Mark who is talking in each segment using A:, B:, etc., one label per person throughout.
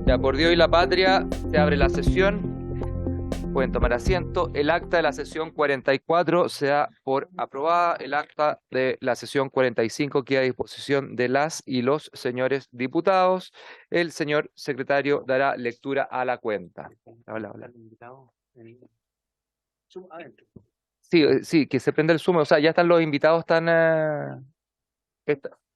A: Ya, por Dios y la patria, se abre la sesión. Pueden tomar asiento. El acta de la sesión 44 se da por aprobada. El acta de la sesión 45 queda a disposición de las y los señores diputados. El señor secretario dará lectura a la cuenta. Hola, hola. Sí, sí, que se prenda el Zoom. O sea, ya están los invitados,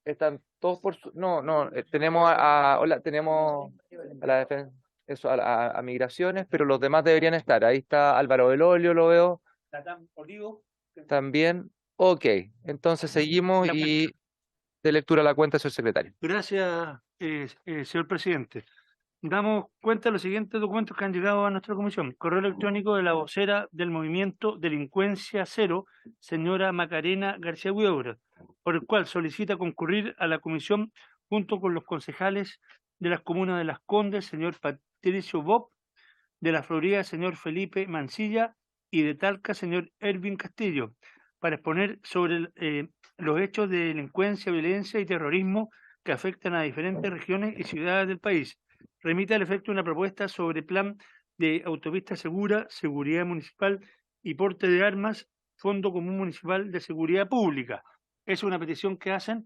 A: están todos por no, tenemos hola, tenemos a la defensa, eso, a migraciones, pero los demás deberían estar. Ahí está Álvaro del Olio, lo veo. También. Ok, entonces seguimos y de lectura a la cuenta, señor secretario.
B: Gracias, señor presidente. Damos cuenta de los siguientes documentos que han llegado a nuestra comisión. Correo electrónico de la vocera del movimiento Delincuencia Cero, señora Macarena García Huidobro, por el cual solicita concurrir a la comisión junto con los concejales de las comunas de Las Condes, señor Patricio Bob, de la Florida, señor Felipe Mancilla, y de Talca, señor Ervin Castillo, para exponer sobre los hechos de delincuencia, violencia y terrorismo que afectan a diferentes regiones y ciudades del país. Remite al efecto una propuesta sobre plan de autopista segura, seguridad municipal y porte de armas, Fondo Común Municipal de Seguridad Pública. Es una petición que hacen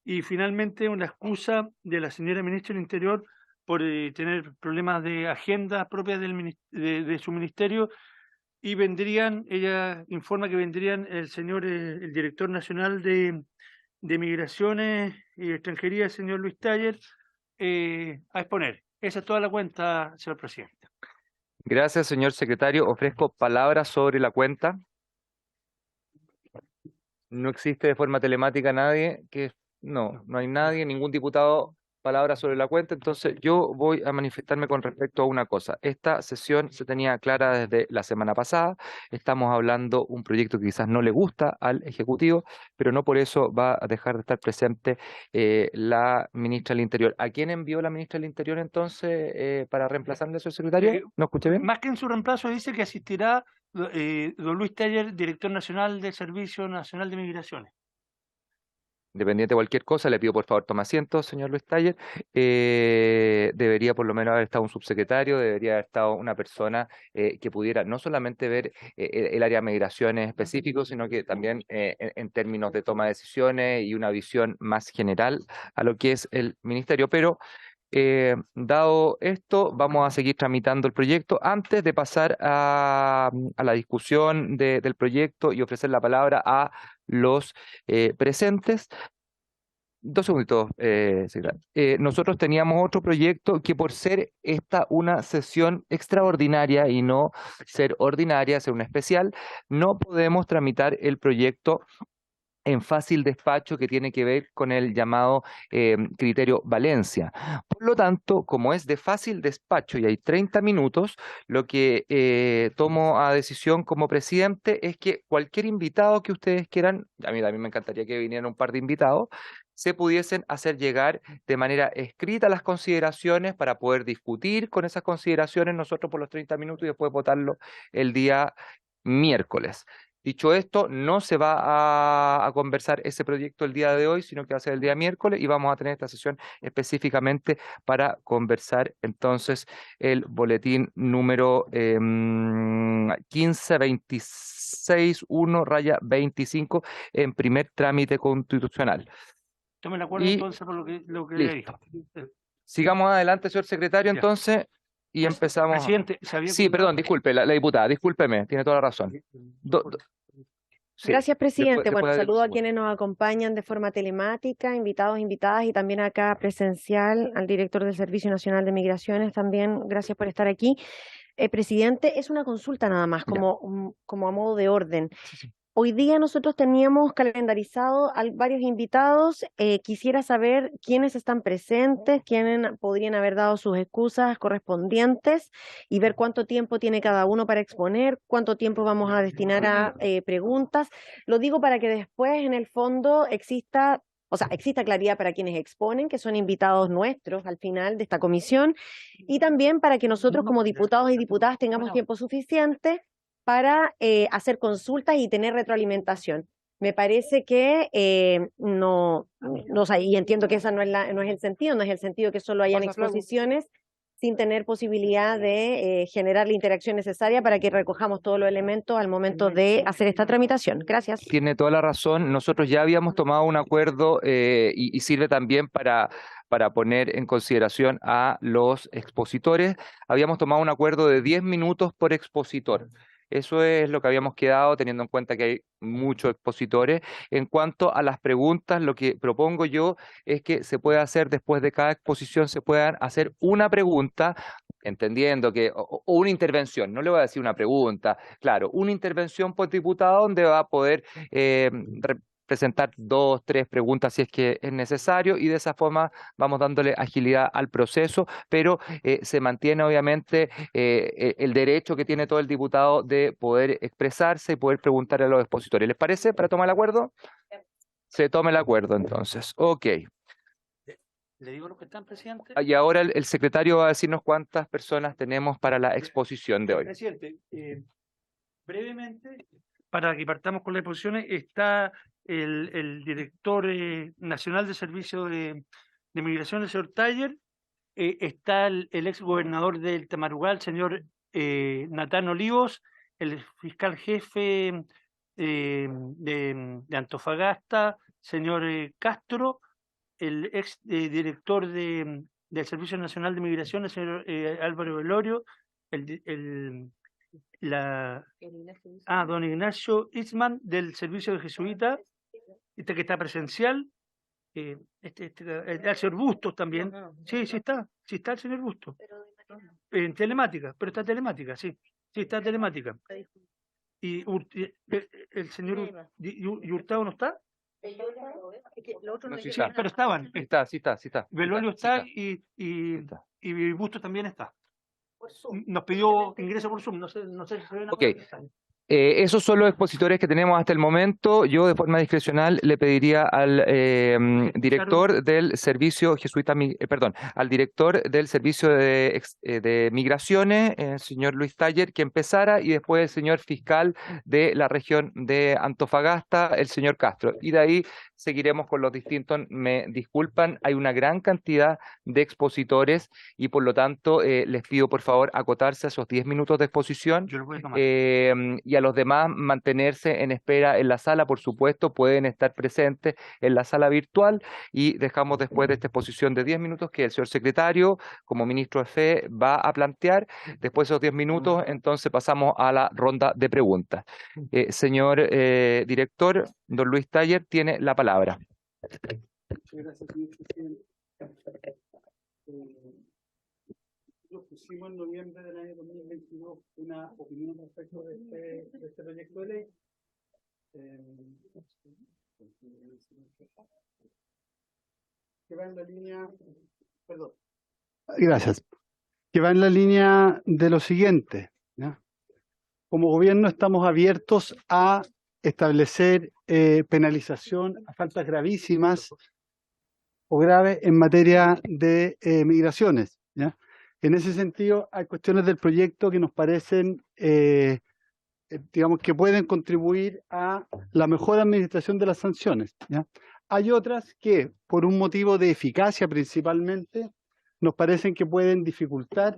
B: y finalmente una excusa de la señora ministra del Interior por tener problemas de agenda propias de su ministerio, y vendrían, ella informa que vendrían el señor, el director nacional de Migraciones y Extranjería, el señor Luis Taller, a exponer. Esa es toda la cuenta, señor presidente.
A: Gracias, señor secretario. Ofrezco palabras sobre la cuenta. No existe de forma telemática nadie que... No hay nadie, ningún diputado, palabras sobre la cuenta. Entonces yo voy a manifestarme con respecto a una cosa. Esta sesión se tenía clara desde la semana pasada. Estamos hablando un proyecto que quizás no le gusta al Ejecutivo, pero no por eso va a dejar de estar presente la ministra del Interior. ¿A quién envió la ministra del Interior entonces para reemplazarle a su secretario? ¿No escuché bien?
B: Más que en su reemplazo dice que asistirá don Luis Taller, director nacional del Servicio Nacional de Migraciones.
A: Independiente de cualquier cosa, le pido por favor tome asiento, señor Luis Taller. Debería por lo menos haber estado un subsecretario, debería haber estado una persona que pudiera no solamente ver el área de migraciones específico, sino que también en términos de toma de decisiones y una visión más general a lo que es el ministerio. Pero dado esto, vamos a seguir tramitando el proyecto. Antes de pasar a la discusión del proyecto y ofrecer la palabra a los presentes. 2 segunditos, secretario. Nosotros teníamos otro proyecto que, por ser esta una sesión extraordinaria y no ser ordinaria, ser una especial, no podemos tramitar el proyecto en fácil despacho, que tiene que ver con el llamado criterio Valencia. Por lo tanto, como es de fácil despacho y hay 30 minutos, lo que tomo a decisión como presidente es que cualquier invitado que ustedes quieran, a mí también me encantaría que vinieran un par de invitados, se pudiesen hacer llegar de manera escrita las consideraciones para poder discutir con esas consideraciones nosotros por los 30 minutos y después votarlo el día miércoles. Dicho esto, no se va a conversar ese proyecto el día de hoy, sino que va a ser el día miércoles, y vamos a tener esta sesión específicamente para conversar entonces el boletín número 1526-1/25 en primer trámite constitucional.
B: Tome el acuerdo entonces por lo que le dijo.
A: Sigamos adelante, señor secretario, entonces, y empezamos.
B: Presidente,
A: sí, perdón, disculpe, la diputada, discúlpeme, tiene toda la razón.
C: Gracias, presidente. Bueno, saludo a quienes nos acompañan de forma telemática, invitados, invitadas, y también acá presencial, al director del Servicio Nacional de Migraciones también. Gracias por estar aquí. Presidente, es una consulta nada más, como a modo de orden.
A: Sí.
C: Hoy día nosotros teníamos calendarizado a varios invitados. Quisiera saber quiénes están presentes, quiénes podrían haber dado sus excusas correspondientes y ver cuánto tiempo tiene cada uno para exponer, cuánto tiempo vamos a destinar a preguntas. Lo digo para que después, en el fondo, exista claridad para quienes exponen, que son invitados nuestros al final de esta comisión, y también para que nosotros como diputados y diputadas tengamos tiempo suficiente para hacer consultas y tener retroalimentación. Me parece que o sea, y entiendo que esa no es el sentido que solo hayan
A: Pasa, Flaco.
C: exposiciones sin tener posibilidad de generar la interacción necesaria para que recojamos todos los elementos al momento de hacer esta tramitación. Gracias.
A: Tiene toda la razón. Nosotros ya habíamos tomado un acuerdo y sirve también para poner en consideración a los expositores. Habíamos tomado un acuerdo de 10 minutos por expositor. Eso es lo que habíamos quedado, teniendo en cuenta que hay muchos expositores. En cuanto a las preguntas, lo que propongo yo es que se pueda hacer después de cada exposición, se puedan hacer una pregunta, entendiendo que, o una intervención, no le voy a decir una pregunta, claro, una intervención por diputado donde va a poder presentar 2, 3 preguntas si es que es necesario, y de esa forma vamos dándole agilidad al proceso, pero se mantiene obviamente el derecho que tiene todo el diputado de poder expresarse y poder preguntar a los expositores. ¿Les parece para tomar el acuerdo? Se toma el acuerdo entonces. Ok.
B: ¿Le digo lo que están, presidente?
A: Y ahora el secretario va a decirnos cuántas personas tenemos para la exposición de hoy.
B: Presidente, brevemente, para que partamos con las exposiciones, está el director nacional de Servicio de Migración, el señor Taller, está el ex gobernador del Tamarugal, el señor Natán Olivos, el fiscal jefe de Antofagasta, señor Castro, el ex director del Servicio Nacional de Migración, el señor Álvaro Velorio, don Ignacio Isman del Servicio de Jesuita, que está presencial, el señor Bustos también. Sí está el señor Bustos. En telemática, pero está telemática, sí está telemática. Y el señor Hurtado no está.
A: No, sí
B: Sí,
A: está.
B: pero estaban.
A: Sí está.
B: Velorio
A: Sí
B: está
A: Sí está.
B: y Bustos también está. Nos pidió ingreso por Zoom, no sé si se ven.
A: Ok. Esos son los expositores que tenemos hasta el momento. Yo, de forma discrecional, le pediría al director del servicio jesuita, al director del servicio de migraciones, el señor Luis Taller, que empezara, y después el señor fiscal de la región de Antofagasta, el señor Castro. Y de ahí seguiremos con los distintos. Me disculpan, hay una gran cantidad de expositores y por lo tanto les pido por favor acotarse a esos 10 minutos de exposición.
B: Yo lo voy a tomar.
A: Y a los demás mantenerse en espera en la sala, por supuesto, pueden estar presentes en la sala virtual, y dejamos después de esta exposición de 10 minutos que el señor secretario, como ministro de Fe, va a plantear. Después de esos 10 minutos, entonces pasamos a la ronda de preguntas. Señor director, don Luis Taller, tiene la palabra.
D: Gracias, señor presidente. Nos pusimos en noviembre del año 2022 una opinión respecto de este proyecto de ley. Que va en la línea, perdón. Gracias. Que va en la línea de lo siguiente, ¿ya? Como gobierno estamos abiertos a establecer penalización a faltas gravísimas o graves en materia de migraciones, ¿ya? En ese sentido, hay cuestiones del proyecto que nos parecen, digamos, que pueden contribuir a la mejor administración de las sanciones, ¿ya? Hay otras que, por un motivo de eficacia principalmente, nos parecen que pueden dificultar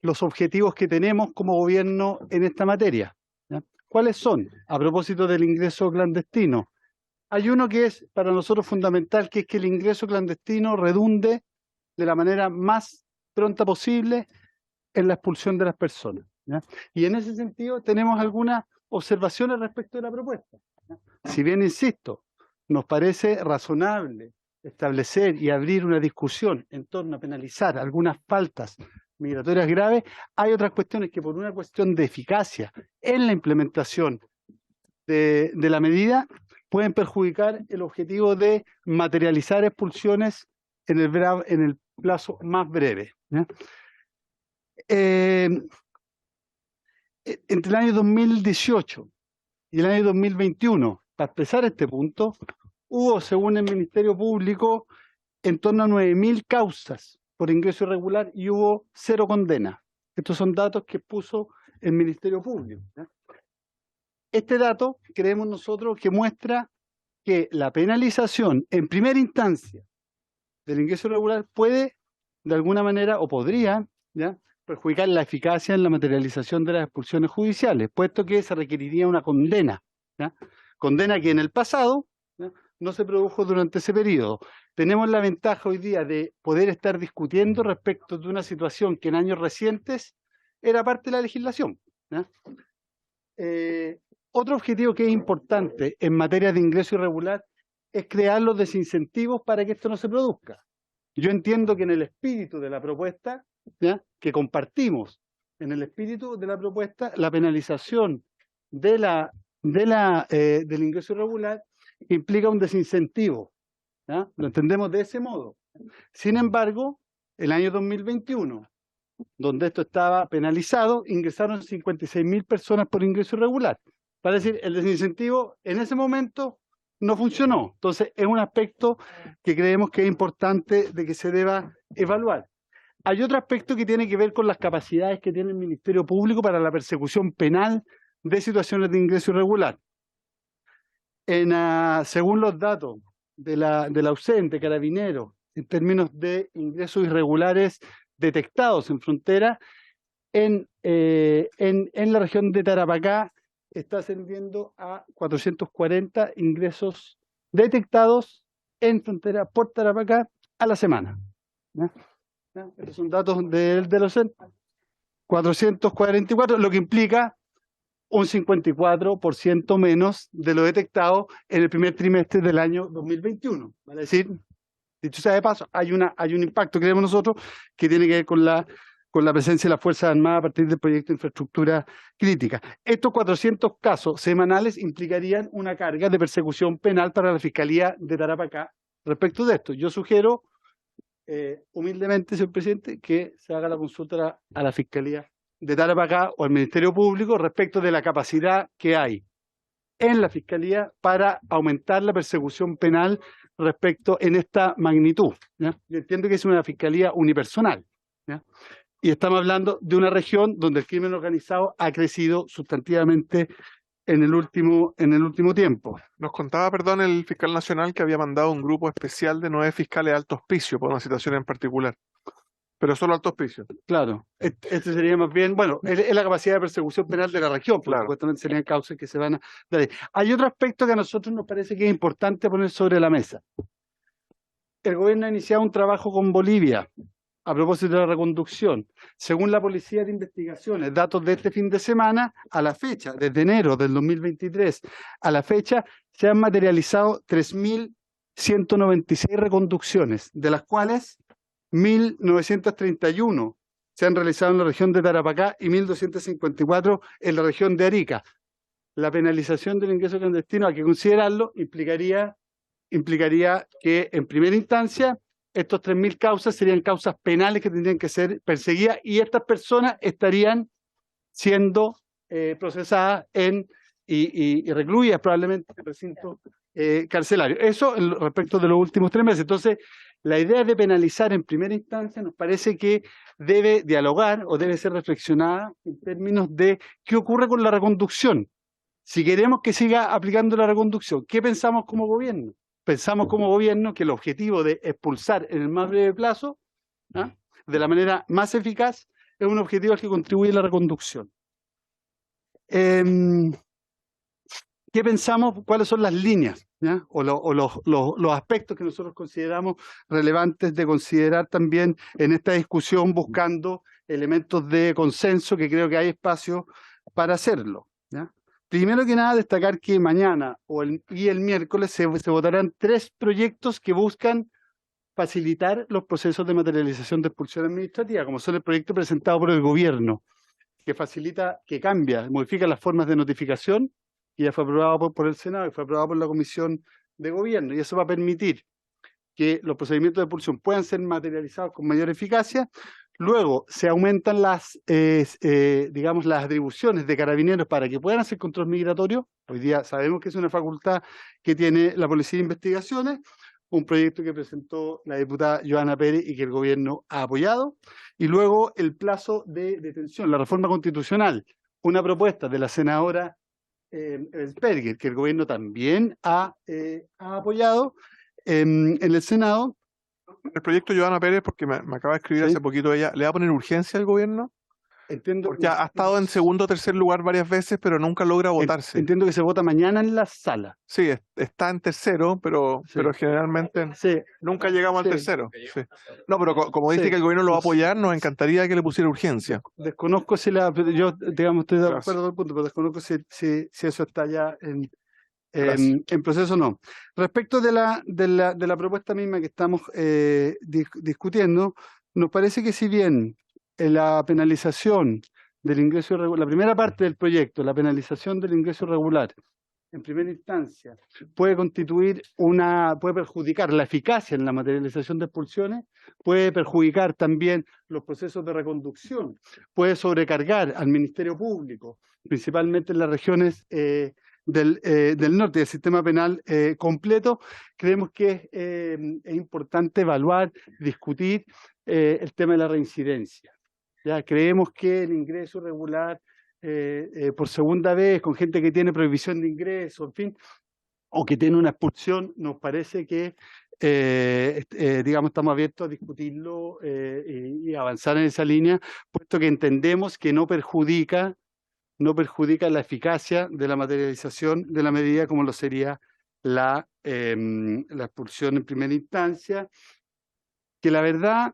D: los objetivos que tenemos como gobierno en esta materia, ¿ya? ¿Cuáles son? A propósito del ingreso clandestino. Hay uno que es para nosotros fundamental, que es que el ingreso clandestino redunde de la manera más pronta posible en la expulsión de las personas, ¿ya? Y en ese sentido tenemos algunas observaciones respecto de la propuesta, ¿ya? Si bien, insisto, nos parece razonable establecer y abrir una discusión en torno a penalizar algunas faltas migratorias graves, hay otras cuestiones que por una cuestión de eficacia en la implementación de la medida pueden perjudicar el objetivo de materializar expulsiones en el plazo más breve, ¿ya? Entre el año 2018 y el año 2021, para expresar este punto, hubo, según el Ministerio Público, en torno a 9.000 causas por ingreso irregular y hubo 0 condenas. Estos son datos que puso el Ministerio Público, ¿ya? Este dato creemos nosotros que muestra que la penalización en primera instancia del ingreso irregular puede, de alguna manera, o podría, ¿ya?, perjudicar la eficacia en la materialización de las expulsiones judiciales, puesto que se requeriría una condena, ¿ya?, condena que en el pasado, ¿ya?, no se produjo durante ese periodo. Tenemos la ventaja hoy día de poder estar discutiendo respecto de una situación que en años recientes era parte de la legislación, ¿ya? Otro objetivo que es importante en materia de ingreso irregular es crear los desincentivos para que esto no se produzca. Yo entiendo que en el espíritu de la propuesta, ¿ya?, que compartimos, en el espíritu de la propuesta, la penalización del ingreso irregular implica un desincentivo, ¿ya? Lo entendemos de ese modo. Sin embargo, el año 2021, donde esto estaba penalizado, ingresaron 56.000 personas por ingreso irregular. Para decir, el desincentivo en ese momento no funcionó. Entonces, es un aspecto que creemos que es importante de que se deba evaluar. Hay otro aspecto que tiene que ver con las capacidades que tiene el Ministerio Público para la persecución penal de situaciones de ingreso irregular. Según los datos de la ausente Carabineros, en términos de ingresos irregulares detectados en frontera, en la región de Tarapacá está ascendiendo a 440 ingresos detectados en frontera por Tarapacá a la semana, ¿ya? Estos son datos de los 444, lo que implica un 54% menos de lo detectado en el primer trimestre del año 2021. Vale decir, dicho sea de paso, hay un impacto, creemos nosotros, que tiene que ver con la presencia de las Fuerzas Armadas a partir del proyecto de infraestructura crítica. Estos 400 casos semanales implicarían una carga de persecución penal para la Fiscalía de Tarapacá respecto de esto. Yo sugiero, humildemente, señor presidente, que se haga la consulta a la Fiscalía de Tarapacá o al Ministerio Público respecto de la capacidad que hay en la Fiscalía para aumentar la persecución penal respecto en esta magnitud, ¿ya? Yo entiendo que es una Fiscalía unipersonal, ¿ya? Y estamos hablando de una región donde el crimen organizado ha crecido sustantivamente en el último tiempo.
E: Nos contaba, perdón, el fiscal nacional que había mandado un grupo especial de 9 fiscales de alto hospicio por una situación en particular. Pero solo alto hospicio.
D: Claro, este sería más bien, bueno, es la capacidad de persecución penal de la región, porque
E: Claro.
D: supuestamente serían causas que se van a dar ahí. Hay otro aspecto que a nosotros nos parece que es importante poner sobre la mesa. El gobierno ha iniciado un trabajo con Bolivia a propósito de la reconducción. Según la Policía de Investigaciones, datos de este fin de semana, a la fecha, desde enero del 2023 a la fecha, se han materializado 3.196 reconducciones, de las cuales 1.931 se han realizado en la región de Tarapacá y 1.254 en la región de Arica. La penalización del ingreso clandestino, hay que considerarlo, implicaría que en primera instancia estos 3.000 causas serían causas penales que tendrían que ser perseguidas y estas personas estarían siendo procesadas y recluidas probablemente en recinto carcelario. Eso respecto de los últimos 3 meses. Entonces, la idea de penalizar en primera instancia nos parece que debe dialogar o debe ser reflexionada en términos de qué ocurre con la reconducción. Si queremos que siga aplicando la reconducción, ¿qué pensamos como gobierno? Pensamos como gobierno que el objetivo de expulsar en el más breve plazo, ¿ah?, de la manera más eficaz, es un objetivo al que contribuye la reconducción. ¿Qué pensamos? ¿Cuáles son las líneas, ¿ya?, o los aspectos que nosotros consideramos relevantes de considerar también en esta discusión, buscando elementos de consenso, que creo que hay espacio para hacerlo, ¿ya? Primero que nada, destacar que mañana y el miércoles se votarán 3 proyectos que buscan facilitar los procesos de materialización de expulsión administrativa, como son el proyecto presentado por el gobierno, que facilita, que cambia, modifica las formas de notificación, y ya fue aprobado por el Senado y fue aprobado por la Comisión de Gobierno, y eso va a permitir que los procedimientos de expulsión puedan ser materializados con mayor eficacia. Luego se aumentan las atribuciones de carabineros para que puedan hacer control migratorio. Hoy día sabemos que es una facultad que tiene la Policía de Investigaciones, un proyecto que presentó la diputada Joana Pérez y que el gobierno ha apoyado. Y luego el plazo de detención, la reforma constitucional, una propuesta de la senadora Ellsberger, que el gobierno también ha apoyado en el Senado.
E: El proyecto Joana Pérez, porque me acaba de escribir
D: Sí.
E: hace poquito ella, ¿le va a poner urgencia al gobierno?
D: Entiendo,
E: Porque ha estado en segundo o tercer lugar varias veces, pero nunca logra votarse.
D: entiendo que se vota mañana en la sala.
E: Sí, está en tercero, pero
D: Sí.
E: generalmente
D: Sí,
E: nunca llegamos
D: Sí.
E: al tercero. Sí. No, pero como dice
D: Sí.
E: que el gobierno lo va a apoyar, nos encantaría que le pusiera urgencia.
D: desconozco si yo, digamos, estoy de
E: Gracias.
D: acuerdo con el punto, pero desconozco si eso está ya
E: Gracias.
D: en proceso o no. Respecto de la propuesta misma que estamos discutiendo, nos parece que si bien la penalización del ingreso irregular, la primera parte del proyecto, la penalización del ingreso irregular, en primera instancia, puede perjudicar la eficacia en la materialización de expulsiones, puede perjudicar también los procesos de reconducción, puede sobrecargar al Ministerio Público, principalmente en las regiones del norte, del sistema penal completo. Creemos que es importante evaluar, discutir el tema de la reincidencia. ¿Ya? Creemos que el ingreso irregular por segunda vez, con gente que tiene prohibición de ingreso, en fin, o que tiene una expulsión, nos parece que, digamos, estamos abiertos a discutirlo y avanzar en esa línea, puesto que entendemos que no perjudica la eficacia de la materialización de la medida como lo sería la expulsión en primera instancia, que la verdad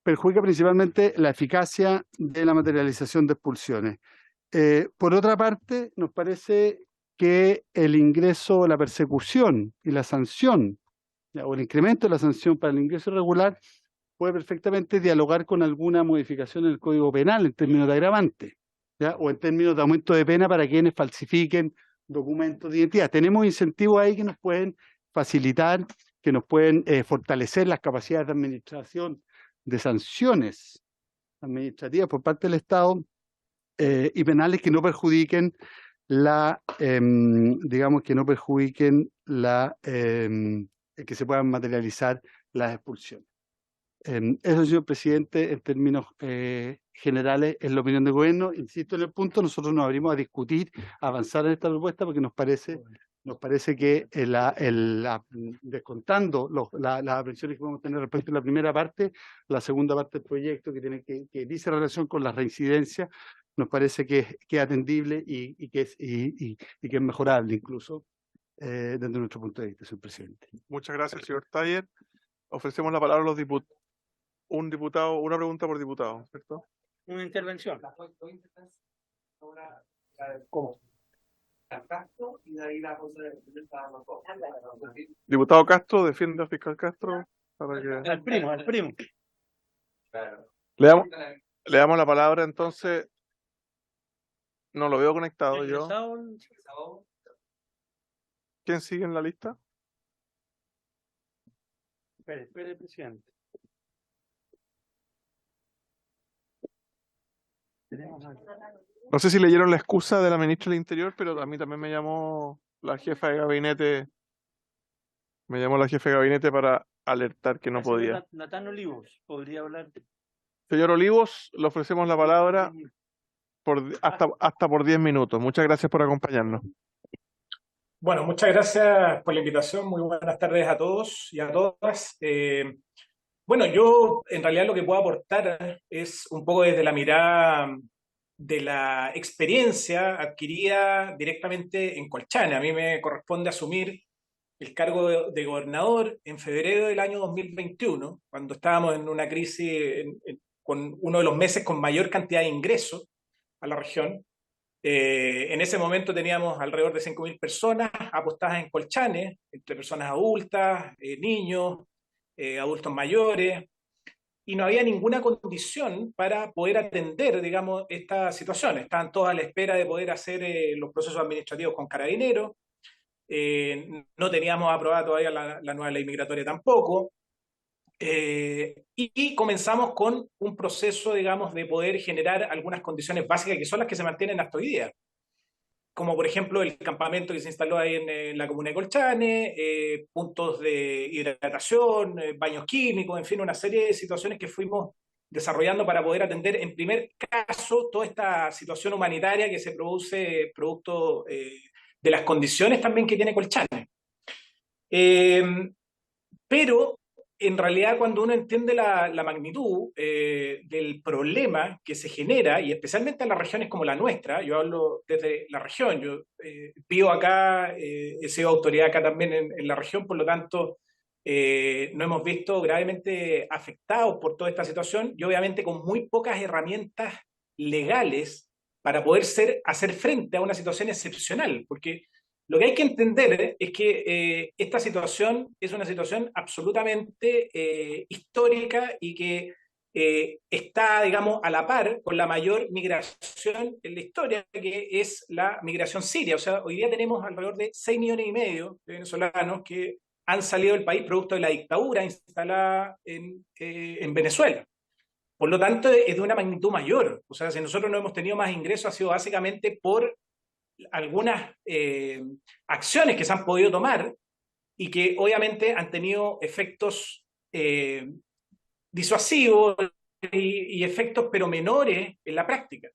D: perjudica principalmente la eficacia de la materialización de expulsiones. Por otra parte, nos parece que el ingreso, la persecución y la sanción, o el incremento de la sanción para el ingreso irregular, puede perfectamente dialogar con alguna modificación en el Código Penal en términos de agravante, ¿ya? O en términos de aumento de pena para quienes falsifiquen documentos de identidad. Tenemos incentivos ahí que nos pueden facilitar, que nos pueden fortalecer las capacidades de administración de sanciones administrativas por parte del Estado y penales que no perjudiquen digamos, que no perjudiquen que se puedan materializar las expulsiones. Eso, señor presidente, en términos generales, es la opinión del gobierno. Insisto en el punto, nosotros nos abrimos a discutir, a avanzar en esta propuesta, porque nos parece que descontando las aprensiones que podemos tener respecto a la primera parte, la segunda parte del proyecto que dice relación con la reincidencia, nos parece que es atendible y que es mejorable incluso desde nuestro punto de vista, señor presidente.
E: Muchas gracias, señor Taller. Ofrecemos la palabra a los diputados. Un diputado, una pregunta por diputado, ¿cierto?
B: Una intervención.
A: ¿Cómo?
E: Diputado Castro, defiende al fiscal Castro. Para que...
B: Al primo.
E: Le damos la palabra entonces. No lo veo conectado yo. ¿Quién sigue en la lista?
B: Espere, presidente.
E: No sé si leyeron la excusa de la ministra del Interior, pero a mí también me llamó la jefa de gabinete. Me llamó la jefa de gabinete para alertar que no podía.
B: Natán Olivos, podría hablar.
E: Señor Olivos, le ofrecemos la palabra hasta por 10 minutos. Muchas gracias por acompañarnos.
F: Bueno, muchas gracias por la invitación. Muy buenas tardes a todos y a todas. Bueno, yo en realidad lo que puedo aportar es un poco desde la mirada de la experiencia adquirida directamente en Colchane. A mí me corresponde asumir el cargo de gobernador en febrero del año 2021, cuando estábamos en una crisis, con uno de los meses con mayor cantidad de ingresos a la región. En ese momento teníamos alrededor de 5.000 personas apostadas en Colchane, entre personas adultas, niños, adultos mayores, y no había ninguna condición para poder atender, digamos, esta situación. Estaban todos a la espera de poder hacer los procesos administrativos con Carabineros. No teníamos aprobada todavía la nueva ley migratoria tampoco. Y comenzamos con un proceso, digamos, de poder generar algunas condiciones básicas que son las que se mantienen hasta hoy día. Como por ejemplo el campamento que se instaló ahí en la comuna de Colchane, puntos de hidratación, baños químicos, en fin, una serie de situaciones que fuimos desarrollando para poder atender en primer caso toda esta situación humanitaria que se produce producto de las condiciones también que tiene Colchane. Pero en realidad cuando uno entiende la magnitud del problema que se genera, y especialmente en las regiones como la nuestra, yo hablo desde la región, yo vivo acá, he sido autoridad acá también en la región, por lo tanto nos hemos visto gravemente afectados por toda esta situación y obviamente con muy pocas herramientas legales para poder hacer frente a una situación excepcional, porque lo que hay que entender es que esta situación es una situación absolutamente histórica y que está, digamos, a la par con la mayor migración en la historia, que es la migración siria. O sea, hoy día tenemos alrededor de 6,5 millones de venezolanos que han salido del país producto de la dictadura instalada en Venezuela. Por lo tanto, es de una magnitud mayor. O sea, si nosotros no hemos tenido más ingresos, ha sido básicamente por algunas acciones que se han podido tomar y que obviamente han tenido efectos disuasivos y efectos pero menores en la práctica.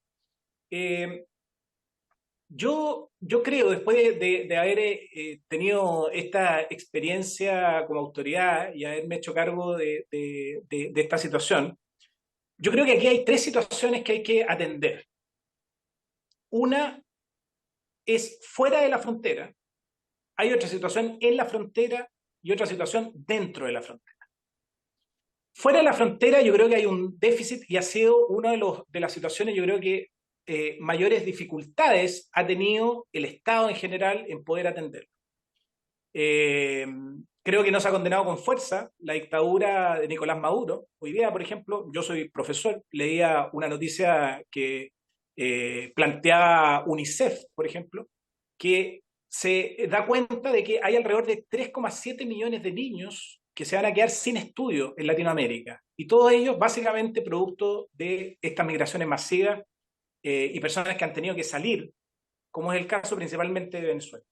F: Yo creo, después de haber tenido esta experiencia como autoridad y haberme hecho cargo de esta situación, yo creo que aquí hay 3 situaciones que hay que atender. Una es fuera de la frontera, hay otra situación en la frontera y otra situación dentro de la frontera. Fuera de la frontera yo creo que hay un déficit y ha sido una de las situaciones, yo creo que mayores dificultades ha tenido el Estado en general en poder atenderlo. Creo que no se ha condenado con fuerza la dictadura de Nicolás Maduro. Hoy día, por ejemplo, yo soy profesor, leía una noticia que planteaba UNICEF, por ejemplo, que se da cuenta de que hay alrededor de 3,7 millones de niños que se van a quedar sin estudio en Latinoamérica. Y todos ellos básicamente producto de estas migraciones masivas y personas que han tenido que salir, como es el caso principalmente de Venezuela.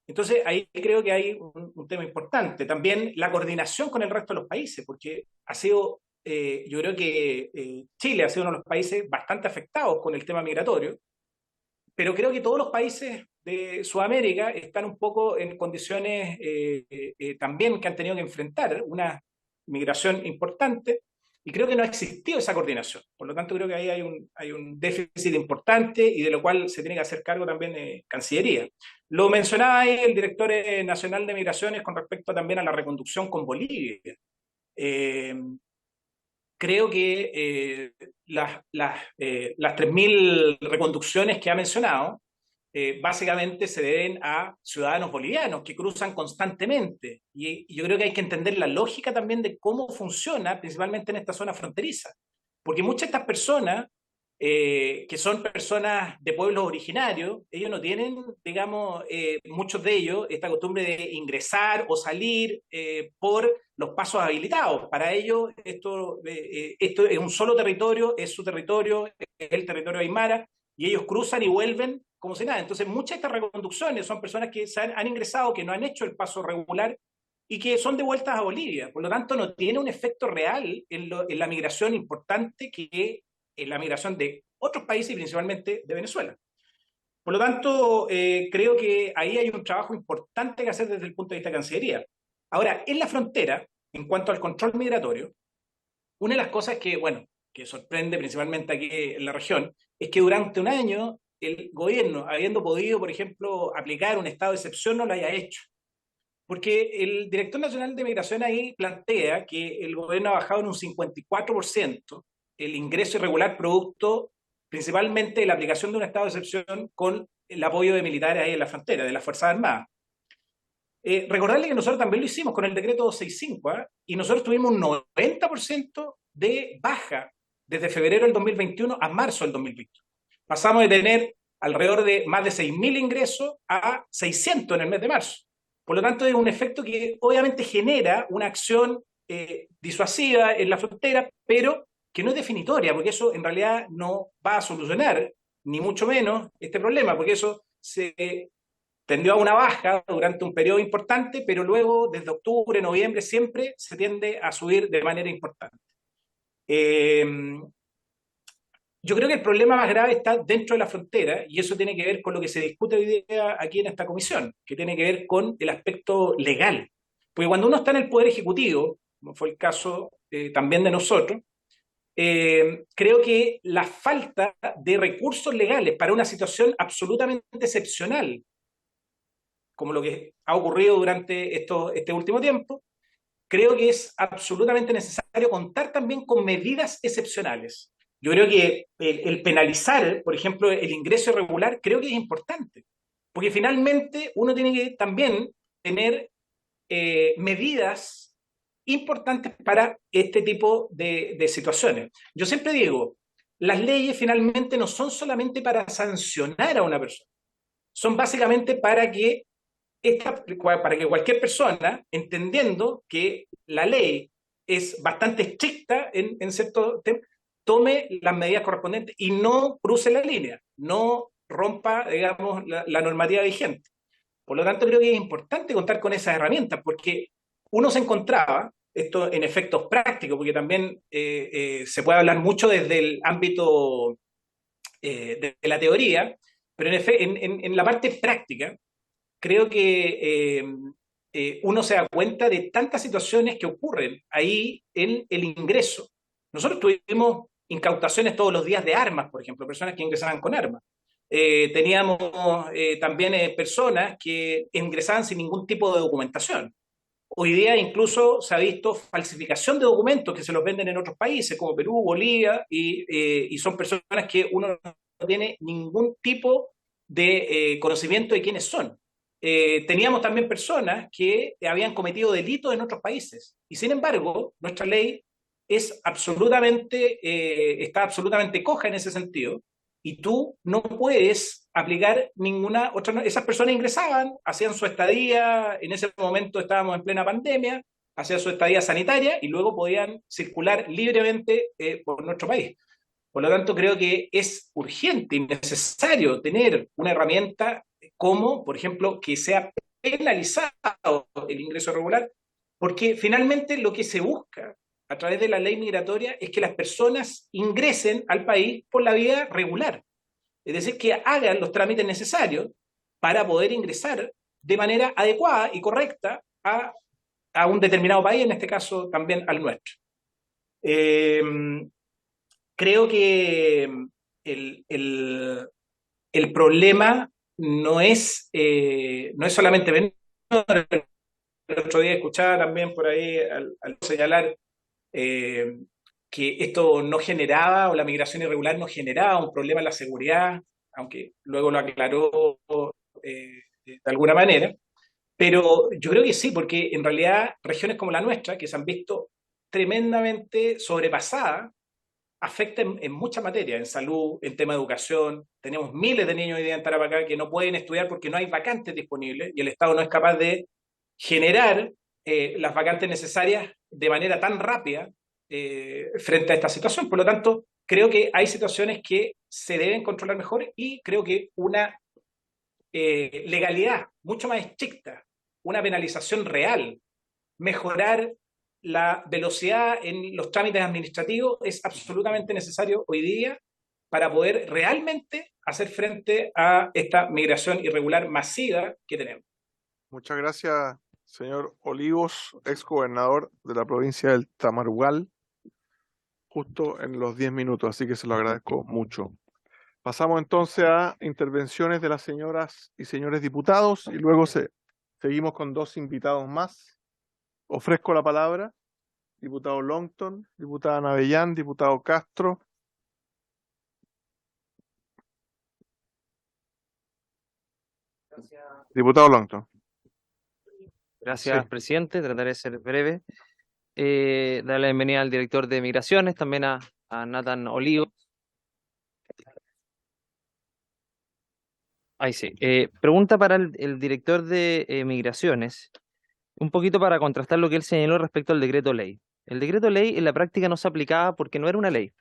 F: Entonces, ahí creo que hay un tema importante. También la coordinación con el resto de los países, porque ha sido, yo creo que Chile ha sido uno de los países bastante afectados con el tema migratorio, pero creo que todos los países de Sudamérica están un poco en condiciones también que han tenido que enfrentar una migración importante, y creo que no ha existido esa coordinación. Por lo tanto, creo que ahí hay un déficit importante y de lo cual se tiene que hacer cargo también Cancillería. Lo mencionaba ahí el director nacional de Migraciones con respecto también a la reconducción con Bolivia. Creo que las 3.000 reconducciones que ha mencionado básicamente se deben a ciudadanos bolivianos que cruzan constantemente. Y yo creo que hay que entender la lógica también de cómo funciona, principalmente en esta zona fronteriza. Porque muchas de estas personas, que son personas de pueblos originarios, ellos no tienen, digamos, muchos de ellos, esta costumbre de ingresar o salir por los pasos habilitados. Para ellos esto es un solo territorio, es su territorio, es el territorio aymara, y ellos cruzan y vuelven como si nada. Entonces, muchas de estas reconducciones son personas que han ingresado, que no han hecho el paso regular y que son devueltas a Bolivia. Por lo tanto, no tiene un efecto real en la migración importante que en la migración de otros países y principalmente de Venezuela. Por lo tanto, creo que ahí hay un trabajo importante que hacer desde el punto de vista de Cancillería. Ahora, en la frontera, en cuanto al control migratorio, una de las cosas que, bueno, que sorprende principalmente aquí en la región, es que durante un año el gobierno, habiendo podido, por ejemplo, aplicar un estado de excepción, no lo haya hecho. Porque el director nacional de migración ahí plantea que el gobierno ha bajado en un 54% el ingreso irregular producto principalmente de la aplicación de un estado de excepción con el apoyo de militares ahí en la frontera, de las Fuerzas Armadas. Recordarle que nosotros también lo hicimos con el decreto 265, y nosotros tuvimos un 90% de baja desde febrero del 2021 a marzo del 2021. Pasamos de tener alrededor de más de 6.000 ingresos a 600 en el mes de marzo. Por lo tanto, es un efecto que obviamente genera una acción disuasiva en la frontera, pero que no es definitoria, porque eso en realidad no va a solucionar, ni mucho menos, este problema, porque eso se tendió a una baja durante un periodo importante, pero luego, desde octubre, noviembre, siempre se tiende a subir de manera importante. Yo creo que el problema más grave está dentro de la frontera y eso tiene que ver con lo que se discute hoy día aquí en esta comisión, que tiene que ver con el aspecto legal. Porque cuando uno está en el Poder Ejecutivo, como fue el caso también de nosotros, creo que la falta de recursos legales para una situación absolutamente excepcional, como lo que ha ocurrido durante este último tiempo, creo que es absolutamente necesario contar también con medidas excepcionales. Yo creo que el penalizar, por ejemplo, el ingreso irregular, creo que es importante, porque finalmente uno tiene que también tener medidas importantes para este tipo de situaciones. Yo siempre digo, las leyes finalmente no son solamente para sancionar a una persona, son básicamente para que cualquier persona, entendiendo que la ley es bastante estricta en cierto tema, tome las medidas correspondientes y no cruce la línea, no rompa, digamos, la normativa vigente. Por lo tanto, creo que es importante contar con esas herramientas, porque uno se encontraba, esto en efectos prácticos, porque también se puede hablar mucho desde el ámbito de la teoría, pero en la parte práctica, creo que uno se da cuenta de tantas situaciones que ocurren ahí en el ingreso. Nosotros tuvimos incautaciones todos los días de armas, por ejemplo, personas que ingresaban con armas. Teníamos también personas que ingresaban sin ningún tipo de documentación. Hoy día incluso se ha visto falsificación de documentos que se los venden en otros países, como Perú, Bolivia, y son personas que uno no tiene ningún tipo de conocimiento de quiénes son. Teníamos también personas que habían cometido delitos en otros países, y sin embargo, nuestra ley está absolutamente coja en ese sentido, y tú no puedes aplicar ninguna otra. Esas personas ingresaban, hacían su estadía, en ese momento estábamos en plena pandemia, hacían su estadía sanitaria y luego podían circular libremente por nuestro país. Por lo tanto, creo que es urgente y necesario tener una herramienta como, por ejemplo, que sea penalizado el ingreso regular, porque finalmente lo que se busca a través de la ley migratoria es que las personas ingresen al país por la vía regular. Es decir, que hagan los trámites necesarios para poder ingresar de manera adecuada y correcta a un determinado país, en este caso también al nuestro. Creo que el problema no es solamente menor. El otro día escuchaba también por ahí al señalar que esto no generaba, o la migración irregular no generaba un problema en la seguridad, aunque luego lo aclaró de alguna manera. Pero yo creo que sí, porque en realidad regiones como la nuestra, que se han visto tremendamente sobrepasadas, afectan en muchas materias, en salud, en tema de educación. Tenemos miles de niños hoy día en Tarapacá que no pueden estudiar porque no hay vacantes disponibles y el Estado no es capaz de generar las vacantes necesarias de manera tan rápida frente a esta situación. Por lo tanto, creo que hay situaciones que se deben controlar mejor y creo que una legalidad mucho más estricta, una penalización real, mejorar la velocidad en los trámites administrativos es absolutamente necesario hoy día para poder realmente hacer frente a esta migración irregular masiva que tenemos.
E: Muchas gracias, señor Olivos, exgobernador de la provincia del Tamarugal, justo en los 10 minutos, así que se lo agradezco mucho. Pasamos entonces a intervenciones de las señoras y señores diputados y luego seguimos con dos invitados más. Ofrezco la palabra, diputado Longton, diputada Navellán, diputado Castro. Diputado Longton.
G: Gracias,
E: Sí.
G: presidente. Trataré de ser breve. Darle la bienvenida al director de Migraciones, también a Nathan Olivo. Ahí sí. Pregunta para el director de Migraciones, un poquito para contrastar lo que él señaló respecto al decreto ley. El decreto ley en la práctica no se aplicaba porque no era una ley.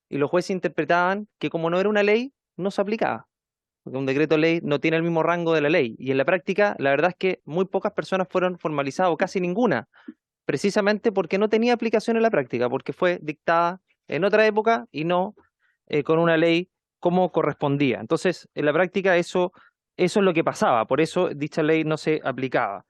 G: Y los jueces interpretaban que como no era una ley, no se aplicaba. Porque un decreto ley no tiene el mismo rango de la ley. Y en la práctica, la verdad es que muy pocas personas fueron formalizadas, o casi ninguna, precisamente porque no tenía aplicación en la práctica, porque fue dictada en otra época y no con una ley como correspondía. Entonces, en la práctica eso es lo que pasaba, por eso dicha ley no se aplicaba.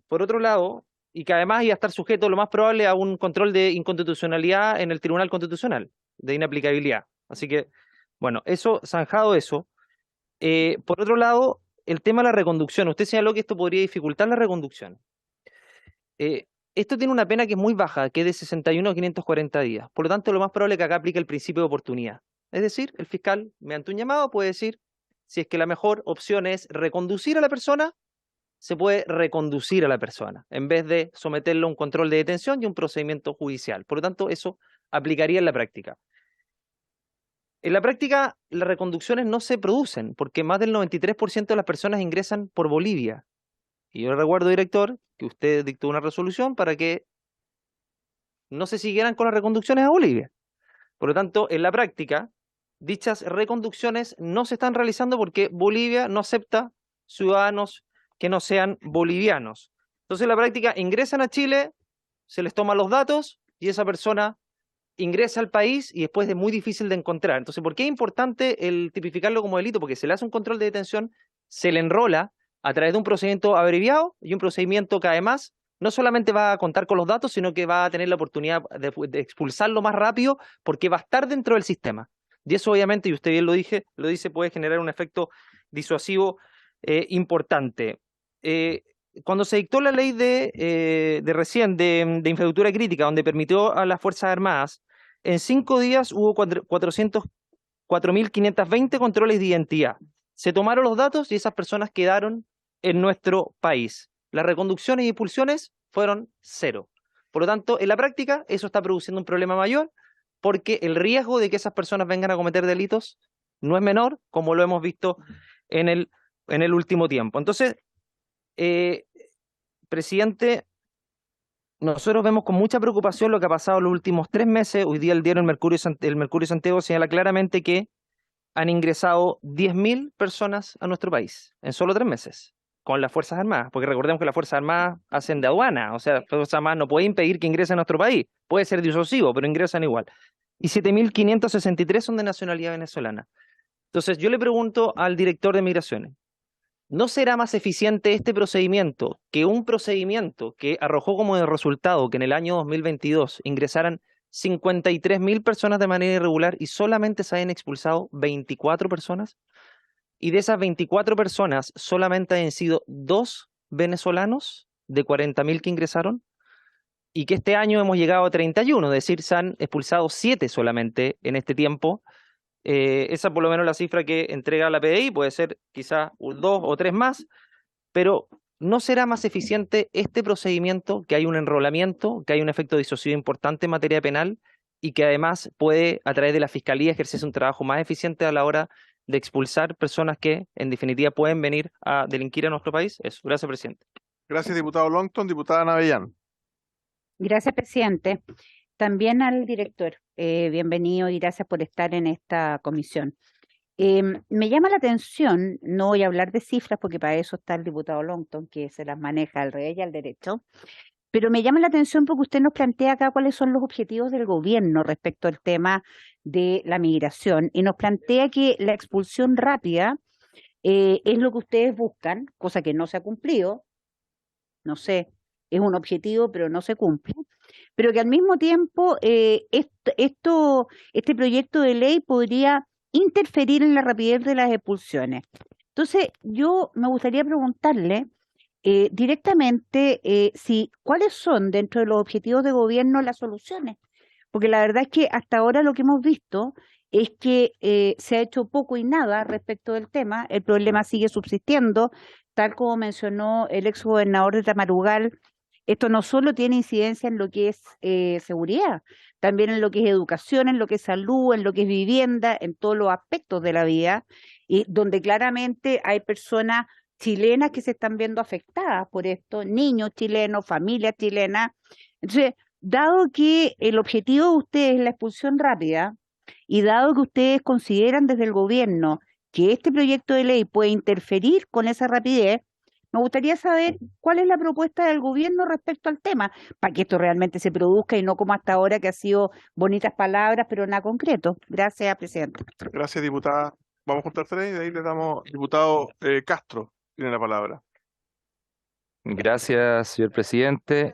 G: Por otro lado, y que además iba a estar sujeto lo más probable a un control de inconstitucionalidad en el Tribunal Constitucional, de inaplicabilidad. Así que, bueno, eso, zanjado eso. Por otro lado, el tema de la reconducción. Usted señaló que esto podría dificultar la reconducción. Esto tiene una pena que es muy baja, que es de 61 a 540 días. Por lo tanto, lo más probable es que acá aplique el principio de oportunidad. Es decir, el fiscal, mediante un llamado, puede decir, si es que la mejor opción es reconducir a la persona, se puede reconducir a la persona, en vez de someterlo a un control de detención y un procedimiento judicial. Por lo tanto, eso aplicaría en la práctica. En la práctica, las reconducciones no se producen, porque más del 93% de las personas ingresan por Bolivia. Y yo recuerdo, director, que usted dictó una resolución para que no se siguieran con las reconducciones a Bolivia. Por lo tanto, en la práctica, dichas reconducciones no se están realizando porque Bolivia no acepta ciudadanos que no sean bolivianos. Entonces, en la práctica, ingresan a Chile, se les toman los datos y esa persona ingresa al país y después es muy difícil de encontrar. Entonces, ¿por qué es importante el tipificarlo como delito? Porque se le hace un control de detención, se le enrola a través de un procedimiento abreviado y un procedimiento que además no solamente va a contar con los datos, sino que va a tener la oportunidad de expulsarlo más rápido porque va a estar dentro del sistema. Y eso obviamente, y usted bien lo dice, puede generar un efecto disuasivo importante. Cuando se dictó la ley de infraestructura crítica, donde permitió a las Fuerzas Armadas, en 5 días hubo 4.520 controles de identidad. Se tomaron los datos y esas personas quedaron en nuestro país. Las reconducciones y expulsiones fueron 0. Por lo tanto, en la práctica, eso está produciendo un problema mayor porque el riesgo de que esas personas vengan a cometer delitos no es menor, como lo hemos visto en el último tiempo. Entonces, presidente, nosotros vemos con mucha preocupación lo que ha pasado en los últimos 3 meses. Hoy día el diario el Mercurio Santiago señala claramente que han ingresado 10.000 personas a nuestro país en solo 3 meses con las Fuerzas Armadas, porque recordemos que las Fuerzas Armadas hacen de aduana, o sea, las Fuerzas Armadas no pueden impedir que ingresen a nuestro país, puede ser disuasivo, pero ingresan igual. Y 7.563 son de nacionalidad venezolana. Entonces, yo le pregunto al director de Migraciones, ¿no será más eficiente este procedimiento que un procedimiento que arrojó como resultado que en el año 2022 ingresaran 53.000 personas de manera irregular y solamente se hayan expulsado 24 personas? Y de esas 24 personas solamente hayan sido 2 venezolanos de 40.000 que ingresaron, y que este año hemos llegado a 31, es decir, se han expulsado 7 solamente en este tiempo. Esa por lo menos la cifra que entrega la PDI, puede ser quizás 2 o 3 más, pero ¿no será más eficiente este procedimiento, que hay un enrolamiento, que hay un efecto disuasivo importante en materia penal y que además puede, a través de la Fiscalía, ejercerse un trabajo más eficiente a la hora de expulsar personas que, en definitiva, pueden venir a delinquir a nuestro país? Eso. Gracias, presidente.
E: Gracias, diputado Longton. Diputada Navellán.
H: Gracias, presidente. También al director, bienvenido y gracias por estar en esta comisión. Me llama la atención, no voy a hablar de cifras porque para eso está el diputado Longton, que se las maneja al revés y al derecho, pero me llama la atención porque usted nos plantea acá cuáles son los objetivos del gobierno respecto al tema de la migración y nos plantea que la expulsión rápida es lo que ustedes buscan, cosa que no se ha cumplido, no sé, es un objetivo pero no se cumple, pero que al mismo tiempo este proyecto de ley podría interferir en la rapidez de las expulsiones. Entonces, yo me gustaría preguntarle directamente cuáles son dentro de los objetivos de gobierno las soluciones, porque la verdad es que hasta ahora lo que hemos visto es que se ha hecho poco y nada respecto del tema, el problema sigue subsistiendo, tal como mencionó el exgobernador de Tamarugal. Esto no solo tiene incidencia en lo que es seguridad, también en lo que es educación, en lo que es salud, en lo que es vivienda, en todos los aspectos de la vida, y donde claramente hay personas chilenas que se están viendo afectadas por esto, niños chilenos, familias chilenas. Entonces, dado que el objetivo de ustedes es la expulsión rápida, y dado que ustedes consideran desde el gobierno que este proyecto de ley puede interferir con esa rapidez, Me gustaría saber cuál es la propuesta del gobierno respecto al tema, para que esto realmente se produzca y no como hasta ahora que ha sido bonitas palabras, pero nada concreto. Gracias, presidente.
E: Gracias, diputada. Vamos a contar tres y de ahí le damos, diputado Castro, tiene la palabra.
A: Gracias, señor presidente.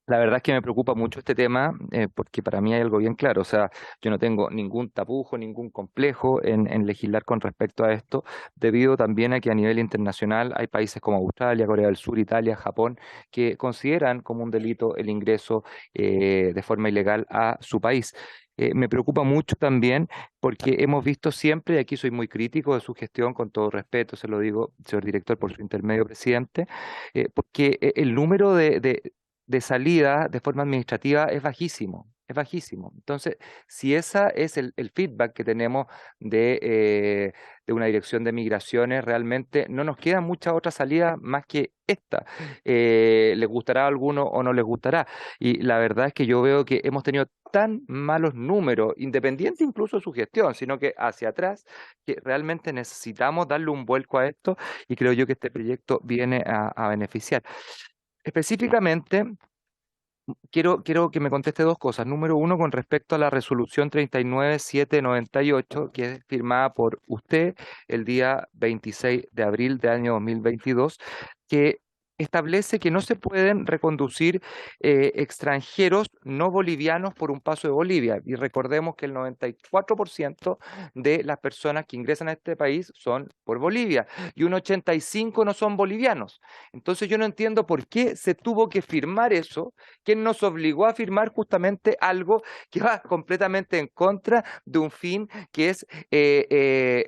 A: La verdad es que me preocupa mucho este tema porque para mí hay algo bien claro. O sea, yo no tengo ningún tapujo, ningún complejo en legislar con respecto a esto, debido también a que a nivel internacional hay países como Australia, Corea del Sur, Italia, Japón, que consideran como un delito el ingreso de forma ilegal a su país. Me preocupa mucho también porque hemos visto siempre, y aquí soy muy crítico de su gestión, con todo respeto, se lo digo, señor director, por su intermedio, presidente, porque el número de salida de forma administrativa es bajísimo, es bajísimo. Entonces, si ese es el feedback que tenemos de una dirección de migraciones, realmente no nos quedan muchas otras salidas más que esta. ¿Les gustará a alguno o no les gustará? Y la verdad es que yo veo que hemos tenido tan malos números, independiente incluso de su gestión, sino que hacia atrás, que realmente necesitamos darle un vuelco a esto y creo yo que este proyecto viene a beneficiar. Específicamente, quiero que me conteste dos cosas. Número uno, con respecto a la resolución 39798, que es firmada por usted el día 26 de abril de año 2022, que establece que no se pueden reconducir extranjeros no bolivianos por un paso de Bolivia. Y recordemos que el 94% de las personas que ingresan a este país son por Bolivia y un 85% no son bolivianos. Entonces yo no entiendo por qué se tuvo que firmar eso, quién nos obligó a firmar justamente algo que va completamente en contra de un fin que es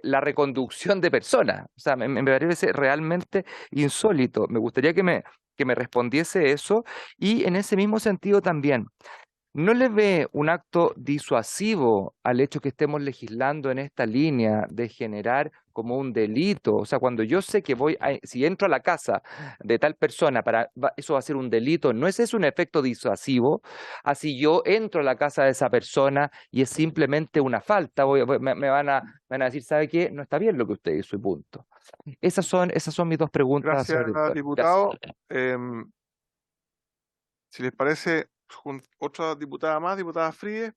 A: la reconducción de personas. O sea, me parece realmente insólito. Me gustaría que me respondiese eso y en ese mismo sentido también. ¿No le ve un acto disuasivo al hecho que estemos legislando en esta línea de generar como un delito? O sea, cuando yo sé que si entro a la casa de tal persona, eso va a ser un delito, ¿no es eso un efecto disuasivo? Así yo entro a la casa de esa persona y es simplemente una falta, me van a decir, ¿sabe qué? No está bien lo que usted hizo y punto. Esas son mis dos preguntas, señor
E: Gracias,
A: director.
E: diputado.
A: Gracias.
E: Si les parece, otra diputada más, diputada Fríes,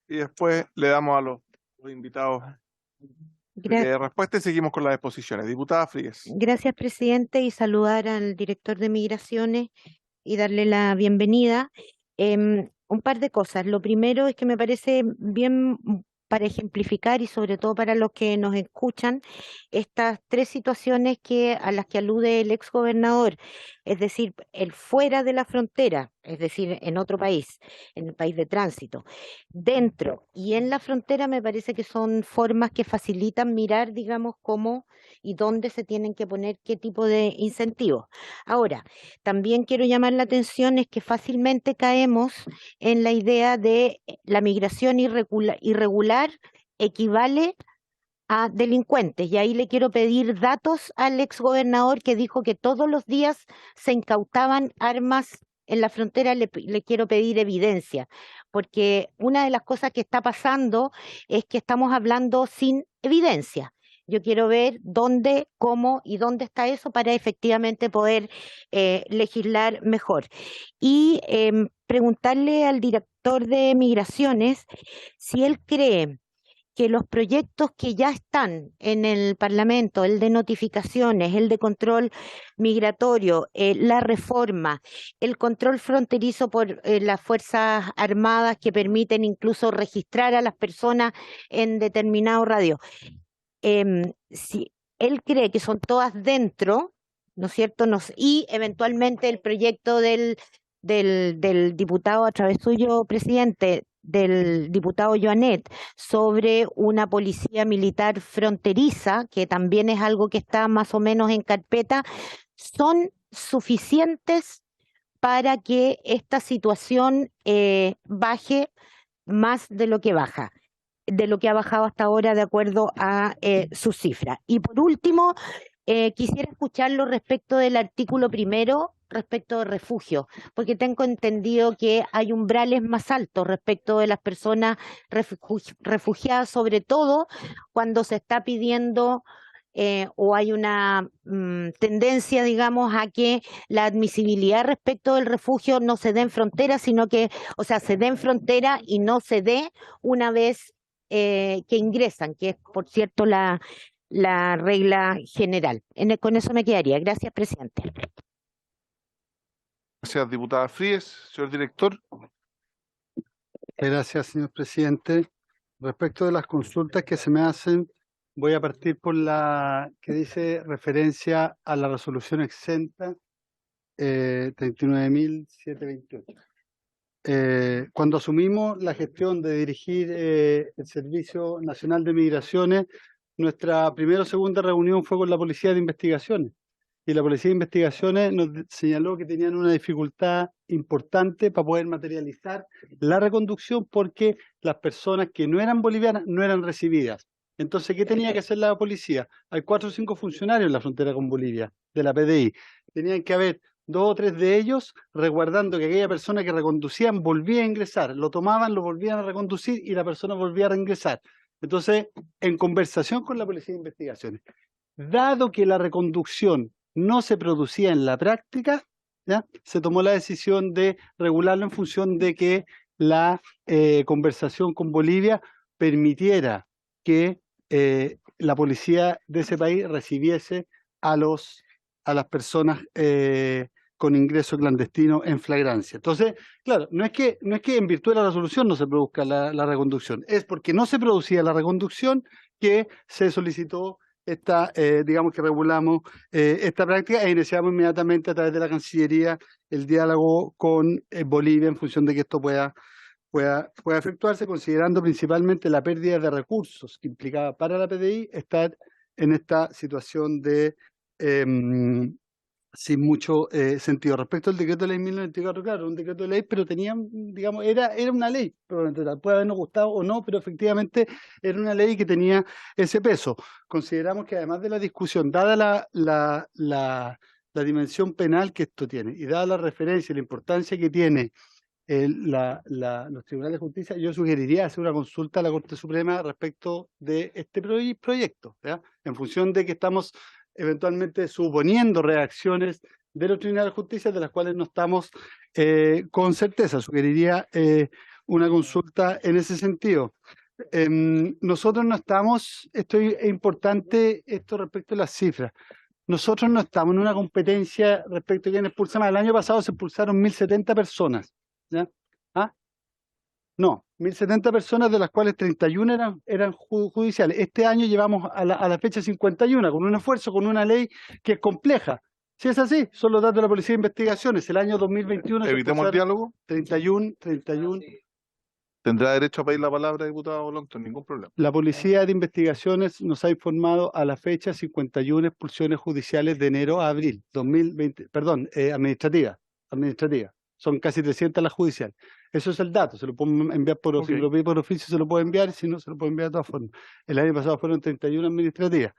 E: y después le damos a los invitados respuesta y seguimos con las exposiciones. Diputada Fríes.
I: Gracias, presidente, y saludar al director de Migraciones y darle la bienvenida. Un par de cosas. Lo primero es que me parece bien para ejemplificar y sobre todo para los que nos escuchan estas tres situaciones a las que alude el exgobernador, es decir, el fuera de la frontera, es decir, en otro país, en el país de tránsito, dentro y en la frontera, me parece que son formas que facilitan mirar, digamos, cómo y dónde se tienen que poner qué tipo de incentivos. Ahora, también quiero llamar la atención es que fácilmente caemos en la idea de la migración irregular equivale a delincuentes. Y ahí le quiero pedir datos al exgobernador que dijo que todos los días se incautaban armas en la frontera. Le quiero pedir evidencia, porque una de las cosas que está pasando es que estamos hablando sin evidencia. Yo quiero ver dónde, cómo y dónde está eso para efectivamente poder legislar mejor. Y preguntarle al director de Migraciones si él cree que los proyectos que ya están en el Parlamento, el de notificaciones, el de control migratorio, la reforma, el control fronterizo por las Fuerzas Armadas que permiten incluso registrar a las personas en determinado radio, si él cree que son todas dentro, ¿no es cierto? Y eventualmente el proyecto del diputado, a través suyo, presidente, del diputado Joanet, sobre una policía militar fronteriza, que también es algo que está más o menos en carpeta, son suficientes para que esta situación baje más de lo que baja, de lo que ha bajado hasta ahora de acuerdo a sus cifras. Y por último, quisiera escucharlo respecto del artículo primero, respecto de refugio, porque tengo entendido que hay umbrales más altos respecto de las personas refugiadas, sobre todo cuando se está pidiendo o hay una tendencia, digamos, a que la admisibilidad respecto del refugio no se dé en frontera, sino que, o sea, se dé en frontera y no se dé una vez que ingresan, que es, por cierto, la regla general. Con eso me quedaría. Gracias, presidente.
E: Gracias, diputada Fríes. Señor director.
D: Gracias, señor presidente. Respecto de las consultas que se me hacen, voy a partir por la que dice referencia a la resolución exenta 39.728. Cuando asumimos la gestión de dirigir el Servicio Nacional de Migraciones, nuestra primera o segunda reunión fue con la Policía de Investigaciones. Y la Policía de Investigaciones nos señaló que tenían una dificultad importante para poder materializar la reconducción porque las personas que no eran bolivianas no eran recibidas. Entonces, ¿qué tenía que hacer la policía? Hay 4 o 5 funcionarios en la frontera con Bolivia, de la PDI. Tenían que haber 2 o 3 de ellos resguardando que aquella persona que reconducían volvía a ingresar. Lo tomaban, lo volvían a reconducir y la persona volvía a reingresar. Entonces, en conversación con la Policía de Investigaciones, dado que la reconducción no se producía en la práctica, ¿ya? Se tomó la decisión de regularlo en función de que la conversación con Bolivia permitiera que la policía de ese país recibiese a las personas con ingreso clandestino en flagrancia. Entonces, claro, no es que en virtud de la resolución no se produzca la reconducción, es porque no se producía la reconducción que se solicitó digamos que regulamos esta práctica e iniciamos inmediatamente a través de la Cancillería el diálogo con Bolivia en función de que esto pueda efectuarse, considerando principalmente la pérdida de recursos que implicaba para la PDI estar en esta situación de sin mucho sentido. Respecto al decreto de ley 1094, claro, un decreto de ley, pero tenía, digamos, era una ley, puede habernos gustado o no, pero efectivamente era una ley que tenía ese peso. Consideramos que además de la discusión, dada la dimensión penal que esto tiene y dada la referencia y la importancia que tiene los tribunales de justicia, yo sugeriría hacer una consulta a la Corte Suprema respecto de este proyecto, ¿ya? En función de que estamos eventualmente suponiendo reacciones de los tribunales de justicia de las cuales no estamos con certeza. Sugeriría una consulta en ese sentido. Nosotros no estamos, esto es importante esto respecto a las cifras, nosotros no estamos en una competencia respecto a quién expulsa más. El año pasado se expulsaron 1.070 personas, ¿ya? ¿Ah? No, 1.070 personas, de las cuales 31 eran judiciales. Este año llevamos a la fecha 51, con un esfuerzo, con una ley que es compleja. Si es así, son los datos de la Policía de Investigaciones. El año 2021...
E: Evitemos el diálogo.
D: 31.
E: Tendrá derecho a pedir la palabra, diputado Lonto, ningún problema.
D: La Policía de Investigaciones nos ha informado a la fecha 51 expulsiones judiciales de enero a abril 2020, perdón, administrativa. Son casi 300 las judiciales. Eso es el dato, se lo puedo enviar si lo pide por oficio se lo puedo enviar, si no se lo puedo enviar de todas formas. El año pasado fueron 31 administrativas.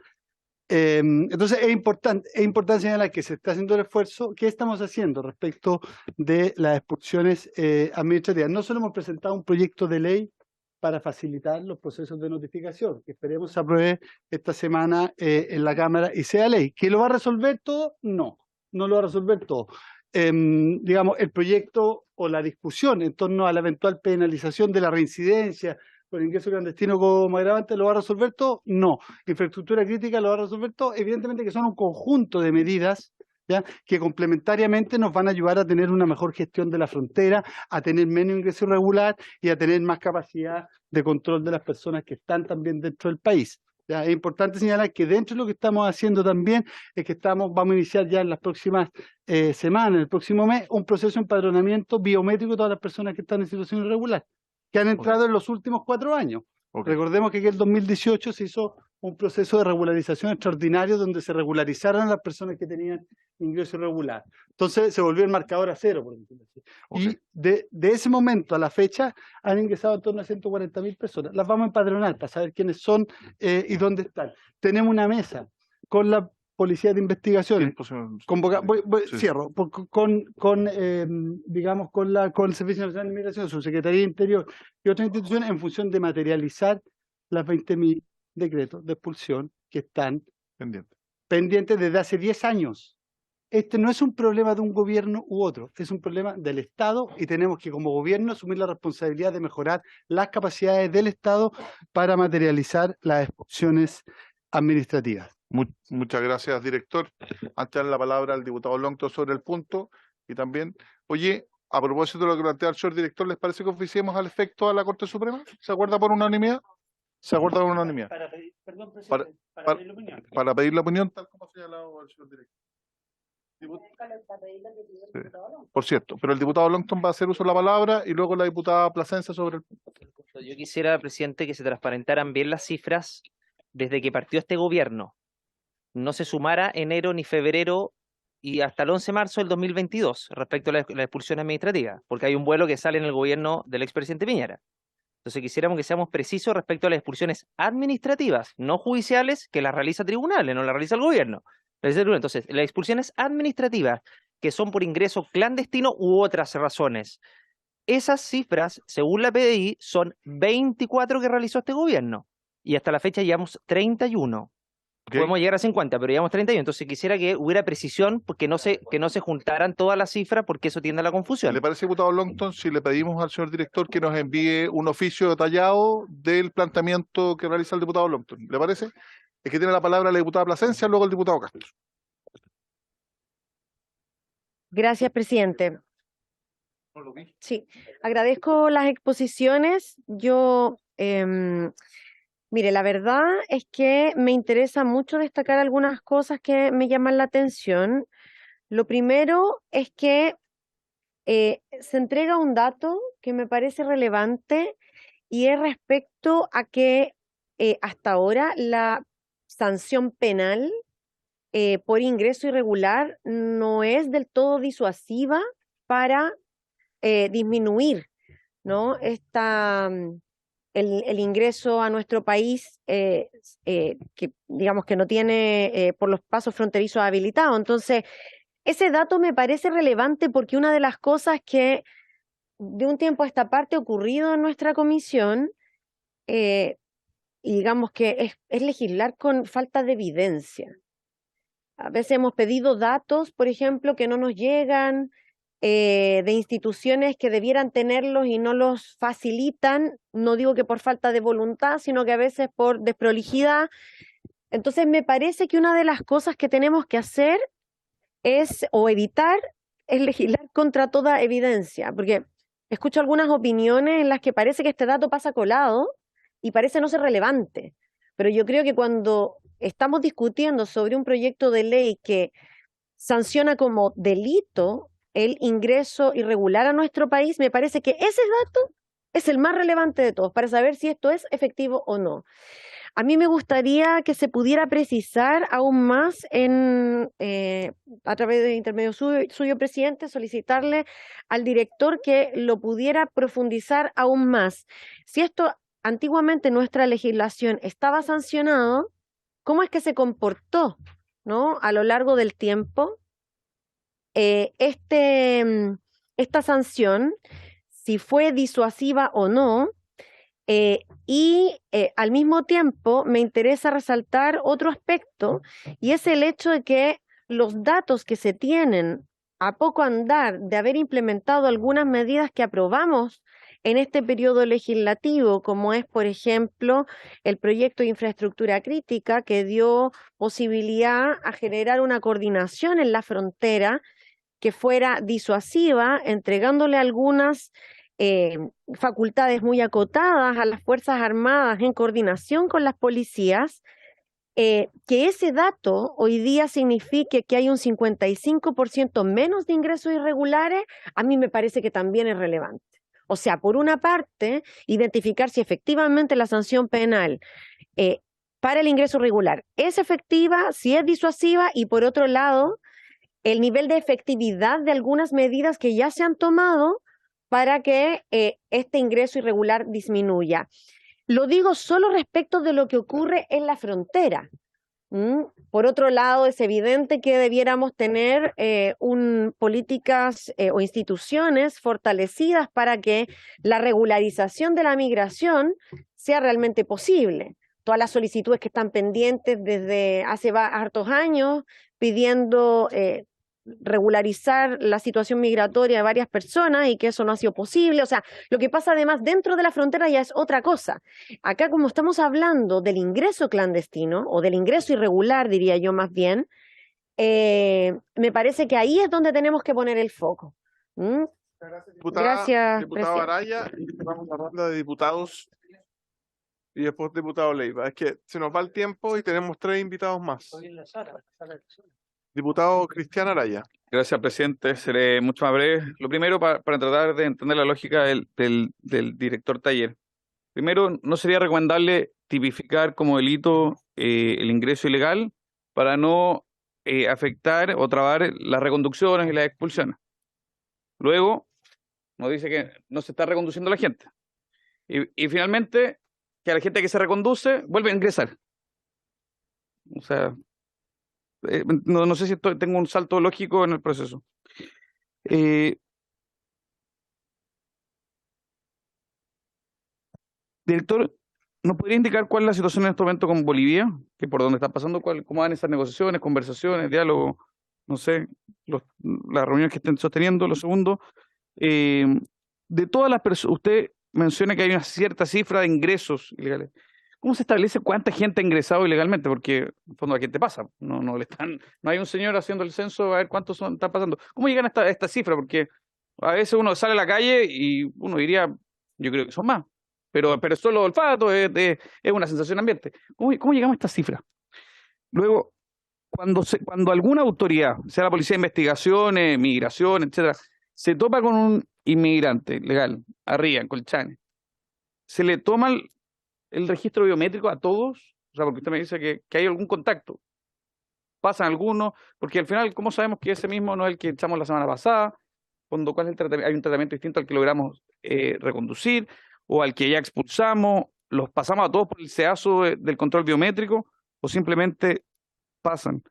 D: Entonces es importante señalar que se está haciendo el esfuerzo. ¿Qué estamos haciendo respecto de las expulsiones administrativas? No solo hemos presentado un proyecto de ley para facilitar los procesos de notificación, que esperemos se apruebe esta semana en la Cámara y sea ley. ¿Que lo va a resolver todo? No lo va a resolver todo. Digamos, el proyecto o la discusión en torno a la eventual penalización de la reincidencia por ingreso clandestino como agravante, ¿lo va a resolver todo? No. Infraestructura crítica, ¿lo va a resolver todo? Evidentemente que son un conjunto de medidas, ¿ya?, que complementariamente nos van a ayudar a tener una mejor gestión de la frontera, a tener menos ingreso irregular y a tener más capacidad de control de las personas que están también dentro del país. Ya, es importante señalar que dentro de lo que estamos haciendo también es que vamos a iniciar ya en las próximas semanas, en el próximo mes, un proceso de empadronamiento biométrico de todas las personas que están en situación irregular, que han entrado en los últimos 4 años. Recordemos que en el 2018 se hizo un proceso de regularización extraordinario donde se regularizaron a las personas que tenían ingreso irregular. Entonces se volvió el marcador a cero, por decirlo así. Y de ese momento a la fecha han ingresado en torno a 140.000 personas. Las vamos a empadronar para saber quiénes son y dónde están. Tenemos una mesa con la Policía de Investigaciones, cierro, digamos, con el Servicio Nacional de Inmigración, su Secretaría de Interior y otras instituciones en función de materializar las 20.000 decretos de expulsión que están pendiente desde hace 10 años. Este no es un problema de un gobierno u otro, es un problema del Estado y tenemos que como gobierno asumir la responsabilidad de mejorar las capacidades del Estado para materializar las expulsiones administrativas.
E: Muchas gracias, director. Antes de dar la palabra al diputado Longton sobre el punto y también, oye, a propósito de lo que plantea el señor director, ¿les parece que oficiemos al efecto a la Corte Suprema? ¿Se acuerda por unanimidad? ¿Se acuerda por unanimidad?
B: Para pedir, perdón, presidente, para pedir la opinión.
E: Para pedir la opinión, tal como ha señalado el señor director. Sí. Por cierto, pero el diputado Longton va a hacer uso de la palabra y luego la diputada Plasencia sobre el punto.
G: Yo quisiera, presidente, que se transparentaran bien las cifras desde que partió este gobierno. No se sumara enero ni febrero y hasta el 11 de marzo del 2022 respecto a la expulsión administrativa, porque hay un vuelo que sale en el gobierno del expresidente Piñera. Entonces quisiéramos que seamos precisos respecto a las expulsiones administrativas, no judiciales, que las realiza tribunales, no las realiza el gobierno. Entonces, las expulsiones administrativas, que son por ingreso clandestino u otras razones, esas cifras, según la PDI, son 24 que realizó este gobierno. Y hasta la fecha llevamos 31.
E: Okay.
G: Podemos llegar a 50, pero llevamos 31. Entonces quisiera que hubiera precisión, porque que no se juntaran todas las cifras, porque eso tiende a la confusión.
E: ¿Le parece, diputado Longton, si le pedimos al señor director que nos envíe un oficio detallado del planteamiento que realiza el diputado Longton? ¿Le parece? Es que tiene la palabra la diputada Plasencia, luego el diputado Castro.
C: Gracias, presidente. Sí, agradezco las exposiciones. Yo, mire, la verdad es que me interesa mucho destacar algunas cosas que me llaman la atención. Lo primero es que se entrega un dato que me parece relevante y es respecto a que hasta ahora la sanción penal por ingreso irregular no es del todo disuasiva para disminuir, ¿no? El ingreso a nuestro país que digamos que no tiene por los pasos fronterizos habilitados. Entonces, ese dato me parece relevante porque una de las cosas que de un tiempo a esta parte ha ocurrido en nuestra comisión, y digamos que es legislar con falta de evidencia. A veces hemos pedido datos, por ejemplo, que no nos llegan, de instituciones que debieran tenerlos y no los facilitan, no digo que por falta de voluntad, sino que a veces por desprolijidad. Entonces me parece que una de las cosas que tenemos que hacer o evitar, es legislar contra toda evidencia, porque escucho algunas opiniones en las que parece que este dato pasa colado y parece no ser relevante, pero yo creo que cuando estamos discutiendo sobre un proyecto de ley que sanciona como delito el ingreso irregular a nuestro país, me parece que ese dato es el más relevante de todos para saber si esto es efectivo o no. A mí me gustaría que se pudiera precisar aún más a través de intermedio suyo, presidente, solicitarle al director que lo pudiera profundizar aún más. Si esto antiguamente en nuestra legislación estaba sancionado, ¿cómo es que se comportó, ¿no? A lo largo del tiempo? Esta sanción, si fue disuasiva o no, al mismo tiempo me interesa resaltar otro aspecto, y es el hecho de que los datos que se tienen a poco andar de haber implementado algunas medidas que aprobamos en este periodo legislativo, como es, por ejemplo, el proyecto de infraestructura crítica que dio posibilidad a generar una coordinación en la frontera que fuera disuasiva, entregándole algunas facultades muy acotadas a las Fuerzas Armadas en coordinación con las policías, que ese dato hoy día signifique que hay un 55% menos de ingresos irregulares, a mí me parece que también es relevante. O sea, por una parte, identificar si efectivamente la sanción penal para el ingreso irregular es efectiva, si es disuasiva, y por otro lado, el nivel de efectividad de algunas medidas que ya se han tomado para que este ingreso irregular disminuya. Lo digo solo respecto de lo que ocurre en la frontera. Por otro lado, es evidente que debiéramos tener políticas o instituciones fortalecidas para que la regularización de la migración sea realmente posible. todas las solicitudes que están pendientes desde hace hartos años, pidiendo regularizar la situación migratoria de varias personas y que eso no ha sido posible. O sea, lo que pasa además dentro de la frontera ya es otra cosa. Acá, como estamos hablando del ingreso clandestino o del ingreso irregular, diría yo más bien, me parece que ahí es donde tenemos que poner el foco. ¿Mm? Gracias,
E: Diputado
C: presidente.
E: Araya, y vamos a la ronda de diputados y después diputado Leiva. Es que se nos va el tiempo y tenemos 3 invitados más. Diputado Cristian Araya.
J: Gracias, presidente. Seré mucho más breve. Lo primero, para tratar de entender la lógica del director Taller. Primero, no sería recomendable tipificar como delito el ingreso ilegal para no afectar o trabar las reconducciones y las expulsiones. Luego, nos dice que no se está reconduciendo a la gente. Y finalmente, que a la gente que se reconduce vuelve a ingresar. O sea, no sé si tengo un salto lógico en el proceso. Director, ¿nos podría indicar cuál es la situación en este momento con Bolivia? Que por dónde está pasando, cómo van esas negociaciones, conversaciones, diálogo, no sé, las reuniones que estén sosteniendo. Lo segundo, de todas las personas, usted menciona que hay una cierta cifra de ingresos ilegales. ¿Cómo se establece cuánta gente ha ingresado ilegalmente? Porque, en el fondo, ¿a quién te pasa? No hay un señor haciendo el censo a ver cuántos están pasando. ¿Cómo llegan a esta cifra? Porque a veces uno sale a la calle y uno diría, yo creo que son más. Pero solo olfato, es una sensación ambiente. ¿Cómo llegamos a esta cifra? Luego, cuando alguna autoridad, sea la Policía de Investigaciones, Migración, etcétera, se topa con un inmigrante legal, arriba, en Colchane, ¿se le toma el registro biométrico a todos? O sea, porque usted me dice que hay algún contacto. Pasan algunos, porque al final, ¿cómo sabemos que ese mismo no es el que echamos la semana pasada? ¿Cuál es el tratamiento? ¿Hay un tratamiento distinto al que logramos reconducir? ¿O al que ya expulsamos? ¿Los pasamos a todos por el sedazo del control biométrico? ¿O simplemente pasan?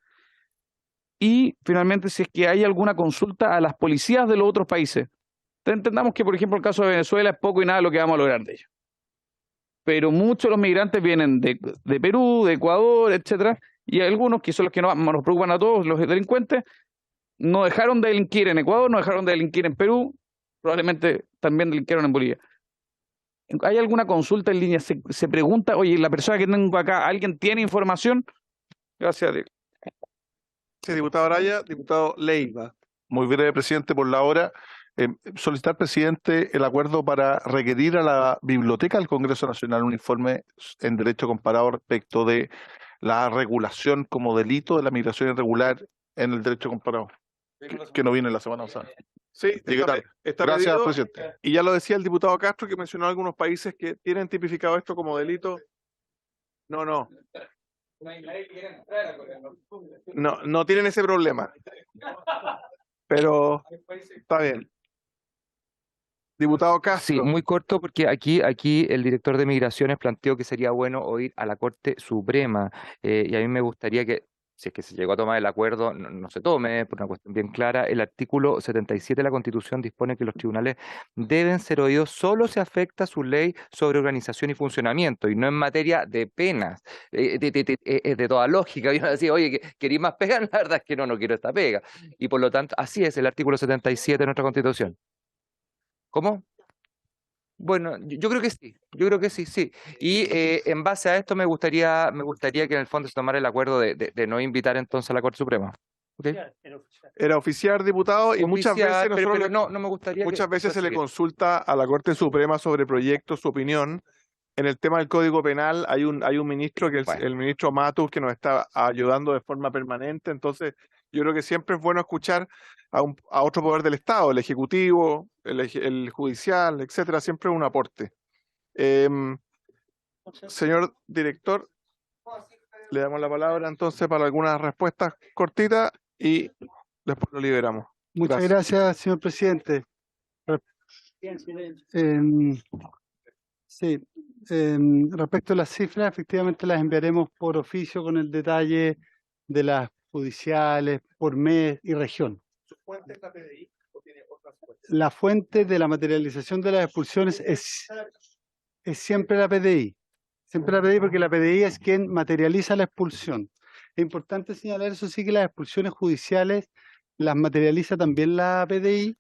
J: Y finalmente, si es que hay alguna consulta a las policías de los otros países. Entendamos que, por ejemplo, el caso de Venezuela es poco y nada lo que vamos a lograr de ellos. Pero muchos de los migrantes vienen de Perú, de Ecuador, etcétera, y algunos, que son los que nos preocupan a todos, los delincuentes, no dejaron de delinquir en Ecuador, no dejaron de delinquir en Perú, probablemente también delinquieron en Bolivia. ¿Hay alguna consulta en línea? Se pregunta, oye, la persona que tengo acá, ¿alguien tiene información? Gracias.
E: Sí, diputado Araya, diputado Leiva.
K: Muy breve, presidente, por la hora. Solicitar, presidente, el acuerdo para requerir a la Biblioteca del Congreso Nacional un informe en derecho comparado respecto de la regulación como delito de la migración irregular en el derecho comparado, que no viene la semana pasada.
E: Sí,
K: Llegué tarde.
E: está
K: Gracias,
E: pedido,
K: presidente.
E: y ya lo decía el diputado Castro, que mencionó algunos países que tienen tipificado esto como delito. No tienen ese problema. Pero está bien. Diputado Castro.
A: Sí, muy corto, porque aquí el director de Migraciones planteó que sería bueno oír a la Corte Suprema, y a mí me gustaría que, si es que se llegó a tomar el acuerdo, no se tome, por una cuestión bien clara. El artículo 77 de la Constitución dispone que los tribunales deben ser oídos solo si afecta su ley sobre organización y funcionamiento, y no en materia de penas, de toda lógica. Yo decía, oye, ¿queréis más pega? La verdad es que no quiero esta pega. Y por lo tanto, así es el artículo 77 de nuestra Constitución. ¿Cómo? Bueno, yo creo que sí, sí. Y en base a esto me gustaría que en el fondo se tomara el acuerdo de no invitar entonces a la Corte Suprema. ¿Ok?
E: Era oficial, diputado, y muchas veces
A: pero no me gustaría
E: muchas veces se le
A: seguir.
E: consulta a la Corte Suprema sobre proyectos, su opinión. En el tema del Código Penal hay un ministro, que es
A: Bueno.
E: el ministro Matus, que nos está ayudando de forma permanente. Entonces, yo creo que siempre es bueno escuchar a otro poder del Estado, el Ejecutivo, el Judicial, etcétera. Siempre es un aporte. Señor director, le damos la palabra entonces para algunas respuestas cortitas y después lo liberamos.
D: Muchas gracias, señor presidente. Sí, respecto a las cifras, efectivamente las enviaremos por oficio con el detalle de las judiciales, por mes y región.
E: ¿Su fuente es la PDI o tiene otras fuentes?
D: La fuente de la materialización de las expulsiones es siempre la PDI. Siempre la PDI, porque la PDI es quien materializa la expulsión. Es importante señalar, eso sí, que las expulsiones judiciales las materializa también la PDI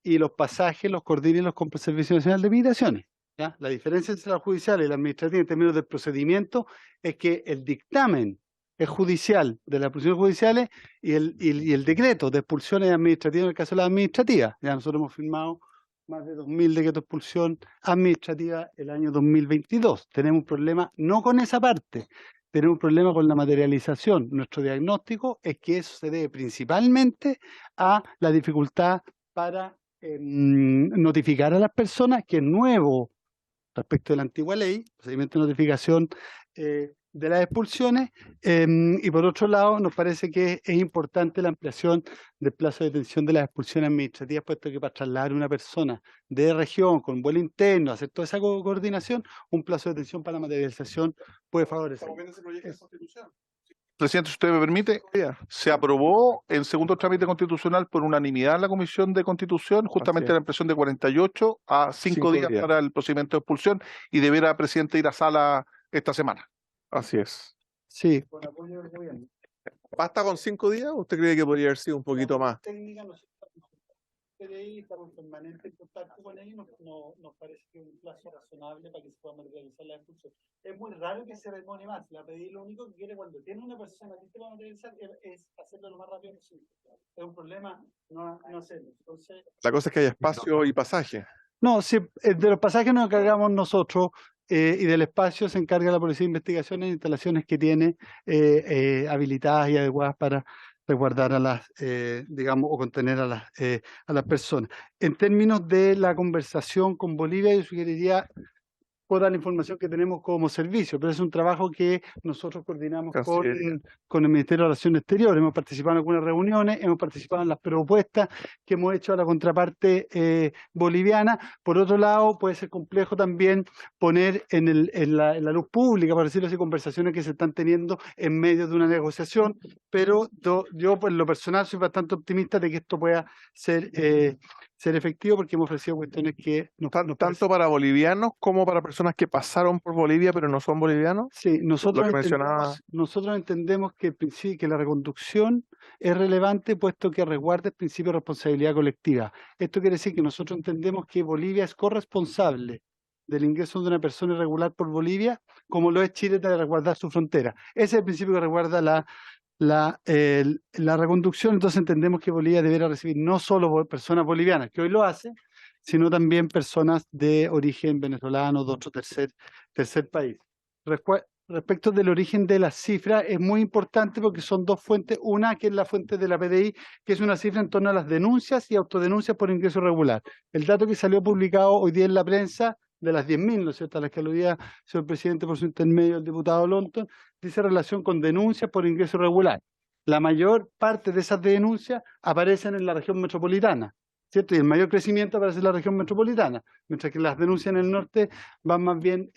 D: y los pasajes los coordina y los compra el Servicio Nacional de Migraciones. ¿Ya? La diferencia entre la judicial y la administrativa en términos del procedimiento es que el dictamen es judicial de las expulsiones judiciales y el decreto de expulsiones administrativas en el caso de las administrativas. Ya nosotros hemos firmado más de 2.000 decretos de expulsión administrativa el año 2022. Tenemos un problema no con esa parte, tenemos un problema con la materialización. Nuestro diagnóstico es que eso se debe principalmente a la dificultad para notificar a las personas, que es nuevo respecto de la antigua ley, procedimiento de notificación de las expulsiones, y por otro lado nos parece que es importante la ampliación del plazo de detención de las expulsiones administrativas, puesto que para trasladar a una persona de región con vuelo interno, hacer toda esa coordinación, un plazo de detención para la materialización puede favorecer.
K: Presidente, si usted me permite, se aprobó en segundo trámite constitucional por unanimidad en la Comisión de Constitución, justamente la ampliación de 48 a 5 días para el procedimiento de expulsión, y deberá, presidente, ir a sala esta semana.
E: Así es.
D: Sí. Con apoyo del gobierno.
E: ¿Basta con 5 días o usted cree que podría haber sido un poquito más?
D: Técnica, estamos en permanente contacto con ellos, nos parece que es un plazo razonable para que se pueda materializar la expulsión. Es muy raro que se demore más. La PDI lo único que quiere cuando tiene una persona lista para materializar es hacerlo lo más rápido posible. Es un problema no hacerlo. Entonces,
E: La cosa es que hay espacio y pasaje.
D: no, sí, de los pasajes nos encargamos nosotros, y del espacio se encarga la Policía de Investigaciones e instalaciones que tiene habilitadas y adecuadas para resguardar a las, digamos, o contener a las personas. En términos de la conversación con Bolivia, yo sugeriría toda la información que tenemos como servicio, pero es un trabajo que nosotros coordinamos con el Ministerio de Relaciones Exteriores. Hemos participado en algunas reuniones, hemos participado en las propuestas que hemos hecho a la contraparte boliviana. Por otro lado, puede ser complejo también poner en la luz pública, por decirlo así, conversaciones que se están teniendo en medio de una negociación, pero yo por lo personal soy bastante optimista de que esto pueda ser efectivo, porque hemos ofrecido cuestiones que
E: tanto para bolivianos como para personas que pasaron por Bolivia pero no son bolivianos.
D: Sí, nosotros
E: mencionaba...
D: entendemos que la reconducción es relevante, puesto que resguarda el principio de responsabilidad colectiva. Esto quiere decir que nosotros entendemos que Bolivia es corresponsable del ingreso de una persona irregular por Bolivia, como lo es Chile de resguardar su frontera. Ese es el principio que resguarda la reconducción. Entonces entendemos que Bolivia deberá recibir no solo personas bolivianas, que hoy lo hace, sino también personas de origen venezolano, de otro tercer país. Respecto del origen de las cifras, es muy importante porque son dos fuentes. Una, que es la fuente de la PDI, que es una cifra en torno a las denuncias y autodenuncias por ingreso irregular. El dato que salió publicado hoy día en la prensa, de las 10.000, ¿no es cierto?, a las que aludía, señor presidente, por su intermedio, el diputado Lonton, dice relación con denuncias por ingreso irregular. La mayor parte de esas denuncias aparecen en la región metropolitana, ¿cierto? Y el mayor crecimiento aparece en la región metropolitana, mientras que las denuncias en el norte van más bien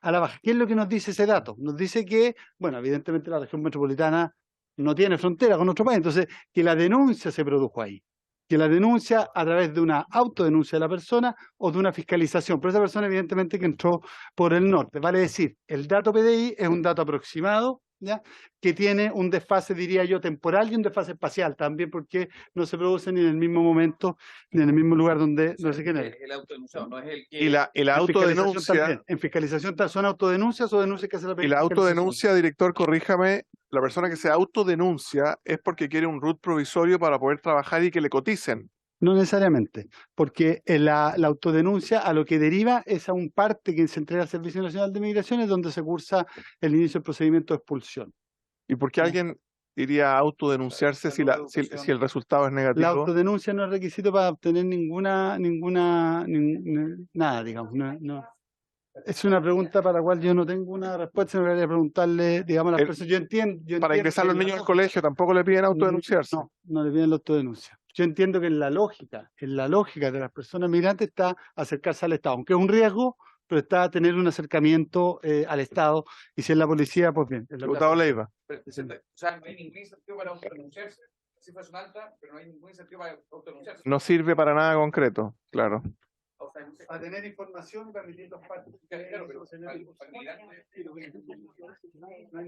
D: a la baja. ¿Qué es lo que nos dice ese dato? Nos dice que, bueno, evidentemente la región metropolitana no tiene frontera con otro país, entonces que la denuncia se produjo ahí, que la denuncia a través de una autodenuncia de la persona o de una fiscalización, pero esa persona evidentemente que entró por el norte. Vale decir, el dato PDI es un dato aproximado, ¿ya?, que tiene un desfase, diría yo, temporal y un desfase espacial también, porque no se produce ni en el mismo momento ni en el mismo lugar donde no se genera.
J: El autodenunciado, no es el que...
E: Y la autodenuncia...
D: En fiscalización son autodenuncias o denuncias que hace la PDI.
E: Y la autodenuncia, director, corríjame, la persona que se autodenuncia es porque quiere un RUT provisorio para poder trabajar y que le coticen.
D: No necesariamente, porque la autodenuncia a lo que deriva es a un parte que se entrega al Servicio Nacional de Migraciones, donde se cursa el inicio del procedimiento de expulsión.
E: ¿Y por qué alguien iría a autodenunciarse si el resultado es negativo?
D: La autodenuncia no es requisito para obtener nada, digamos. No. Es una pregunta para la cual yo no tengo una respuesta. Me gustaría preguntarle, digamos, a las personas. Yo entiendo
E: para ingresar a los niños al colegio tampoco le piden autodenunciarse.
D: No le piden la autodenuncia. Yo entiendo que en la lógica de las personas migrantes está acercarse al Estado, aunque es un riesgo, pero está a tener un acercamiento al Estado, y si es la policía, pues bien.
E: Diputado Leiva.
J: O sea, no hay ningún incentivo para autodenunciarse. Las cifras son altas, pero no hay ningún incentivo para autodenunciarse.
E: No sirve para nada concreto, claro.
D: a tener información para emitir los partes.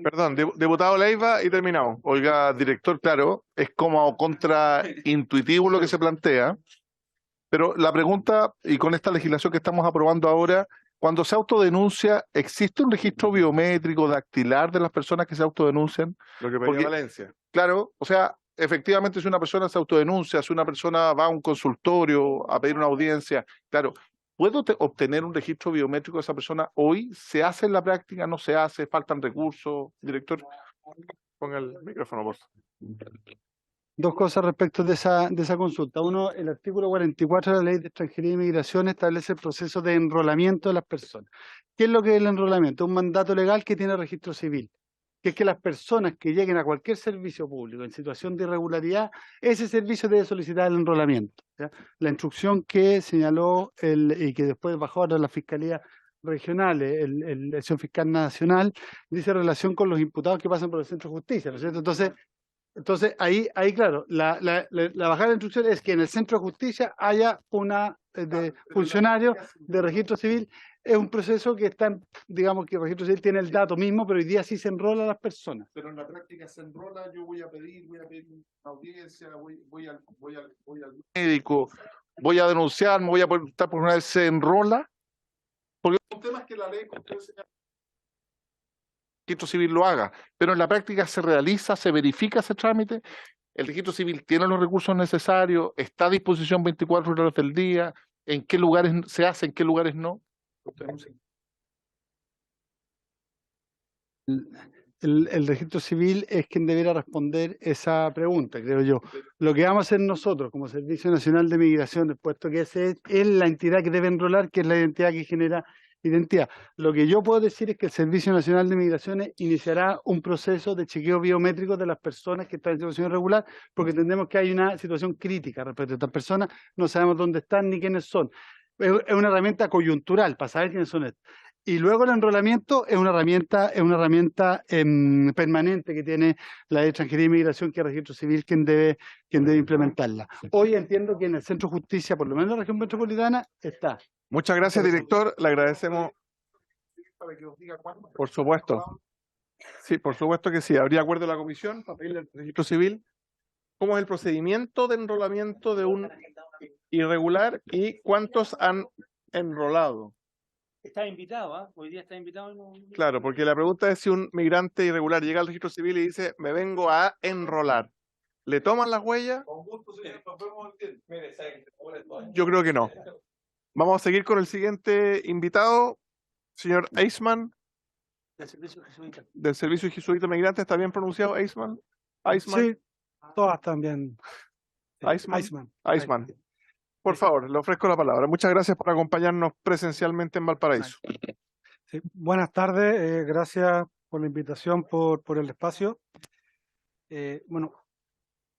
K: Perdón, diputado Leiva y terminamos. Oiga, director, claro, es como contraintuitivo lo que se plantea, pero la pregunta, y con esta legislación que estamos aprobando ahora, cuando se autodenuncia, ¿existe un registro biométrico dactilar de las personas que se autodenuncian?
E: Lo que pedía
K: Porque-
E: Valencia.
K: Claro, o sea, efectivamente si una persona se autodenuncia, si una persona va a un consultorio a pedir una audiencia, claro, ¿puedo obtener un registro biométrico de esa persona hoy? ¿Se hace en la práctica? ¿No se hace? ¿Faltan recursos? Director,
E: Ponga el micrófono, por favor.
D: Dos cosas respecto de esa consulta. Uno, el artículo 44 de la Ley de Extranjería e Migración establece el proceso de enrolamiento de las personas. ¿Qué es lo que es el enrolamiento? Un mandato legal que tiene registro civil, que es que las personas que lleguen a cualquier servicio público en situación de irregularidad, ese servicio debe solicitar el enrolamiento, ¿ya? La instrucción que señaló y que después bajó a la Fiscalía Regional, el Sección Fiscal Nacional, dice relación con los imputados que pasan por el Centro de Justicia, ¿no es cierto? Entonces ahí claro, la bajada de instrucción es que en el Centro de Justicia haya una de funcionario de registro civil. Es un proceso que está, digamos que el registro civil tiene el dato mismo, pero hoy día sí se enrola a las personas.
K: Pero en la práctica se enrola, yo voy a pedir una audiencia, voy al médico, voy a denunciar, me voy a preguntar por una vez, ¿se enrola? Porque un tema es que la ley el registro civil lo haga, pero en la práctica se realiza, se verifica ese trámite, el registro civil tiene los recursos necesarios, está a disposición 24 horas del día, en qué lugares se hace, en qué lugares no.
D: El registro civil es quien debiera responder esa pregunta, creo yo. Lo que vamos a hacer nosotros como Servicio Nacional de Migración, puesto que es la entidad que debe enrolar, que es la entidad que genera identidad. Lo que yo puedo decir es que el Servicio Nacional de Migraciones iniciará un proceso de chequeo biométrico de las personas que están en situación irregular, porque entendemos que hay una situación crítica respecto a estas personas, no sabemos dónde están ni quiénes son. Es una herramienta coyuntural para saber quiénes son estos. Y luego el enrolamiento es una herramienta permanente que tiene la Ley de Extranjería e Inmigración, que es el registro civil quien debe implementarla. Hoy entiendo que en el Centro de Justicia, por lo menos en la región metropolitana, está.
E: Muchas gracias, director. Le agradecemos. Por supuesto. Sí, por supuesto que sí. Habría acuerdo de la comisión para pedirle el registro civil. ¿Cómo es el procedimiento de enrolamiento de un irregular y cuántos han enrolado?
B: Está invitado, hoy día está invitado.
E: Claro, porque la pregunta es si un migrante irregular llega al registro civil y dice, me vengo a enrolar. ¿Le toman las huellas? Yo creo que no. Vamos a seguir con el siguiente invitado, señor Eisman,
B: Del servicio jesuita.
E: del Servicio Jesuita Migrante. ¿Está bien pronunciado, Eisman?
D: Sí, todas también.
E: Eisman. Eisman. Por favor, le ofrezco la palabra. Muchas gracias por acompañarnos presencialmente en Valparaíso.
L: Sí, buenas tardes, gracias por la invitación, por el espacio. Bueno,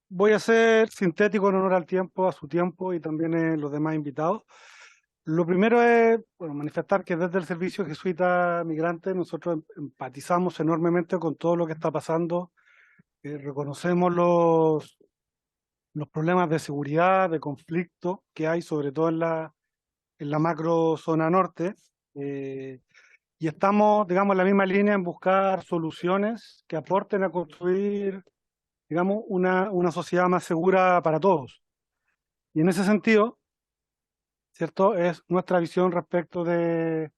L: voy a ser sintético en honor al tiempo, a su tiempo y también los demás invitados. Lo primero es manifestar que desde el Servicio Jesuita Migrante nosotros empatizamos enormemente con todo lo que está pasando. Reconocemos los problemas de seguridad, de conflicto que hay, sobre todo en la macro zona norte. Y estamos, digamos, en la misma línea en buscar soluciones que aporten a construir, digamos, una sociedad más segura para todos. Y en ese sentido, ¿cierto?, es nuestra visión respecto de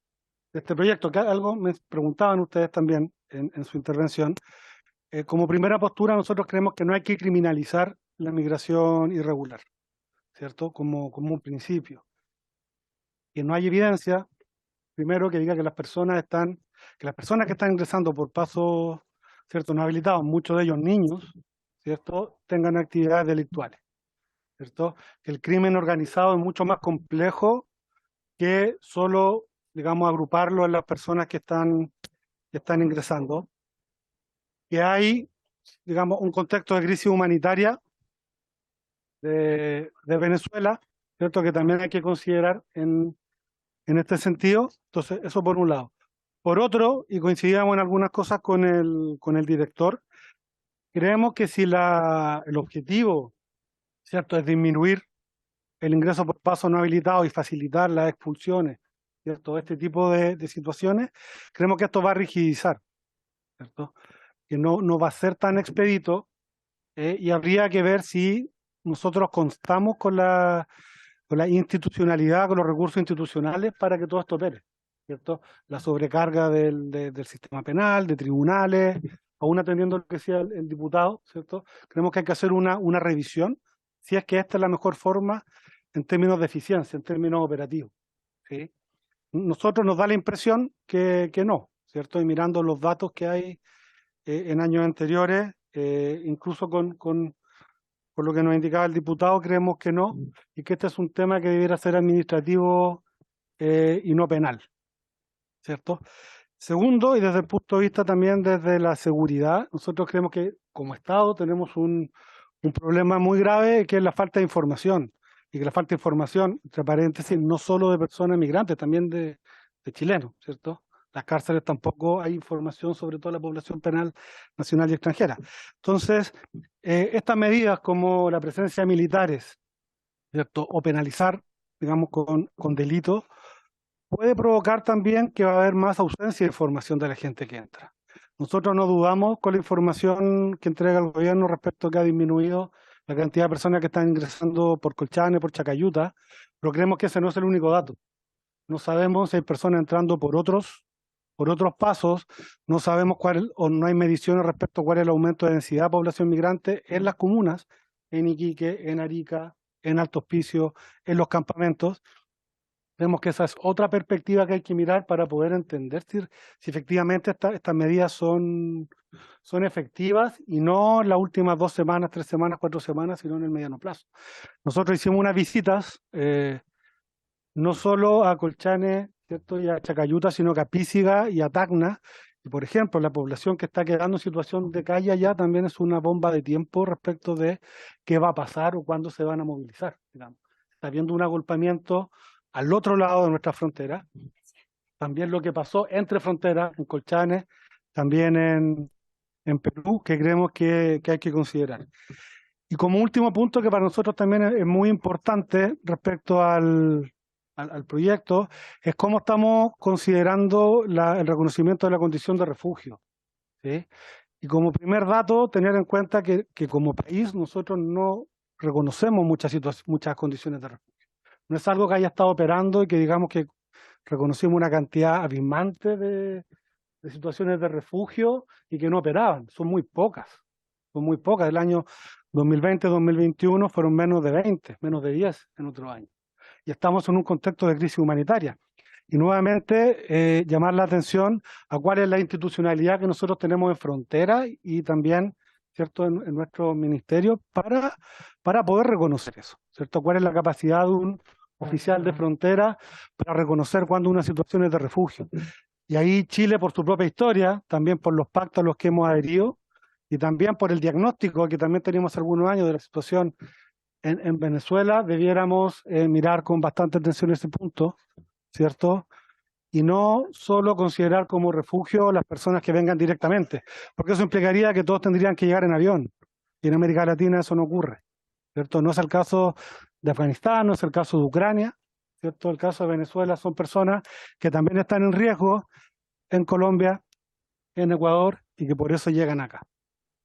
L: este proyecto, que algo me preguntaban ustedes también en su intervención. Como primera postura, nosotros creemos que no hay que criminalizar la migración irregular, ¿cierto?, como un principio. Que no hay evidencia, primero, que diga que las personas que están ingresando por pasos, ¿cierto?, no habilitados, muchos de ellos niños, ¿cierto?, tengan actividades delictuales, ¿cierto? Que el crimen organizado es mucho más complejo que solo, digamos, agruparlo en las personas que están ingresando. Que hay, digamos, un contexto de crisis humanitaria de Venezuela, ¿cierto?, que también hay que considerar en este sentido. Entonces, eso por un lado. Por otro, y coincidíamos en algunas cosas con el director, creemos que si el objetivo, ¿cierto?, es disminuir el ingreso por paso no habilitado y facilitar las expulsiones, ¿cierto? Este tipo de situaciones, creemos que esto va a rigidizar, ¿cierto? Que no va a ser tan expedito, y habría que ver si nosotros constamos con la institucionalidad, con los recursos institucionales para que todo esto opere, ¿cierto? La sobrecarga del sistema penal, de tribunales, aún atendiendo lo que decía el diputado, ¿cierto? Creemos que hay que hacer una revisión, si es que esta es la mejor forma en términos de eficiencia, en términos operativos, ¿sí? Nosotros nos da la impresión que no, ¿cierto? Y mirando los datos que hay en años anteriores, incluso con lo que nos indicaba el diputado, creemos que no, y que este es un tema que debiera ser administrativo y no penal, ¿cierto? Segundo, y desde el punto de vista también desde la seguridad, nosotros creemos que como Estado tenemos un problema muy grave, que es la falta de información, y que la falta de información, entre paréntesis, no solo de personas migrantes, también de chilenos, ¿cierto? Las cárceles tampoco hay información sobre toda la población penal nacional y extranjera. Entonces, estas medidas como la presencia de militares, ¿cierto? O penalizar, digamos, con delitos, puede provocar también que va a haber más ausencia de información de la gente que entra. Nosotros no dudamos con la información que entrega el gobierno respecto a que ha disminuido la cantidad de personas que están ingresando por Colchane, por Chacayuta, pero creemos que ese no es el único dato. No sabemos si hay personas entrando por otros pasos, no sabemos o no hay mediciones respecto a cuál es el aumento de densidad de población migrante en las comunas, en Iquique, en Arica, en Alto Hospicio, en los campamentos. Vemos que esa es otra perspectiva que hay que mirar para poder entender si efectivamente estas medidas son efectivas y no en las últimas 2 semanas, 3 semanas, 4 semanas, sino en el mediano plazo. Nosotros hicimos unas visitas, no solo a Colchane, ¿cierto? Y a Chacayuta, sino que a Písiga y a Tacna. Y por ejemplo, la población que está quedando en situación de calle allá también es una bomba de tiempo respecto de qué va a pasar o cuándo se van a movilizar, digamos. Está habiendo un agolpamiento al otro lado de nuestra frontera. También lo que pasó entre fronteras, en Colchane, también en Perú, que creemos que hay que considerar. Y como último punto, que para nosotros también es muy importante respecto al proyecto, es cómo estamos considerando el reconocimiento de la condición de refugio, ¿sí? Y como primer dato, tener en cuenta que como país nosotros no reconocemos muchas condiciones de refugio. No es algo que haya estado operando y que digamos que reconocimos una cantidad abismante de situaciones de refugio y que no operaban. Son muy pocas. Del año 2020-2021 fueron menos de 20, menos de 10 en otros años. Y estamos en un contexto de crisis humanitaria. Y nuevamente llamar la atención a cuál es la institucionalidad que nosotros tenemos en frontera y también, ¿cierto?, en nuestro ministerio para poder reconocer eso, ¿cierto? ¿Cuál es la capacidad de un oficial de frontera para reconocer cuando una situación es de refugio? Y ahí Chile, por su propia historia, también por los pactos a los que hemos adherido y también por el diagnóstico que también teníamos algunos años de la situación en Venezuela, debiéramos mirar con bastante atención ese punto, ¿cierto? Y no solo considerar como refugio las personas que vengan directamente, porque eso implicaría que todos tendrían que llegar en avión. Y en América Latina eso no ocurre, ¿cierto? No es el caso de Afganistán, no es el caso de Ucrania, ¿cierto? El caso de Venezuela son personas que también están en riesgo en Colombia, en Ecuador, y que por eso llegan acá,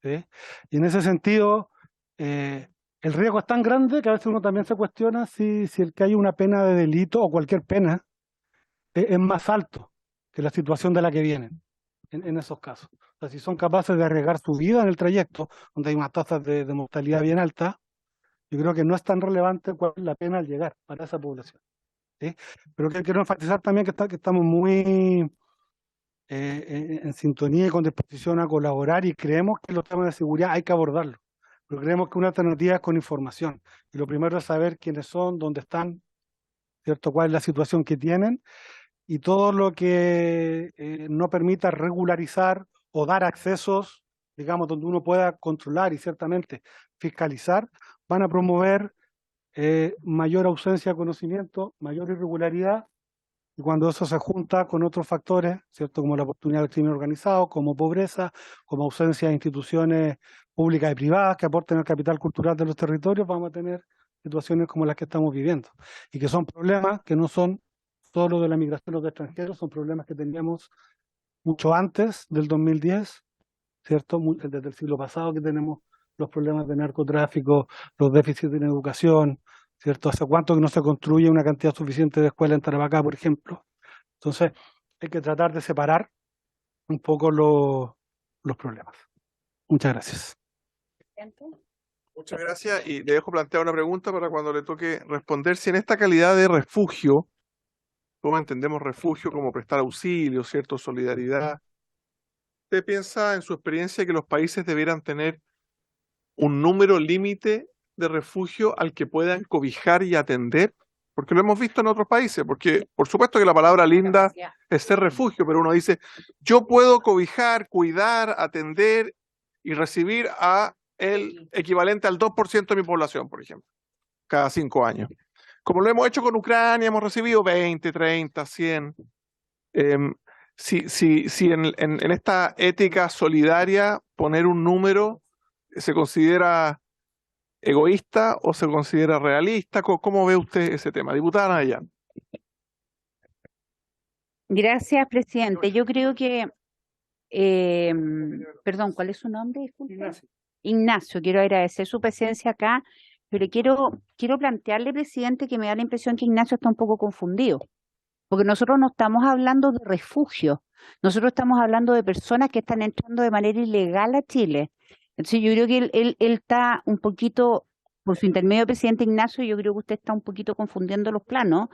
L: ¿sí? Y en ese sentido, el riesgo es tan grande que a veces uno también se cuestiona si el que hay una pena de delito o cualquier pena es más alto que la situación de la que vienen en esos casos. O sea, si son capaces de arriesgar su vida en el trayecto, donde hay unas tasas de mortalidad bien altas, yo creo que no es tan relevante cuál es la pena al llegar para esa población, ¿sí? Pero quiero enfatizar también que estamos muy en sintonía y con disposición a colaborar y creemos que los temas de seguridad hay que abordarlos. Pero creemos que una alternativa es con información. Y lo primero es saber quiénes son, dónde están, ¿cierto?, cuál es la situación que tienen, y todo lo que no permita regularizar o dar accesos, digamos, donde uno pueda controlar y ciertamente fiscalizar, van a promover mayor ausencia de conocimiento, mayor irregularidad, y cuando eso se junta con otros factores, ¿cierto?, como la oportunidad del crimen organizado, como pobreza, como ausencia de instituciones públicas y privadas que aporten el capital cultural de los territorios, vamos a tener situaciones como las que estamos viviendo, y que son problemas que no son solo de la migración de extranjeros, son problemas que teníamos mucho antes del 2010, ¿cierto? Desde el siglo pasado que tenemos los problemas de narcotráfico, los déficits en educación, ¿cierto? ¿Hace cuánto que no se construye una cantidad suficiente de escuelas en Tarapacá, por ejemplo? Entonces, hay que tratar de separar un poco los problemas. Muchas gracias.
E: Muchas gracias y le dejo plantear una pregunta para cuando le toque responder. Si en esta calidad de refugio, ¿cómo entendemos refugio? Como prestar auxilio, ¿cierto? Solidaridad. ¿Usted piensa en su experiencia que los países debieran tener un número límite de refugio al que puedan cobijar y atender? Porque lo hemos visto en otros países, porque por supuesto que la palabra linda es ser refugio, pero uno dice, yo puedo cobijar, cuidar, atender y recibir a el equivalente al 2% de mi población, por ejemplo, cada 5 años. Como lo hemos hecho con Ucrania, hemos recibido 20, 30, 100. Si en esta ética solidaria poner un número se considera egoísta o se considera realista, ¿cómo ve usted ese tema? Diputada Nahayán.
H: Gracias, presidente. Yo creo que, perdón, ¿cuál es su nombre? Disculpe.
B: Ignacio.
H: Ignacio, quiero agradecer su presencia acá, pero quiero plantearle, presidente, que me da la impresión que Ignacio está un poco confundido, porque nosotros no estamos hablando de refugio, nosotros estamos hablando de personas que están entrando de manera ilegal a Chile. Entonces yo creo que él está un poquito, por su intermedio, presidente Ignacio, yo creo que usted está un poquito confundiendo los planos,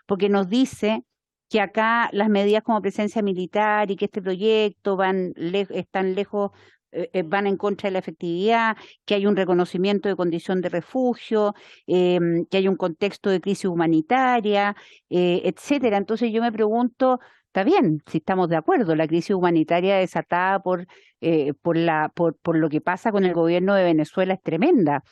H: porque nos dice que acá las medidas como presencia militar y que este proyecto están lejos, van en contra de la efectividad, que hay un reconocimiento de condición de refugio, que hay un contexto de crisis humanitaria, etcétera. Entonces yo me pregunto, está bien, si estamos de acuerdo, la crisis humanitaria desatada por lo que pasa con el gobierno de Venezuela es tremenda,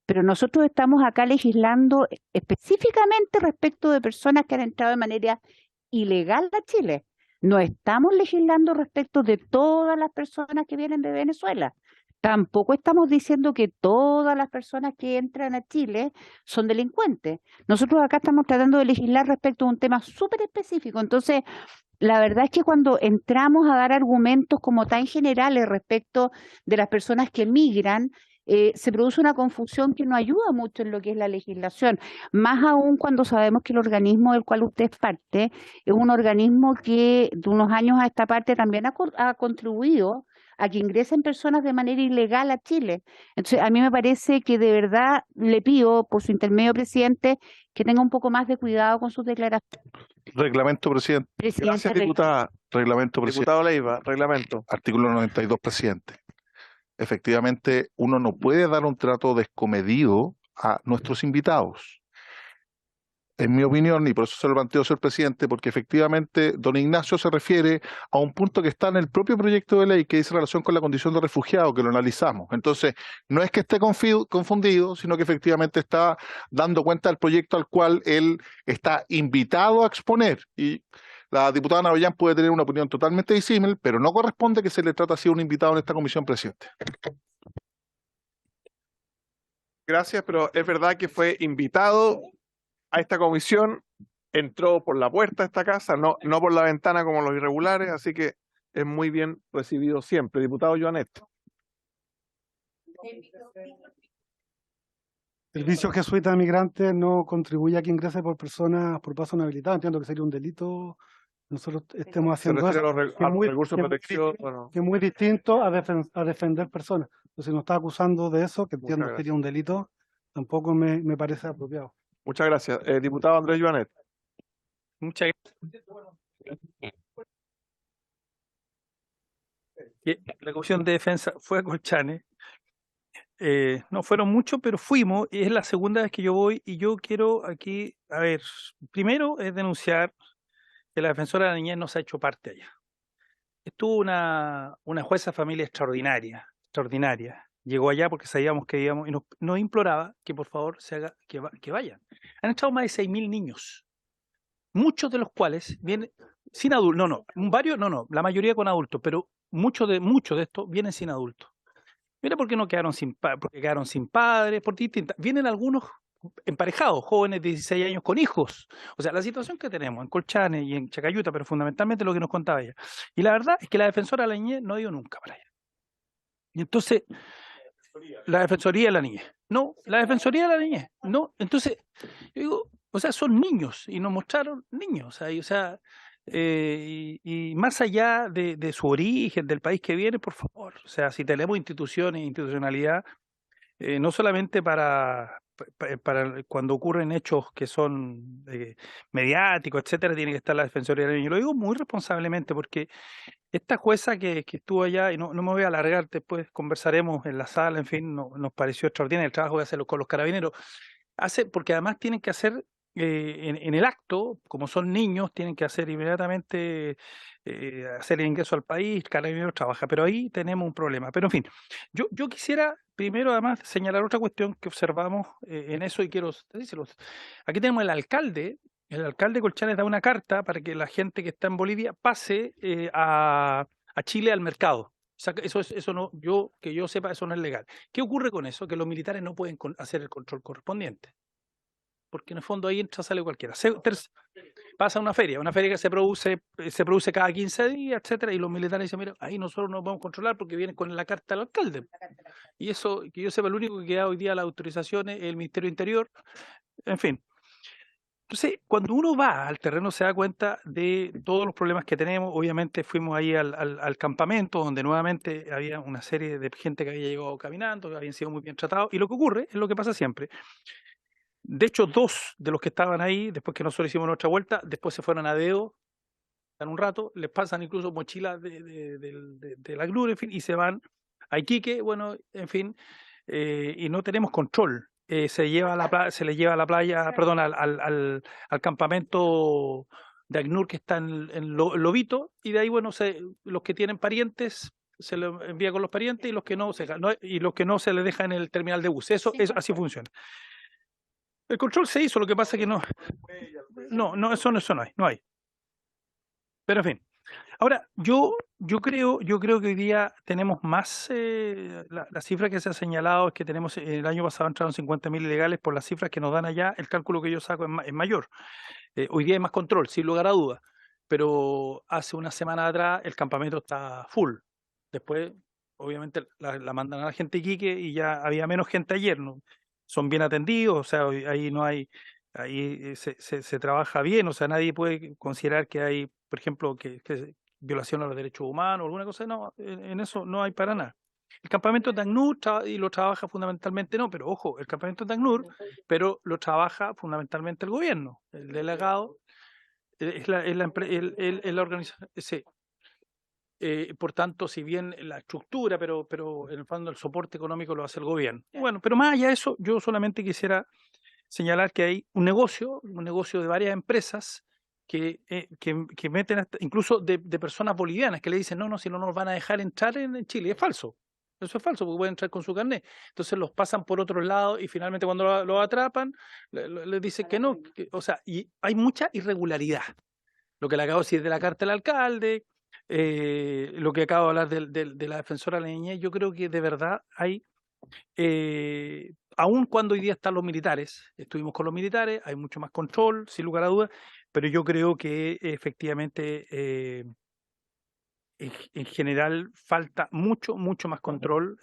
H: pero nosotros estamos acá legislando específicamente respecto de personas que han entrado de manera ilegal a Chile. No estamos legislando respecto de todas las personas que vienen de Venezuela. Tampoco estamos diciendo que todas las personas que entran a Chile son delincuentes. Nosotros acá estamos tratando de legislar respecto a un tema súper específico. Entonces, la verdad es que cuando entramos a dar argumentos como tan generales respecto de las personas que migran, se produce una confusión que no ayuda mucho en lo que es la legislación, más aún cuando sabemos que el organismo del cual usted es parte es un organismo que de unos años a esta parte también ha contribuido a que ingresen personas de manera ilegal a Chile. Entonces, a mí me parece que de verdad le pido, por su intermedio, presidente, que tenga un poco más de cuidado con sus declaraciones.
K: Reglamento, presidente.
E: Gracias, diputada.
K: Reglamento, presidente.
E: Diputado Leiva, reglamento.
K: Artículo 92, presidente. Efectivamente, uno no puede dar un trato descomedido a nuestros invitados. En mi opinión, y por eso se lo planteo, señor presidente, porque efectivamente don Ignacio se refiere a un punto que está en el propio proyecto de ley que dice relación con la condición de refugiado, que lo analizamos. Entonces, no es que esté confundido, sino que efectivamente está dando cuenta del proyecto al cual él está invitado a exponer. Y la diputada Nahayán puede tener una opinión totalmente disímil, pero no corresponde que se le trate así a un invitado en esta comisión, presidente.
E: Gracias, pero es verdad que fue invitado a esta comisión, entró por la puerta de esta casa, no por la ventana como los irregulares, así que es muy bien recibido siempre. Diputado Joanet.
L: Servicio jesuita de migrantes no contribuye a que ingrese por paso no habilitado. Entiendo que sería un delito. Nosotros estemos
E: Se
L: haciendo
E: refiere
L: eso,
E: a los recursos de protección. Bueno,
L: que es muy distinto a defender personas. Entonces, nos está acusando de eso, que entiendo que sería un delito, tampoco me parece apropiado.
E: muchas gracias. Diputado Andrés Joanet.
M: Muchas gracias. La Comisión de Defensa fue a Colchane. No fueron muchos, pero fuimos, y es la segunda vez que yo voy, y yo quiero aquí, a ver, primero es denunciar que la defensora de la niñez no se ha hecho parte allá. Estuvo una jueza de familia extraordinaria. Llegó allá porque sabíamos que íbamos, y nos imploraba que por favor que vayan. Han entrado más de 6.000 niños, muchos de los cuales vienen sin adultos, la mayoría con adultos, pero muchos de estos vienen sin adultos. Mira por qué no quedaron sin padres, por distintas. Vienen algunos emparejados, jóvenes de 16 años con hijos. O sea, la situación que tenemos en Colchane y en Chacayuta, pero fundamentalmente lo que nos contaba ella. Y la verdad es que la defensora de la niñez no ha ido nunca para allá. Y entonces, la defensoría de la niñez. No, la defensoría de la niñez. No, entonces, yo digo, o sea, son niños y nos mostraron niños. O sea, y más allá de su origen, del país que viene, por favor. O sea, si tenemos instituciones, institucionalidad, no solamente para cuando ocurren hechos que son mediáticos, etcétera, tiene que estar la Defensoría del Niño. Lo digo muy responsablemente porque esta jueza que estuvo allá, y no me voy a alargar, después conversaremos en la sala, en fin, nos pareció extraordinario el trabajo que hace con los carabineros. Porque además tienen que hacer, en el acto, como son niños, tienen que hacer inmediatamente hacer el ingreso al país, Carabineros trabaja, pero ahí tenemos un problema. Pero en fin, yo quisiera primero además señalar otra cuestión que observamos en eso y quiero decirlo. Aquí tenemos el alcalde Colchane da una carta para que la gente que está en Bolivia pase a Chile al mercado. O sea, eso no, que yo sepa, eso no es legal. ¿Qué ocurre con eso? Que los militares no pueden hacer el control correspondiente. Porque en el fondo ahí entra, sale cualquiera. Pasa una feria que se produce cada 15 días, etcétera, y los militares dicen, mira, ahí nosotros no podemos controlar porque vienen con la carta del alcalde. Y eso, que yo sepa, el único que da hoy día las autorizaciones es el Ministerio del Interior, en fin. Entonces, cuando uno va al terreno se da cuenta de todos los problemas que tenemos. Obviamente fuimos ahí al campamento, donde nuevamente había una serie de gente que había llegado caminando, que habían sido muy bien tratados, y lo que ocurre es lo que pasa siempre. De hecho, 2 de los que estaban ahí, después que nosotros hicimos nuestra vuelta, después se fueron a Deo, están un rato, les pasan incluso mochilas de la GNUR, en fin, y se van a Iquique, bueno, en fin, y no tenemos control. Se les lleva a la playa, perdón, al campamento de ACNUR que está en Lobito, y de ahí, bueno, los que tienen parientes se los envía con los parientes y los que no se les deja en el terminal de bus. Eso así funciona. El control se hizo, lo que pasa es que no, eso no hay. Pero en fin. Ahora, yo creo que hoy día tenemos más, la cifra que se ha señalado es que tenemos, el año pasado entraron 50.000 ilegales, por las cifras que nos dan allá, el cálculo que yo saco es mayor. Hoy día hay más control, sin lugar a dudas, pero hace una semana atrás el campamento está full. Después, obviamente, la mandan a la gente de Iquique y ya había menos gente ayer, ¿no? Son bien atendidos, o sea, ahí no hay, ahí se trabaja bien, o sea, nadie puede considerar que hay, por ejemplo, que violación a los derechos humanos o alguna cosa, no, en eso no hay para nada. El campamento de ACNUR y lo trabaja fundamentalmente, no, pero ojo, el campamento de ACNUR, pero lo trabaja fundamentalmente el gobierno, el delegado, es la organización, sí. Por tanto, si bien la estructura, pero en el fondo el soporte económico lo hace el gobierno. Bueno, pero más allá de eso, yo solamente quisiera señalar que hay un negocio de varias empresas que meten, incluso de personas bolivianas que le dicen, no, si no nos van a dejar entrar en Chile. Es falso. Eso es falso, porque pueden entrar con su carnet. Entonces los pasan por otro lado y finalmente cuando lo atrapan, les dicen que no. O sea, y hay mucha irregularidad. Lo que le acabo de decir de la carta del alcalde, lo que acabo de hablar de la defensora de la niñez, yo creo que de verdad hay, aun cuando hoy día están los militares, estuvimos con los militares, hay mucho más control, sin lugar a dudas, pero yo creo que efectivamente en general falta mucho más control.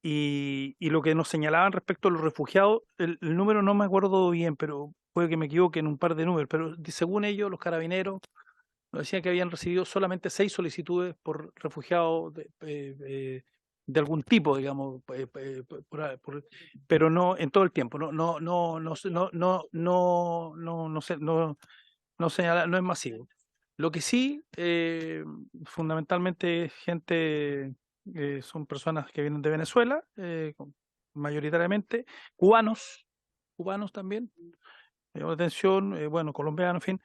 M: Y lo que nos señalaban respecto a los refugiados, el número no me acuerdo bien, pero puede que me equivoque en un par de números, pero según ellos, los carabineros nos decían que habían recibido solamente 6 solicitudes por refugiados de algún tipo, digamos, pero no en todo el tiempo, no señala, no es masivo. Lo que sí, fundamentalmente gente, son personas que vienen de Venezuela, mayoritariamente, cubanos también, atención, bueno, colombianos, en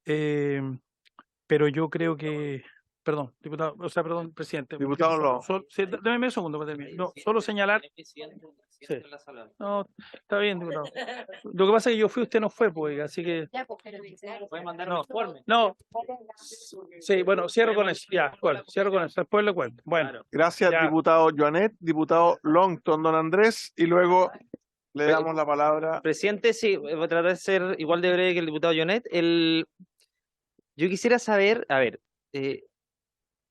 M: fin. Pero yo creo que, perdón, diputado, o sea, perdón, presidente.
K: Diputado,
M: sí, déjeme un segundo para terminar. No, solo señalar. Sí. No, está bien, diputado. Lo que pasa es que yo fui, usted no fue, pues, así que. No. Sí, bueno, cierro con eso. Ya, cierro con eso. Después le cuento. Bueno.
K: Gracias,
M: ya.
K: Diputado Joanet, diputado Longton, don Andrés, y luego
E: Le damos la palabra.
G: Presidente, sí, voy a tratar de ser igual de breve que el diputado Jonet. Yo quisiera saber, a ver, ¿cuál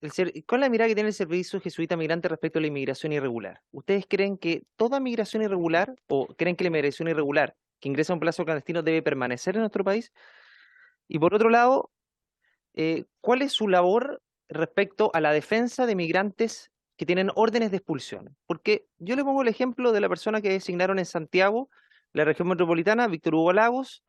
G: es la mirada que tiene el Servicio Jesuita Migrante respecto a la inmigración irregular? ¿Ustedes creen que toda migración irregular o creen que la inmigración irregular que ingresa a un plazo clandestino debe permanecer en nuestro país? Y por otro lado, ¿cuál es su labor respecto a la defensa de migrantes que tienen órdenes de expulsión? Porque yo le pongo el ejemplo de la persona que designaron en Santiago, la región metropolitana, Víctor Hugo Lagos.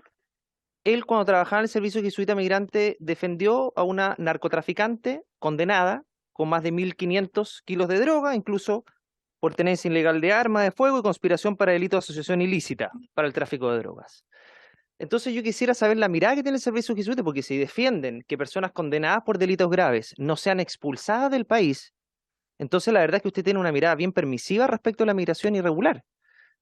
G: Él, cuando trabajaba en el Servicio Jesuita Migrante, defendió a una narcotraficante condenada con más de 1.500 kilos de droga, incluso por tenencia ilegal de arma de fuego y conspiración para delito de asociación ilícita para el tráfico de drogas. Entonces yo quisiera saber la mirada que tiene el Servicio Jesuita, porque si defienden que personas condenadas por delitos graves no sean expulsadas del país, entonces la verdad es que usted tiene una mirada bien permisiva respecto a la migración irregular.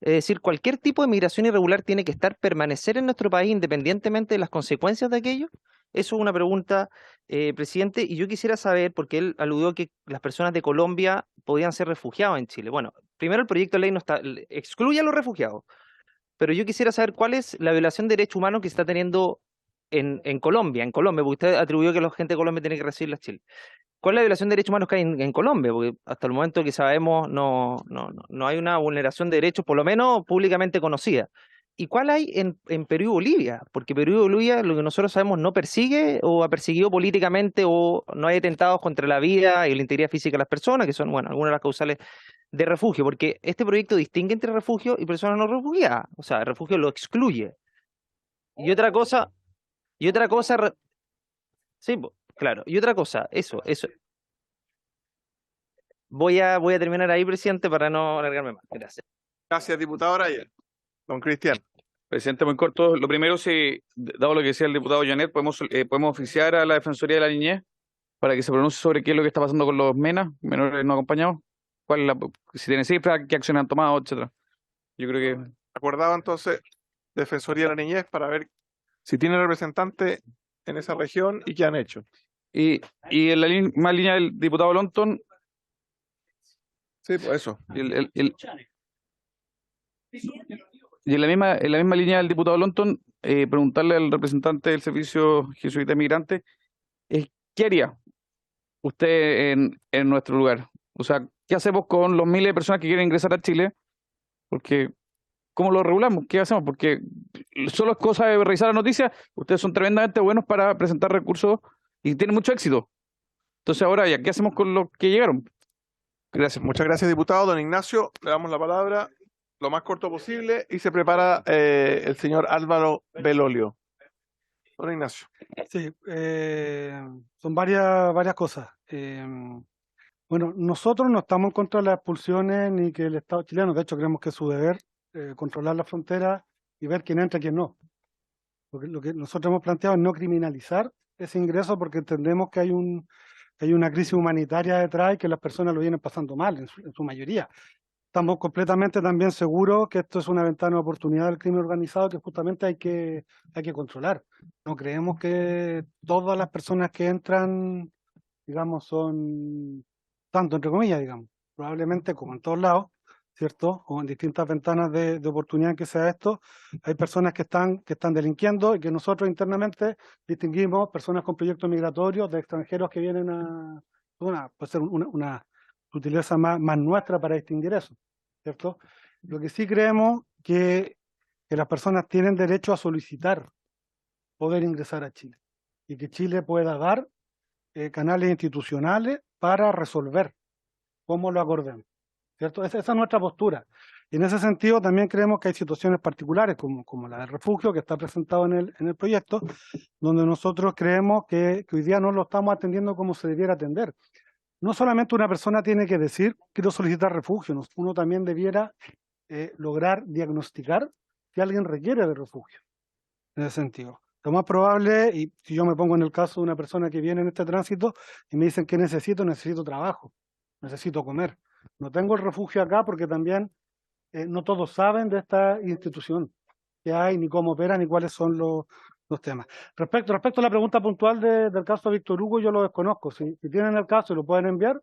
G: Es decir, cualquier tipo de migración irregular tiene que permanecer en nuestro país independientemente de las consecuencias de aquello. Eso es una pregunta, presidente, y yo quisiera saber, porque él aludió que las personas de Colombia podían ser refugiados en Chile. Bueno, primero el proyecto de ley no excluye a los refugiados, pero yo quisiera saber cuál es la violación de derechos humanos que se está teniendo en Colombia, porque usted atribuyó que la gente de Colombia tiene que recibirla a Chile. ¿Cuál es la violación de derechos humanos que hay en Colombia? Porque hasta el momento que sabemos no hay una vulneración de derechos, por lo menos públicamente conocida. ¿Y cuál hay en Perú y Bolivia? Porque Perú y Bolivia, lo que nosotros sabemos, no persigue o ha perseguido políticamente o no hay atentados contra la vida y la integridad física de las personas, que son, bueno, algunas de las causales de refugio, porque este proyecto distingue entre refugio y personas no refugiadas. O sea, el refugio lo excluye. Y otra cosa, sí, claro, y otra cosa, eso. Voy a terminar ahí, presidente, para no alargarme más. Gracias.
E: Gracias, diputado Araya. Don Cristian.
J: Presidente, muy corto. Lo primero, si, dado lo que decía el diputado Janet, podemos oficiar a la Defensoría de la Niñez para que se pronuncie sobre qué es lo que está pasando con los menores no acompañados, si tienen cifras, qué acciones han tomado, etcétera. Yo creo que...
E: Acordado entonces, Defensoría de la Niñez, para ver si tiene representante en esa región y qué han hecho.
J: Y en la misma línea del diputado Lonton.
E: Sí, pues eso.
J: Y en la misma línea del diputado Lonton, preguntarle al representante del Servicio Jesuita Migrante, ¿qué haría usted en nuestro lugar? O sea, ¿qué hacemos con los miles de personas que quieren ingresar a Chile? Porque, ¿cómo lo regulamos? ¿Qué hacemos? Porque solo es cosa de revisar las noticias. Ustedes son tremendamente buenos para presentar recursos y tienen mucho éxito. Entonces ahora, ¿qué hacemos con los que llegaron?
E: Gracias. Muchas gracias, diputado. Don Ignacio, le damos la palabra lo más corto posible y se prepara el señor Álvaro Belolio. Don Ignacio.
L: Sí, son varias cosas. Bueno, nosotros no estamos en contra de las expulsiones ni que el Estado chileno, de hecho creemos que es su deber controlar la frontera y ver quién entra y quién no. Porque lo que nosotros hemos planteado es no criminalizar ese ingreso porque entendemos que hay una crisis humanitaria detrás y que las personas lo vienen pasando mal en su mayoría. Estamos completamente también seguros que esto es una ventana de oportunidad del crimen organizado que justamente hay que controlar. No creemos que todas las personas que entran, digamos, son tanto, entre comillas, digamos. Probablemente, como en todos lados, ¿cierto? O en distintas ventanas de oportunidad que sea esto, hay personas que están delinquiendo y que nosotros internamente distinguimos personas con proyectos migratorios de extranjeros que vienen puede ser una sutileza más nuestra para distinguir eso, ¿cierto? Lo que sí creemos que las personas tienen derecho a solicitar poder ingresar a Chile y que Chile pueda dar canales institucionales para resolver cómo lo acordemos, ¿cierto? Esa es nuestra postura. Y en ese sentido también creemos que hay situaciones particulares como la del refugio que está presentado en el proyecto, donde nosotros creemos que hoy día no lo estamos atendiendo como se debiera atender. No solamente una persona tiene que decir, quiero solicitar refugio, uno también debiera lograr diagnosticar si alguien requiere de refugio, en ese sentido. Lo más probable, y si yo me pongo en el caso de una persona que viene en este tránsito y me dicen que necesito trabajo, necesito comer. No tengo el refugio acá porque también no todos saben de esta institución que hay, ni cómo opera, ni cuáles son los temas. Respecto a la pregunta puntual del caso de Víctor Hugo, yo lo desconozco. Si tienen el caso y lo pueden enviar,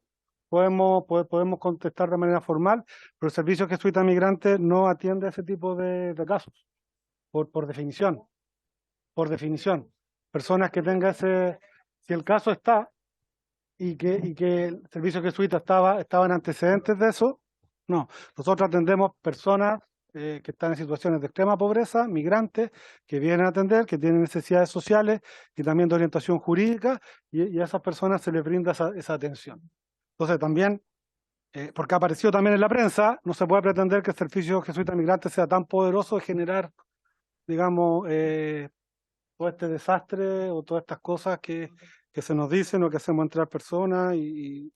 L: podemos contestar de manera formal, pero el Servicio Jesuita Migrante no atiende ese tipo de casos, por definición. Por definición. Personas que tengan si el caso está y que el Servicio Jesuita estaban antecedentes de eso, no. Nosotros atendemos personas que están en situaciones de extrema pobreza, migrantes, que vienen a atender, que tienen necesidades sociales y también de orientación jurídica, y a esas personas se les brinda esa atención. Entonces también, porque ha aparecido también en la prensa, no se puede pretender que el Servicio Jesuita Migrante sea tan poderoso de generar, digamos, todo este desastre o todas estas cosas que se nos dicen o que hacemos entrar personas y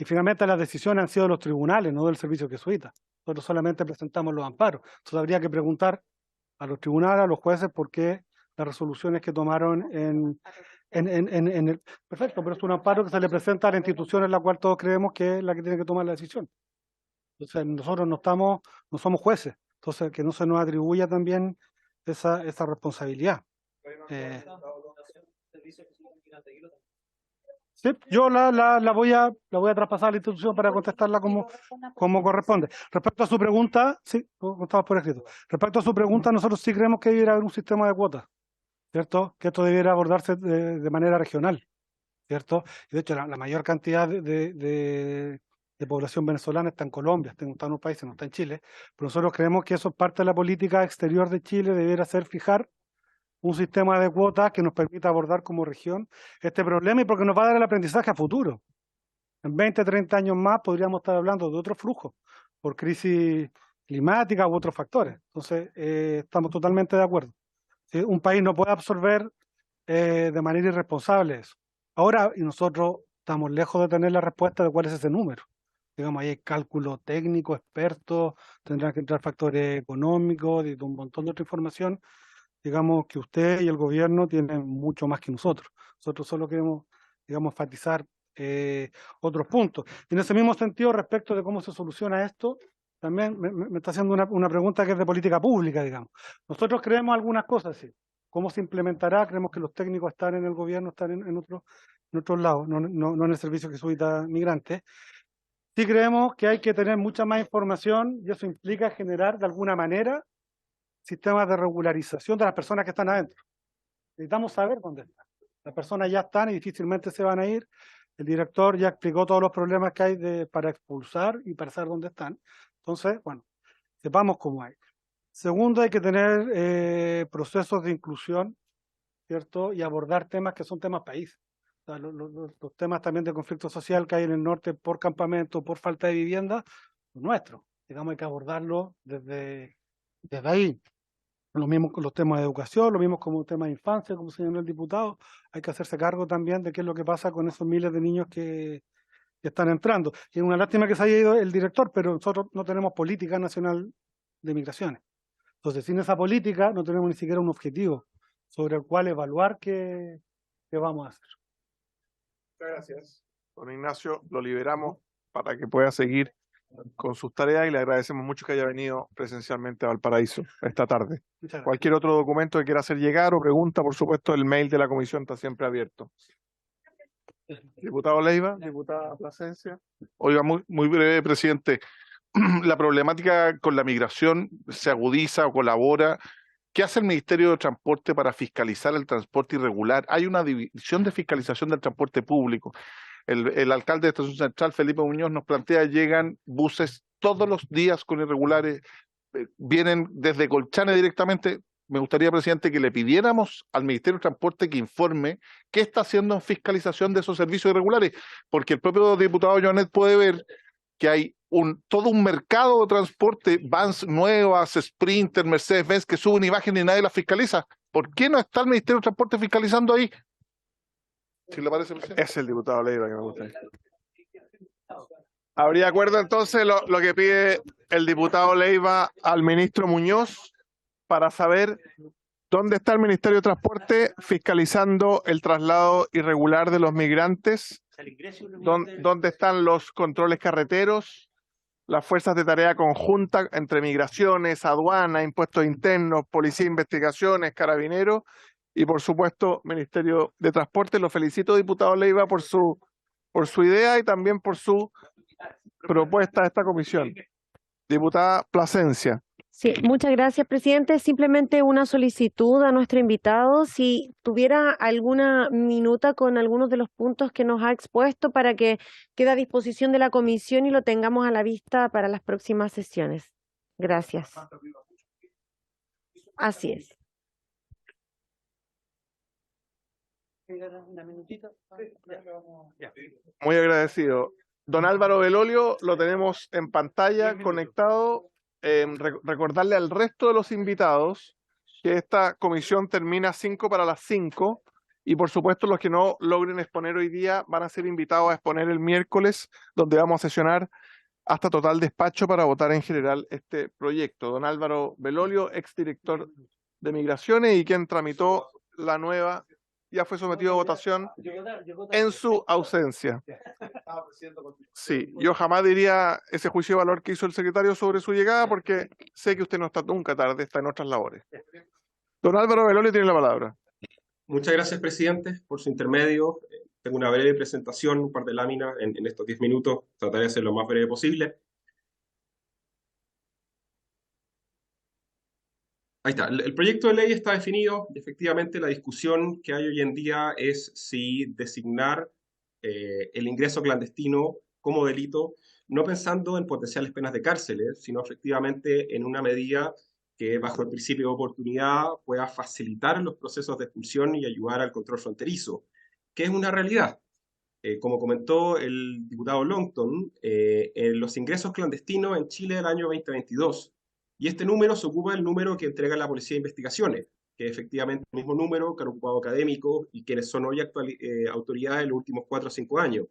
L: finalmente las decisiones han sido de los tribunales, no del Servicio Jesuita. Nosotros solamente presentamos los amparos. Entonces habría que preguntar a los tribunales, a los jueces, por qué las resoluciones que tomaron en el... Perfecto, pero es un amparo que se le presenta a la institución en la cual todos creemos que es la que tiene que tomar la decisión. Entonces nosotros no somos jueces, entonces que no se nos atribuya también esa responsabilidad. Sí, yo la voy a traspasar a la institución para contestarla como corresponde. Respecto a su pregunta, sí, estamos por escrito. Respecto a su pregunta, nosotros sí creemos que debiera haber un sistema de cuotas, ¿cierto? Que esto debiera abordarse de manera regional, ¿cierto? Y de hecho, la mayor cantidad de población venezolana está en Colombia, está en unos países, no está en Chile, pero nosotros creemos que eso es parte de la política exterior de Chile, debiera ser fijar un sistema de cuotas que nos permita abordar como región este problema y porque nos va a dar el aprendizaje a futuro. En 20, 30 años más podríamos estar hablando de otro flujo por crisis climática u otros factores. Entonces, estamos totalmente de acuerdo. ¿Sí? Un país no puede absorber de manera irresponsable eso. Ahora, y nosotros estamos lejos de tener la respuesta de cuál es ese número. Digamos, ahí hay cálculo técnico, expertos, tendrán que entrar factores económicos y un montón de otra información. Digamos que usted y el gobierno tienen mucho más que nosotros. Nosotros solo queremos, digamos, enfatizar otros puntos. Y en ese mismo sentido, respecto de cómo se soluciona esto, también me está haciendo una pregunta que es de política pública, digamos. Nosotros creemos algunas cosas, sí. ¿Cómo se implementará? Creemos que los técnicos están en el gobierno, están en otros lados, no en el Servicio Jesuita Migrante. Sí creemos que hay que tener mucha más información y eso implica generar de alguna manera sistemas de regularización de las personas que están adentro. Necesitamos saber dónde están. Las personas ya están y difícilmente se van a ir. El director ya explicó todos los problemas que hay para expulsar y para saber dónde están. Entonces, bueno, sepamos cómo hay. Segundo, hay que tener procesos de inclusión, ¿cierto? Y abordar temas que son temas país. O sea, los temas también de conflicto social que hay en el norte por campamento, por falta de vivienda, son nuestros. Digamos, hay que abordarlo desde ahí. Lo mismo con los temas de educación, lo mismo como temas de infancia, como señaló el diputado. Hay que hacerse cargo también de qué es lo que pasa con esos miles de niños que están entrando. Y es una lástima que se haya ido el director, pero nosotros no tenemos política nacional de migraciones. Entonces, sin esa política no tenemos ni siquiera un objetivo sobre el cual evaluar qué vamos a hacer.
E: Muchas gracias. Don Ignacio, lo liberamos para que pueda seguir con sus tareas y le agradecemos mucho que haya venido presencialmente a Valparaíso esta tarde. Cualquier otro documento que quiera hacer llegar o pregunta, por supuesto, el mail de la comisión está siempre abierto. Diputado Leiva, diputada Plasencia.
K: Oiga, muy breve, presidente. La problemática con la migración se agudiza o colabora. ¿Qué hace el Ministerio de Transporte para fiscalizar el transporte irregular? Hay una división de fiscalización del transporte público. El alcalde de Estación Central, Felipe Muñoz, nos plantea, llegan buses todos los días con irregulares, vienen desde Colchane directamente. Me gustaría, presidente, que le pidiéramos al Ministerio de Transporte que informe qué está haciendo en fiscalización de esos servicios irregulares, porque el propio diputado Joanet puede ver que hay todo un mercado de transporte, vans nuevas, Sprinter, Mercedes-Benz, que suben imágenes y nadie las fiscaliza. ¿Por qué no está el Ministerio de Transporte fiscalizando ahí? Si le parece, presidente.
E: Es el diputado Leiva que me gusta. ¿Habría acuerdo entonces lo que pide el diputado Leiva al ministro Muñoz para saber dónde está el Ministerio de Transporte fiscalizando el traslado irregular de los migrantes? ¿Dónde están los controles carreteros? Las fuerzas de tarea conjunta entre migraciones, aduana, impuestos internos, policía, investigaciones, carabineros y por supuesto Ministerio de Transporte. Lo felicito, diputado Leiva, por su por su idea y también por su propuesta a esta comisión. Diputada Plasencia.
C: Sí, muchas gracias, presidente. Simplemente una solicitud a nuestro invitado, si tuviera alguna minuta con algunos de los puntos que nos ha expuesto para que quede a disposición de la comisión y lo tengamos a la vista para las próximas sesiones. Gracias. Así es.
E: Muy agradecido. Don Álvaro Belolio, lo tenemos en pantalla, conectado. Recordarle al resto de los invitados que esta comisión termina 5 para las 5 y por supuesto los que no logren exponer hoy día van a ser invitados a exponer el miércoles, donde vamos a sesionar hasta total despacho para votar en general este proyecto. Don Álvaro Belolio, exdirector de Migraciones y quien tramitó la nueva, ya fue sometido a votación en su ausencia. Sí, yo jamás diría ese juicio de valor que hizo el secretario sobre su llegada porque sé que usted no está nunca tarde, está en otras labores. Don Álvaro Belolio tiene la palabra.
N: Muchas gracias, presidente, por su intermedio. Tengo una breve presentación, un par de láminas en estos 10 minutos. Trataré de hacer lo más breve posible. Ahí está. El proyecto de ley está definido. Efectivamente, la discusión que hay hoy en día es si designar el ingreso clandestino como delito, no pensando en potenciales penas de cárcel, sino efectivamente en una medida que bajo el principio de oportunidad pueda facilitar los procesos de expulsión y ayudar al control fronterizo, que es una realidad. Como comentó el diputado Longton, los ingresos clandestinos en Chile del año 2022, y este número se ocupa del número que entrega la Policía de Investigaciones, que es efectivamente el mismo número que han ocupado académicos y quienes son hoy autoridades en los últimos 4 o 5 años.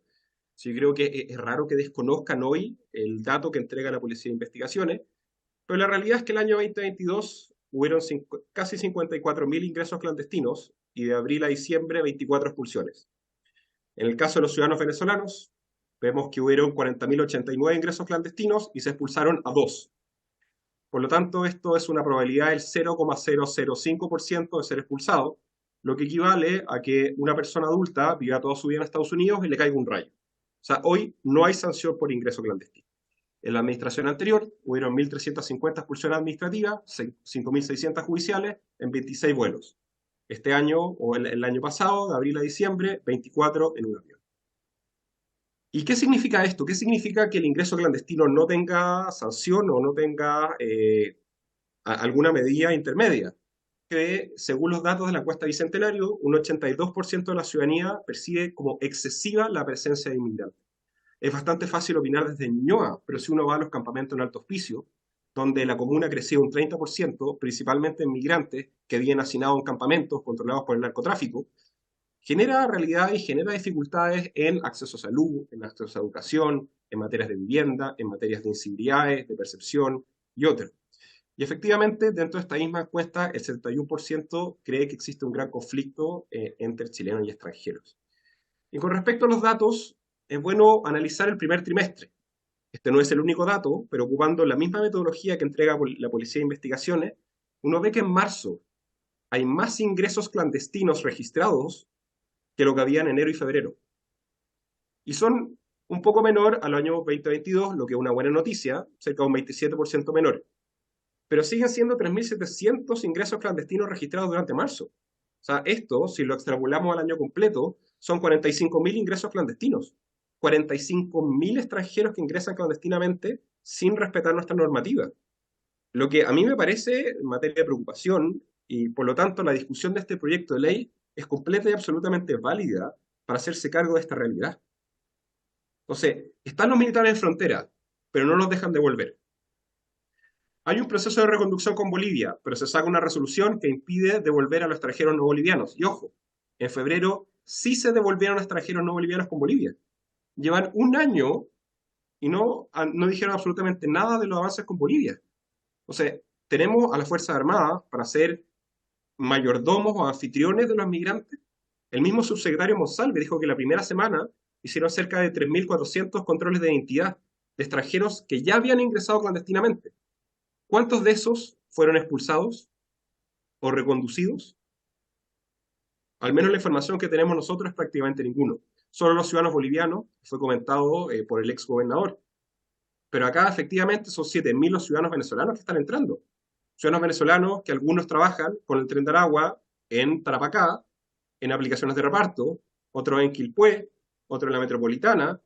N: Yo creo que es raro que desconozcan hoy el dato que entrega la Policía de Investigaciones, pero la realidad es que el año 2022 hubieron casi 54.000 ingresos clandestinos y de abril a diciembre 24 expulsiones. En el caso de los ciudadanos venezolanos, vemos que hubieron 40.089 ingresos clandestinos y se expulsaron a 2. Por lo tanto, esto es una probabilidad del 0,005% de ser expulsado, lo que equivale a que una persona adulta viva toda su vida en Estados Unidos y le caiga un rayo. O sea, hoy no hay sanción por ingreso clandestino. En la administración anterior hubieron 1.350 expulsiones administrativas, 5.600 judiciales en 26 vuelos. Este año, o el año pasado, de abril a diciembre, 24 en un avión. ¿Y qué significa esto? ¿Qué significa que el ingreso clandestino no tenga sanción o no tenga alguna medida intermedia? Que, según los datos de la encuesta Bicentenario, un 82% de la ciudadanía percibe como excesiva la presencia de inmigrantes. Es bastante fácil opinar desde Ñuñoa, pero si uno va a los campamentos en Alto Hospicio, donde la comuna creció un 30%, principalmente en migrantes que vienen hacinados en campamentos controlados por el narcotráfico, genera realidad y genera dificultades en acceso a salud, en acceso a educación, en materias de vivienda, en materias de inseguridades, de percepción y otras. Y efectivamente, dentro de esta misma encuesta, el 71% cree que existe un gran conflicto entre chilenos y extranjeros. Y con respecto a los datos, es bueno analizar el primer trimestre. Este no es el único dato, pero ocupando la misma metodología que entrega la Policía de Investigaciones, uno ve que en marzo hay más ingresos clandestinos registrados que lo que había en enero y febrero. Y son un poco menor al año 2022, lo que es una buena noticia, cerca de un 27% menor. Pero siguen siendo 3.700 ingresos clandestinos registrados durante marzo. O sea, esto, si lo extrapolamos al año completo, son 45.000 ingresos clandestinos. 45.000 extranjeros que ingresan clandestinamente sin respetar nuestra normativa. Lo que a mí me parece en materia de preocupación, y por lo tanto la discusión de este proyecto de ley es completa y absolutamente válida para hacerse cargo de esta realidad. Entonces, están los militares en frontera, pero no los dejan devolver. Hay un proceso de reconducción con Bolivia, pero se saca una resolución que impide devolver a los extranjeros no bolivianos. Y ojo, en febrero sí se devolvieron a extranjeros no bolivianos con Bolivia. Llevan un año y no dijeron absolutamente nada de los avances con Bolivia. O sea, tenemos a las Fuerzas Armadas para ser mayordomos o anfitriones de los migrantes. El mismo subsecretario Monsalve dijo que la primera semana hicieron cerca de 3.400 controles de identidad de extranjeros que ya habían ingresado clandestinamente. ¿Cuántos de esos fueron expulsados o reconducidos? Al menos la información que tenemos nosotros es prácticamente ninguno. solo los ciudadanos bolivianos, fue comentado por el ex gobernador. Pero acá efectivamente son 7.000 los ciudadanos venezolanos que están entrando. Ciudadanos venezolanos que algunos trabajan con el Tren de Aragua en Tarapacá, en aplicaciones de reparto, otros en Quilpué, otros en la metropolitana,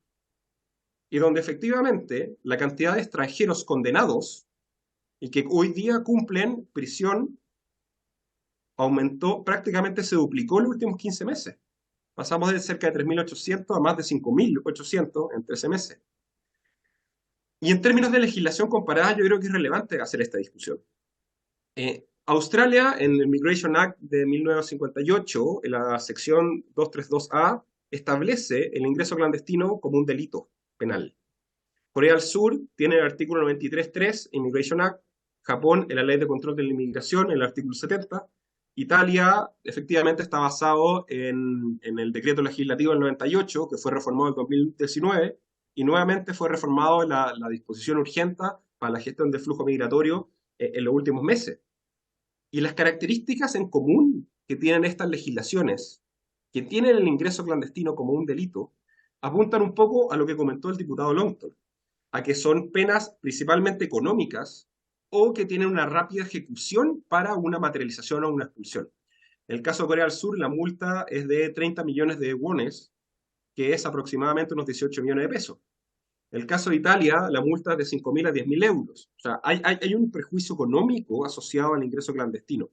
N: y donde efectivamente la cantidad de extranjeros condenados y que hoy día cumplen prisión aumentó, prácticamente se duplicó en los últimos 15 meses. Pasamos de cerca de 3.800 a más de 5.800 en 13 meses. Y en términos de legislación comparada, yo creo que es relevante hacer esta discusión. Australia, en el Migration Act de 1958, en la sección 232A, establece el ingreso clandestino como un delito penal. Corea del Sur tiene el artículo 93.3, Immigration Act. Japón, en la Ley de Control de la Inmigración, en el artículo 70. Italia, efectivamente, está basado en el decreto legislativo del 98, que fue reformado en 2019, y nuevamente fue reformado en la disposición urgente para la gestión del flujo migratorio en los últimos meses. Y las características en común que tienen estas legislaciones, que tienen el ingreso clandestino como un delito, apuntan un poco a lo que comentó el diputado Longton, a que son penas principalmente económicas o que tienen una rápida ejecución para una materialización o una expulsión. En el caso de Corea del Sur, la multa es de 30 millones de wones, que es aproximadamente unos 18 millones de pesos. En el caso de Italia, la multa es de 5.000 a 10.000 euros. O sea, hay un prejuicio económico asociado al ingreso clandestino.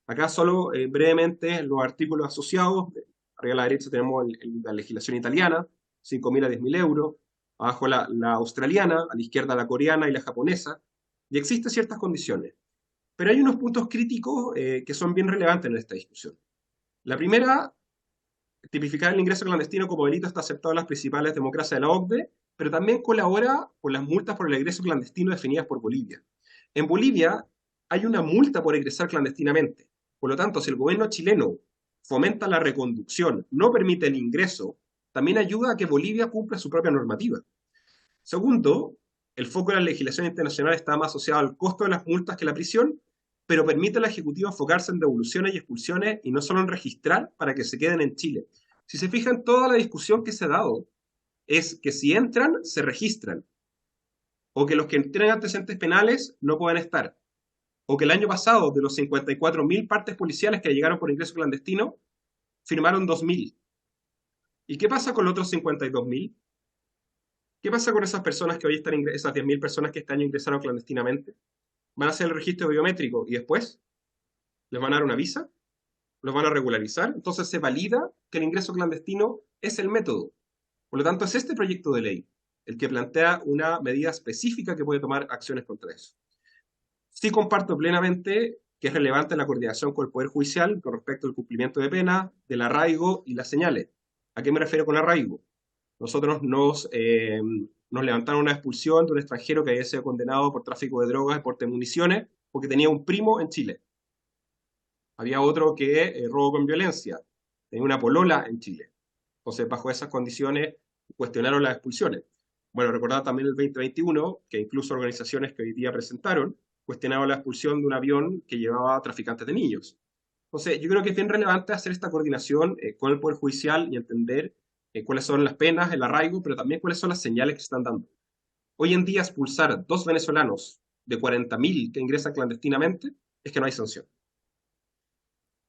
N: Acá solo brevemente los artículos asociados. Arriba a la derecha tenemos la legislación italiana, 5.000 a 10.000 euros. Abajo la australiana, a la izquierda la coreana y la japonesa. Y existen ciertas condiciones. Pero hay unos puntos críticos que son bien relevantes en esta discusión. La primera, tipificar el ingreso clandestino como delito está aceptado en las principales democracias de la OCDE, pero también colabora con las multas por el ingreso clandestino definidas por Bolivia. En Bolivia hay una multa por ingresar clandestinamente. Por lo tanto, si el gobierno chileno fomenta la reconducción, no permite el ingreso, también ayuda a que Bolivia cumpla su propia normativa. Segundo, el foco de la legislación internacional está más asociado al costo de las multas que la prisión, pero permite al Ejecutivo enfocarse en devoluciones y expulsiones y no solo en registrar para que se queden en Chile. Si se fijan, toda la discusión que se ha dado es que si entran, se registran, o que los que tienen antecedentes penales no pueden estar, o que el año pasado, de los 54.000 partes policiales que llegaron por ingreso clandestino, firmaron 2.000. ¿Y qué pasa con los otros 52.000? ¿Qué pasa con esas personas que hoy están, esas 10.000 personas que este año ingresaron clandestinamente? ¿Van a hacer el registro biométrico y después les van a dar una visa? ¿Los van a regularizar? Entonces se valida que el ingreso clandestino es el método. Por lo tanto, es este proyecto de ley el que plantea una medida específica que puede tomar acciones contra eso. Sí comparto plenamente que es relevante la coordinación con el Poder Judicial con respecto al cumplimiento de pena, del arraigo y las señales. ¿A qué me refiero con arraigo? Nosotros nos levantaron una expulsión de un extranjero que había sido condenado por tráfico de drogas y porte de municiones porque tenía un primo en Chile. Había otro que robó con violencia, tenía una polola en Chile. Entonces, bajo esas condiciones, cuestionaron las expulsiones. Bueno, recordad también el 2021, que incluso organizaciones que hoy día presentaron, cuestionaron la expulsión de un avión que llevaba traficantes de niños. Entonces, yo creo que es bien relevante hacer esta coordinación con el Poder Judicial y entender cuáles son las penas, el arraigo, pero también cuáles son las señales que se están dando. Hoy en día, expulsar 2 venezolanos de 40.000 que ingresan clandestinamente es que no hay sanción.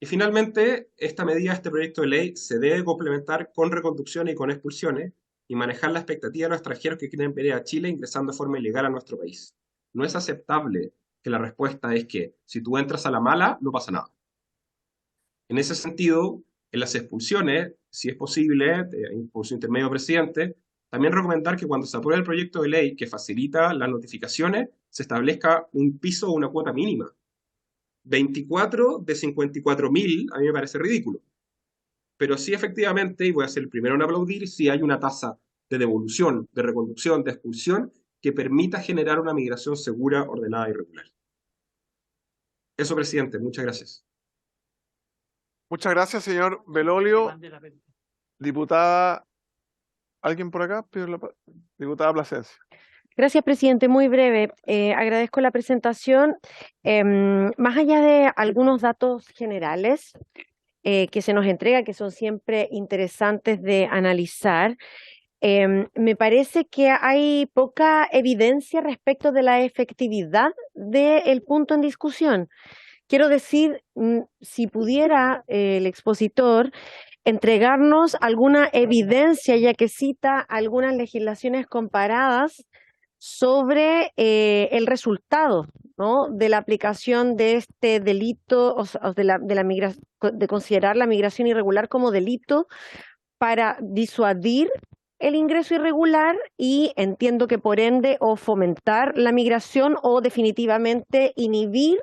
N: Y finalmente, esta medida, este proyecto de ley, se debe complementar con reconducciones y con expulsiones y manejar la expectativa de los extranjeros que quieren venir a Chile ingresando de forma ilegal a nuestro país. No es aceptable que la respuesta es que si tú entras a la mala, no pasa nada. En ese sentido, en las expulsiones, si es posible, por su intermedio presidente, también recomendar que cuando se apruebe el proyecto de ley que facilita las notificaciones, se establezca un piso o una cuota mínima. 24 de 54.000 a mí me parece ridículo. Pero sí, efectivamente, y voy a ser el primero en aplaudir, sí hay una tasa de devolución, de reconducción, de expulsión, que permita generar una migración segura, ordenada y regular. Eso, presidente. Muchas gracias.
E: Muchas gracias, señor Belolio. Diputada, ¿alguien por acá? Diputada Plasencia.
C: Gracias, presidente. Muy breve. Agradezco la presentación. Más allá de algunos datos generales, que se nos entrega, que son siempre interesantes de analizar. Me parece que hay poca evidencia respecto de la efectividad del punto en discusión. Quiero decir, si pudiera el expositor entregarnos alguna evidencia, ya que cita algunas legislaciones comparadas sobre el resultado, ¿no?, de la aplicación de este delito, o de considerar la migración irregular como delito para disuadir el ingreso irregular y entiendo que por ende o fomentar la migración o definitivamente inhibir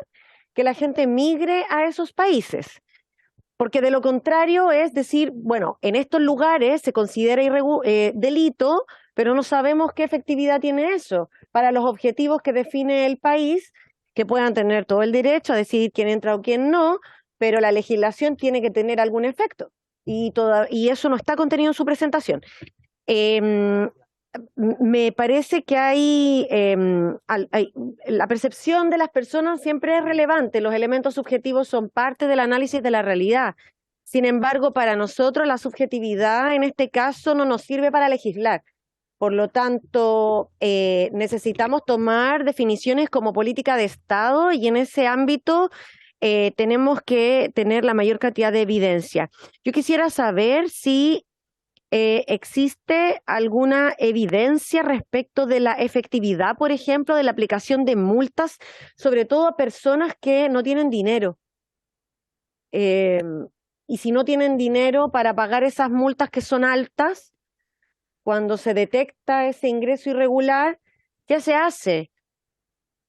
C: que la gente migre a esos países. Porque de lo contrario es decir, bueno, en estos lugares se considera delito, pero no sabemos qué efectividad tiene eso para los objetivos que define el país, que puedan tener todo el derecho a decidir quién entra o quién no, pero la legislación tiene que tener algún efecto. Y eso no está contenido en su presentación. Me parece que la percepción de las personas siempre es relevante, los elementos subjetivos son parte del análisis de la realidad. Sin embargo, para nosotros la subjetividad en este caso no nos sirve para legislar. Por lo tanto, necesitamos tomar definiciones como política de Estado y en ese ámbito tenemos que tener la mayor cantidad de evidencia. Yo quisiera saber si ¿existe alguna evidencia respecto de la efectividad, por ejemplo, de la aplicación de multas, sobre todo a personas que no tienen dinero? Y si no tienen dinero para pagar esas multas que son altas, cuando se detecta ese ingreso irregular, ¿qué se hace?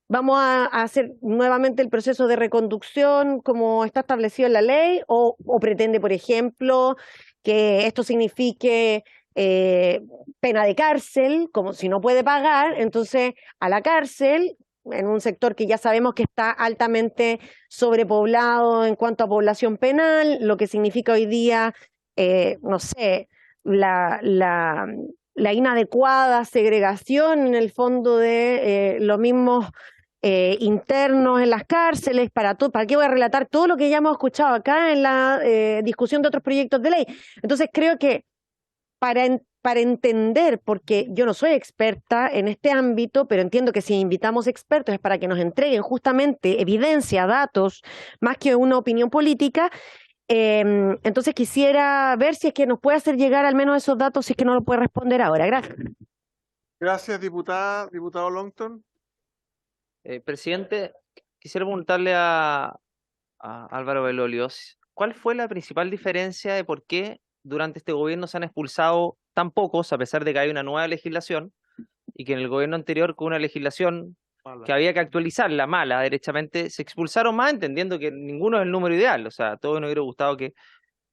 C: ¿Vamos a hacer nuevamente el proceso de reconducción como está establecido en la ley? ¿O pretende, por ejemplo, que esto signifique pena de cárcel, como si no puede pagar, entonces a la cárcel, en un sector que ya sabemos que está altamente sobrepoblado en cuanto a población penal, lo que significa hoy día, no sé, la inadecuada segregación en el fondo de los mismos internos en las cárceles, ¿para qué voy a relatar todo lo que ya hemos escuchado acá en la discusión de otros proyectos de ley? Entonces creo que para entender, porque yo no soy experta en este ámbito, pero entiendo que si invitamos expertos es para que nos entreguen justamente evidencia, datos, más que una opinión política. Entonces quisiera ver si es que nos puede hacer llegar al menos esos datos, si es que no lo puede responder ahora. Gracias.
E: Gracias, diputada. Diputado Longton.
G: Presidente, quisiera preguntarle a Álvaro Belolios, ¿cuál fue la principal diferencia de por qué durante este gobierno se han expulsado tan pocos, a pesar de que hay una nueva legislación, y que en el gobierno anterior, con una legislación que había que actualizarla, mala, derechamente, se expulsaron más, entendiendo que ninguno es el número ideal? O sea, a todos nos hubiera gustado que,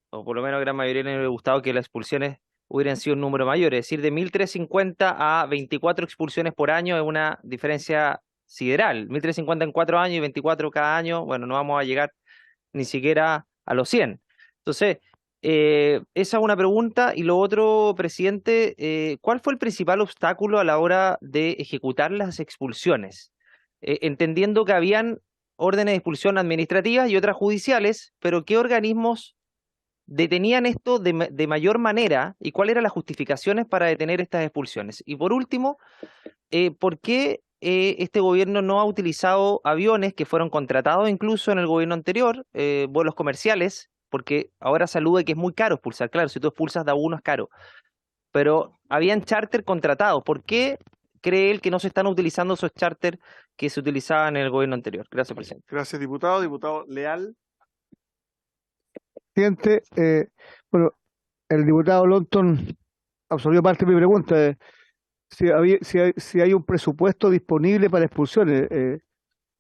G: o por lo menos a la gran mayoría nos hubiera gustado que las expulsiones hubieran sido un número mayor. Es decir, de 1.350 a 24 expulsiones por año es una diferencia sideral. 1.350 en 4 años y 24 cada año, bueno, no vamos a llegar ni siquiera a los 100. Entonces, esa es una pregunta. Y lo otro, presidente, ¿cuál fue el principal obstáculo a la hora de ejecutar las expulsiones? Entendiendo que habían órdenes de expulsión administrativas y otras judiciales, pero ¿qué organismos detenían esto de mayor manera y cuáles eran las justificaciones para detener estas expulsiones? Y por último, ¿por qué este gobierno no ha utilizado aviones que fueron contratados incluso en el gobierno anterior, vuelos comerciales? Porque ahora se alude que es muy caro expulsar. Claro, si tú expulsas de a uno es caro. Pero habían charter contratados. ¿Por qué cree él que no se están utilizando esos charter que se utilizaban en el gobierno anterior? Gracias, presidente.
E: Gracias, diputado. Diputado Leal.
O: Presidente, bueno, el diputado Longton absorbió parte de mi pregunta. Si hay un presupuesto disponible para expulsiones,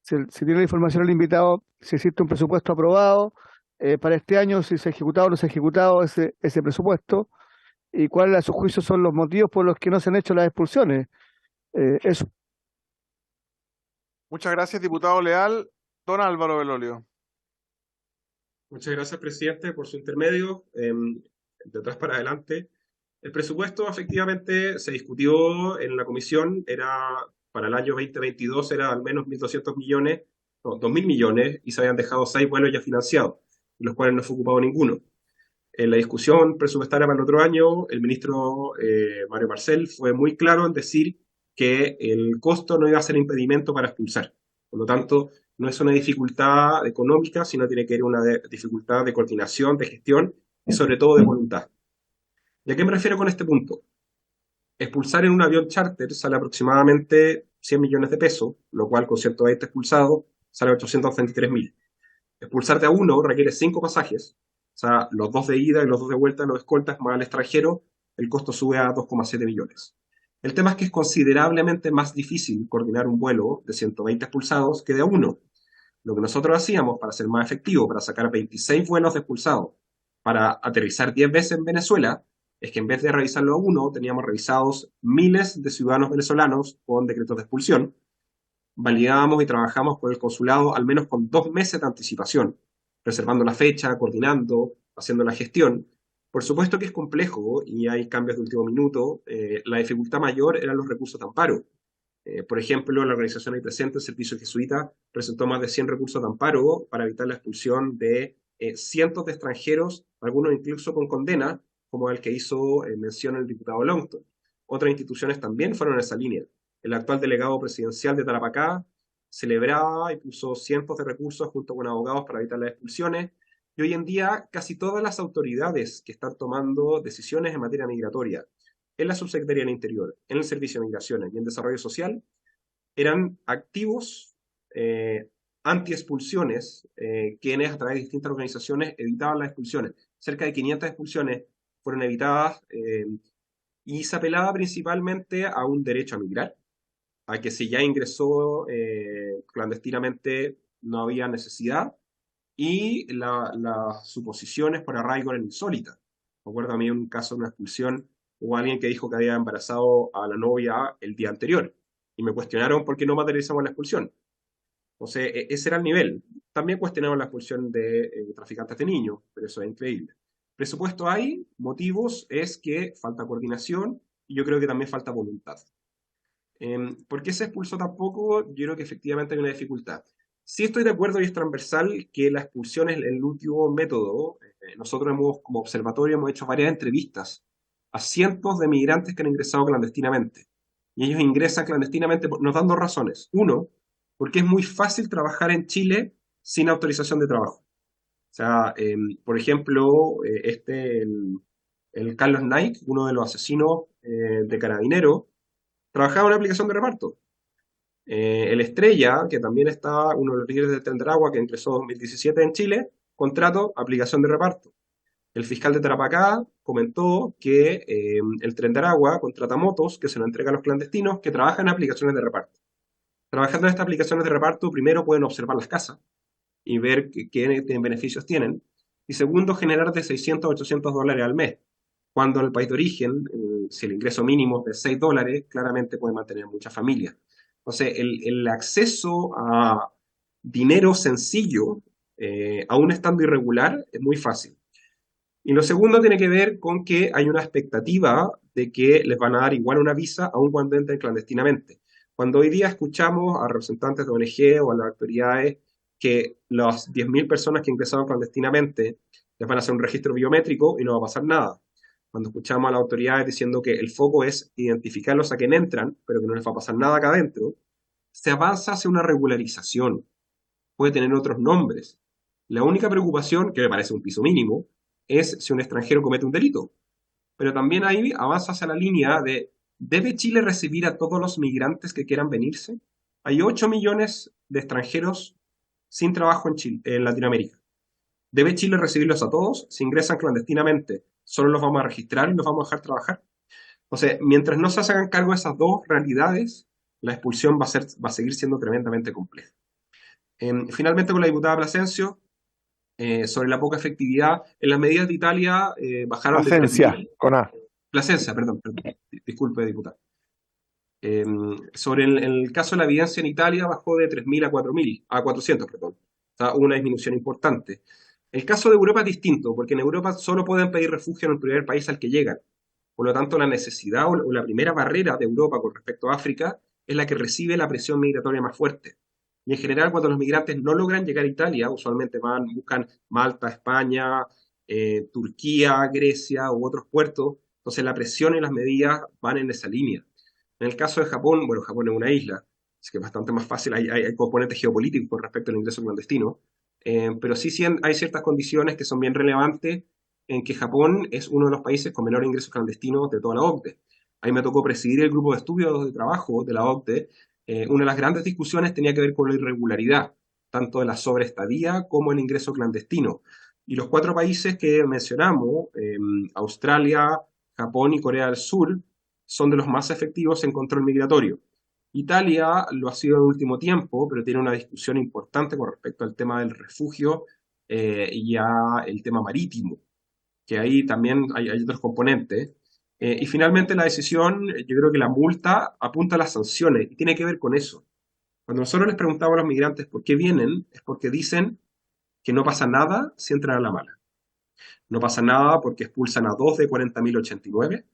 O: si tiene la información el invitado, si existe un presupuesto aprobado para este año, si se ha ejecutado o no se ha ejecutado ese presupuesto, y cuáles a su juicio son los motivos por los que no se han hecho las expulsiones. Eso.
E: Muchas gracias, diputado Leal. Don Álvaro Belolio.
N: Muchas gracias, presidente, por su intermedio. De atrás para adelante. El presupuesto efectivamente se discutió en la comisión, para el año 2022 era al menos 1.200 millones, no, 2.000 millones, y se habían dejado 6 vuelos ya financiados. de los cuales no fue ocupado ninguno. En la discusión presupuestaria para el otro año, el ministro Mario Marcel fue muy claro en decir que el costo no iba a ser impedimento para expulsar. Por lo tanto, no es una dificultad económica, sino tiene que ser una dificultad de coordinación, de gestión y sobre todo de voluntad. ¿Y a qué me refiero con este punto? Expulsar en un avión charter sale aproximadamente 100 millones de pesos, lo cual con 120 expulsados sale 823.000. Expulsarte a uno requiere 5 pasajes, o sea, los 2 de ida y los 2 de vuelta, los escoltas más al extranjero, el costo sube a 2,7 millones. El tema es que es considerablemente más difícil coordinar un vuelo de 120 expulsados que de a uno. Lo que nosotros hacíamos para ser más efectivo, para sacar 26 vuelos de expulsados, para aterrizar 10 veces en Venezuela, es que en vez de revisarlo a uno, teníamos revisados miles de ciudadanos venezolanos con decretos de expulsión. Validábamos y trabajamos con el consulado al menos con 2 meses de anticipación, reservando la fecha, coordinando, haciendo la gestión. Por supuesto que es complejo y hay cambios de último minuto. La dificultad mayor eran los recursos de amparo. Por ejemplo, la organización ahí presente, el Servicio Jesuita, presentó más de 100 recursos de amparo para evitar la expulsión de cientos de extranjeros, algunos incluso con condena, como el que hizo mención el diputado Longton. Otras instituciones también fueron en esa línea. El actual delegado presidencial de Tarapacá celebraba y puso cientos de recursos junto con abogados para evitar las expulsiones. Y hoy en día casi todas las autoridades que están tomando decisiones en materia migratoria, en la Subsecretaría del Interior, en el Servicio de Migraciones y en Desarrollo Social, eran activos anti-expulsiones, quienes a través de distintas organizaciones evitaban las expulsiones. Cerca de 500 expulsiones fueron evitadas y se apelaba principalmente a un derecho a migrar, a que si ya ingresó clandestinamente no había necesidad, y las suposiciones por arraigo eran insólitas. Me acuerdo a mí un caso de una expulsión, hubo alguien que dijo que había embarazado a la novia el día anterior, y me cuestionaron por qué no materializamos la expulsión. Entonces, ese era el nivel. También cuestionaron la expulsión de traficantes de niños, pero eso es increíble. Presupuesto hay, motivos es que falta coordinación, y yo creo que también falta voluntad. ¿Por qué se expulsó tampoco? Yo creo que efectivamente hay una dificultad. Sí estoy de acuerdo y es transversal que la expulsión es el último método. Nosotros como observatorio hemos hecho varias entrevistas a cientos de migrantes que han ingresado clandestinamente. Y ellos ingresan clandestinamente, nos dan 2 razones. Uno, porque es muy fácil trabajar en Chile sin autorización de trabajo. O sea, por ejemplo, el Carlos Naik, uno de los asesinos de Carabineros, trabajaba en una aplicación de reparto. El Estrella, que también está uno de los líderes del Tren de Aragua, que ingresó en 2017 en Chile, contrato, aplicación de reparto. El fiscal de Tarapacá comentó que el Tren de Aragua contrata motos que se lo entrega a los clandestinos que trabajan en aplicaciones de reparto. Trabajando en estas aplicaciones de reparto, primero pueden observar las casas y ver qué beneficios tienen. Y segundo, generar de 600 a 800 dólares al mes. Cuando en el país de origen, si el ingreso mínimo es de $6, claramente puede mantener muchas familias. Entonces, el acceso a dinero sencillo, aún estando irregular, es muy fácil. Y lo segundo tiene que ver con que hay una expectativa de que les van a dar igual una visa aun cuando entren clandestinamente. Cuando hoy día escuchamos a representantes de ONG o a las autoridades que las 10.000 personas que ingresaron clandestinamente les van a hacer un registro biométrico y no va a pasar nada. Cuando escuchamos a las autoridades diciendo que el foco es identificarlos a quienes entran, pero que no les va a pasar nada acá adentro, se avanza hacia una regularización. Puede tener otros nombres. La única preocupación, que me parece un piso mínimo, es si un extranjero comete un delito. Pero también ahí avanza hacia la línea de, ¿debe Chile recibir a todos los migrantes que quieran venirse? Hay 8 millones de extranjeros sin trabajo en Chile, en Latinoamérica. ¿Debe Chile recibirlos a todos? Si ingresan clandestinamente, ¿solo los vamos a registrar y los vamos a dejar trabajar? Entonces, mientras no se hagan cargo de esas 2 realidades, la expulsión va a seguir siendo tremendamente compleja. Finalmente, con la diputada Plasencia, sobre la poca efectividad, en las medidas de Italia bajaron
K: Plasencia,
N: de 3.000.
K: con A.
N: Plasencia, perdón. Disculpe, diputada. Sobre el caso de la evidencia en Italia bajó de 3.000 a 400, perdón. O sea, hubo una disminución importante. El caso de Europa es distinto, porque en Europa solo pueden pedir refugio en el primer país al que llegan. Por lo tanto, la necesidad o la primera barrera de Europa con respecto a África es la que recibe la presión migratoria más fuerte. Y en general, cuando los migrantes no logran llegar a Italia, usualmente buscan Malta, España, Turquía, Grecia u otros puertos. Entonces la presión y las medidas van en esa línea. En el caso de Japón, bueno, Japón es una isla, así que es bastante más fácil, hay componentes geopolíticos con respecto al ingreso clandestino, pero sí hay ciertas condiciones que son bien relevantes en que Japón es uno de los países con menor ingresos clandestinos de toda la OCDE. Ahí me tocó presidir el grupo de estudios de trabajo de la OCDE. Una de las grandes discusiones tenía que ver con la irregularidad, tanto de la sobreestadía como el ingreso clandestino. Y los 4 países que mencionamos, Australia, Japón y Corea del Sur, son de los más efectivos en control migratorio. Italia lo ha sido en el último tiempo, pero tiene una discusión importante con respecto al tema del refugio y el tema marítimo, que ahí también hay otros componentes. Y finalmente la decisión, yo creo que la multa apunta a las sanciones y tiene que ver con eso. Cuando nosotros les preguntamos a los migrantes por qué vienen, es porque dicen que no pasa nada si entran a la mala. No pasa nada porque expulsan a 2 de 40.089.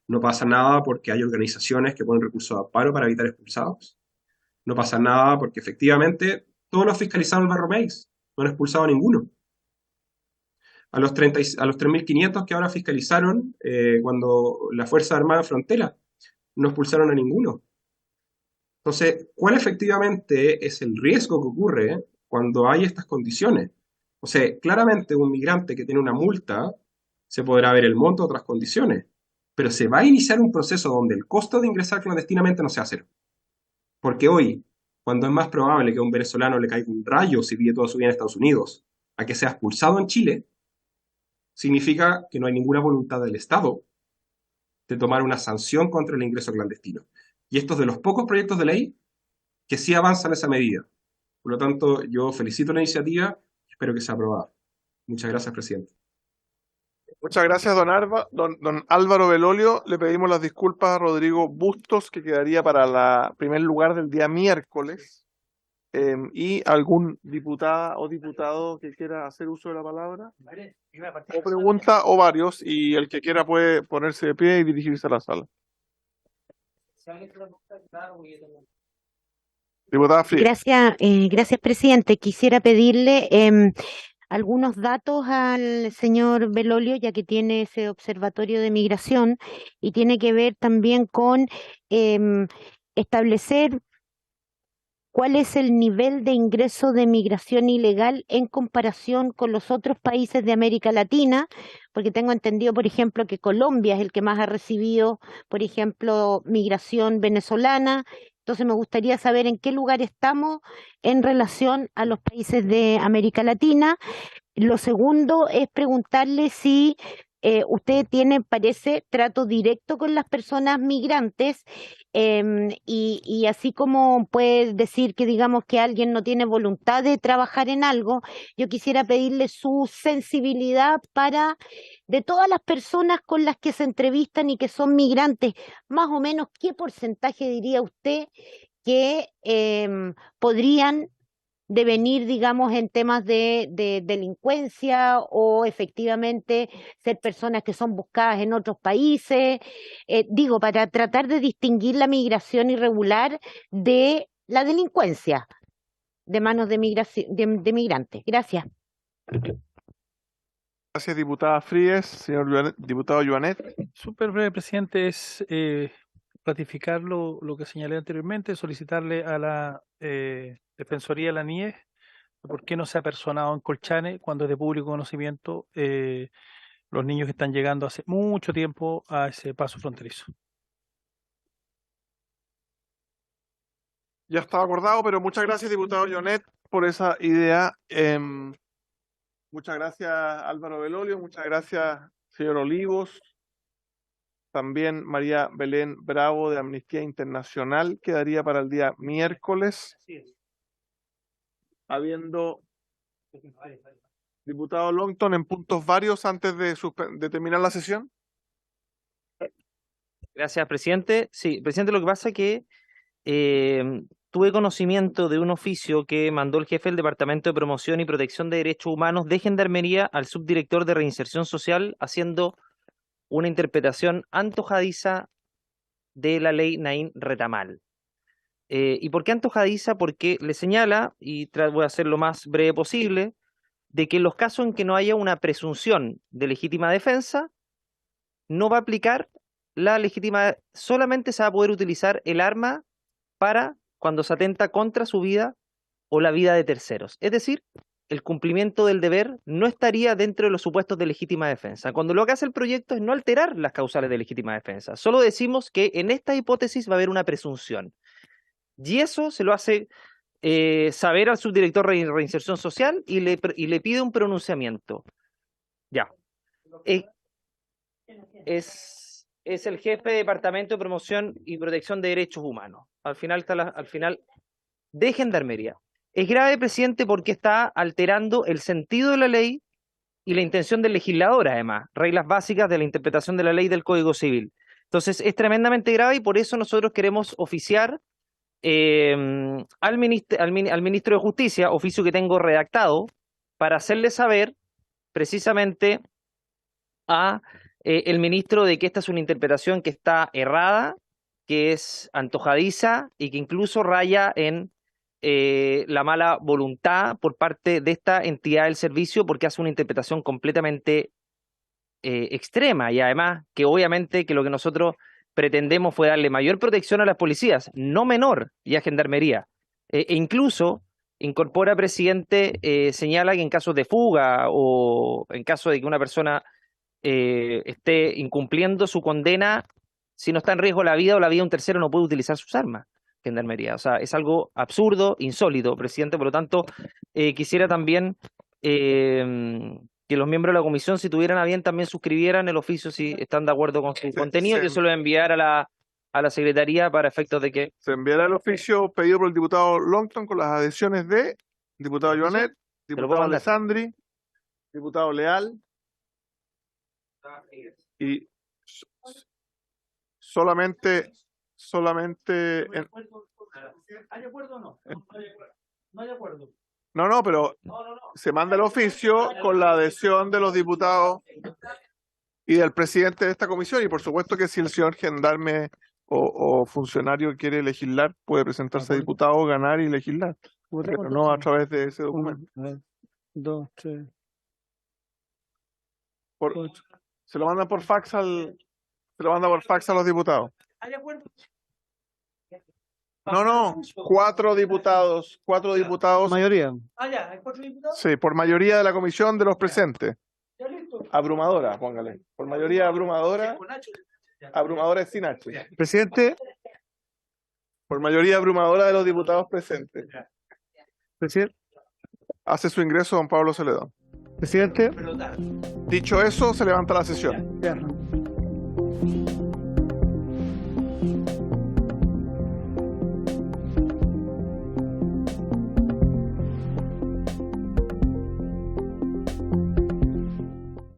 N: No pasa nada porque hay organizaciones que ponen recursos de amparo para evitar expulsados. No pasa nada porque efectivamente todos los fiscalizados del Barro Meis no han expulsado a ninguno. A los 3.500 que ahora fiscalizaron cuando la Fuerza Armada de Frontera no expulsaron a ninguno. Entonces, ¿cuál efectivamente es el riesgo que ocurre cuando hay estas condiciones? O sea, claramente un migrante que tiene una multa se podrá ver el monto de otras condiciones, pero se va a iniciar un proceso donde el costo de ingresar clandestinamente no sea cero. Porque hoy, cuando es más probable que a un venezolano le caiga un rayo si vive toda su vida en Estados Unidos, a que sea expulsado en Chile, significa que no hay ninguna voluntad del Estado de tomar una sanción contra el ingreso clandestino. Y esto es de los pocos proyectos de ley que sí avanzan en esa medida. Por lo tanto, yo felicito la iniciativa y espero que sea aprobada. Muchas gracias, presidente.
E: Muchas gracias, don Álvaro Belolio. Le pedimos las disculpas a Rodrigo Bustos, que quedaría para el primer lugar del día miércoles. ¿Y algún diputada o diputado que quiera hacer uso de la palabra? O pregunta, o varios, y el que quiera puede ponerse de pie y dirigirse a la sala. Diputada Frías.
I: Gracias, presidente. Quisiera pedirle algunos datos al señor Belolio, ya que tiene ese observatorio de migración y tiene que ver también con establecer cuál es el nivel de ingreso de migración ilegal en comparación con los otros países de América Latina, porque tengo entendido, por ejemplo, que Colombia es el que más ha recibido, por ejemplo, migración venezolana. Entonces me gustaría saber en qué lugar estamos en relación a los países de América Latina. Lo segundo es preguntarle si usted parece, trato directo con las personas migrantes y así como puede decir que digamos que alguien no tiene voluntad de trabajar en algo, yo quisiera pedirle su sensibilidad de todas las personas con las que se entrevistan y que son migrantes, más o menos, ¿qué porcentaje diría usted que podrían devenir, digamos, en temas de delincuencia o efectivamente ser personas que son buscadas en otros países? Digo, para tratar de distinguir la migración irregular de la delincuencia de manos de migrantes. Gracias.
E: Gracias, diputada Fríes. Señor diputado Joanet.
M: Súper breve, presidente, es ratificar lo que señalé anteriormente, solicitarle a la Defensoría de la Niñez por qué no se ha personado en Colchane cuando es de público conocimiento los niños que están llegando hace mucho tiempo a ese paso fronterizo.
E: Ya estaba acordado, pero muchas gracias, diputado Joanet, por esa idea. Muchas gracias, Álvaro Belolio. Muchas gracias, señor Olivos. También María Belén Bravo de Amnistía Internacional quedaría para el día miércoles. Habiendo diputado Longton en puntos varios antes de terminar la sesión.
G: Gracias, presidente. Sí, presidente, lo que pasa es que tuve conocimiento de un oficio que mandó el jefe del Departamento de Promoción y Protección de Derechos Humanos de Gendarmería al subdirector de Reinserción Social haciendo una interpretación antojadiza de la ley Naín Retamal. ¿Y por qué antojadiza? Porque le señala, y voy a ser lo más breve posible, de que en los casos en que no haya una presunción de legítima defensa, no va a aplicar la legítima, solamente se va a poder utilizar el arma para cuando se atenta contra su vida o la vida de terceros. Es decir, el cumplimiento del deber no estaría dentro de los supuestos de legítima defensa. Cuando lo que hace el proyecto es no alterar las causales de legítima defensa. Solo decimos que en esta hipótesis va a haber una presunción. Y eso se lo hace saber al subdirector de Reinserción Social y le pide un pronunciamiento. Ya. Es el jefe de Departamento de Promoción y Protección de Derechos Humanos. Al final de Gendarmería. Es grave, presidente, porque está alterando el sentido de la ley y la intención del legislador, además, reglas básicas de la interpretación de la ley del Código Civil. Entonces, es tremendamente grave y por eso nosotros queremos oficiar al ministro de Justicia, oficio que tengo redactado, para hacerle saber precisamente a el ministro de que esta es una interpretación que está errada, que es antojadiza y que incluso raya en la mala voluntad por parte de esta entidad del servicio, porque hace una interpretación completamente extrema y además que obviamente que lo que nosotros pretendemos fue darle mayor protección a las policías, no menor, y a Gendarmería. E incluso incorpora, presidente, señala que en casos de fuga o en caso de que una persona esté incumpliendo su condena, si no está en riesgo la vida o la vida de un tercero, no puede utilizar sus armas. Gendarmería. O sea, es algo absurdo, insólito, presidente. Por lo tanto, quisiera también que los miembros de la comisión, si tuvieran a bien, también suscribieran el oficio si están de acuerdo con su contenido. Yo se lo voy a enviar a la Secretaría para efectos de que...
E: Se enviará el oficio pedido por el diputado Longton con las adhesiones de diputado Joanet, diputado Alessandri, diputado Leal y solamente
B: ¿Hay acuerdo o no? No hay acuerdo.
E: No, pero se manda el oficio con la adhesión de los diputados y del presidente de esta comisión, y por supuesto que si el señor gendarme o funcionario quiere legislar, puede presentarse a diputado, ganar y legislar, pero no a través de ese documento.
O: 2, 3.
E: Se lo manda por fax a los diputados.
B: ¿Hay acuerdo?
E: No, 4 diputados.
O: Mayoría.
B: Ya, ¿hay 4 diputados?
E: Sí, por mayoría de la comisión de los presentes.
B: Ya listo.
E: Abrumadora, póngale. Por mayoría abrumadora. Abrumadora es sin H.
O: Presidente.
E: Por mayoría abrumadora de los diputados presentes.
O: Presidente.
E: Hace su ingreso don Pablo Celedón.
O: Presidente.
E: Dicho eso, se levanta la sesión.
O: Ya.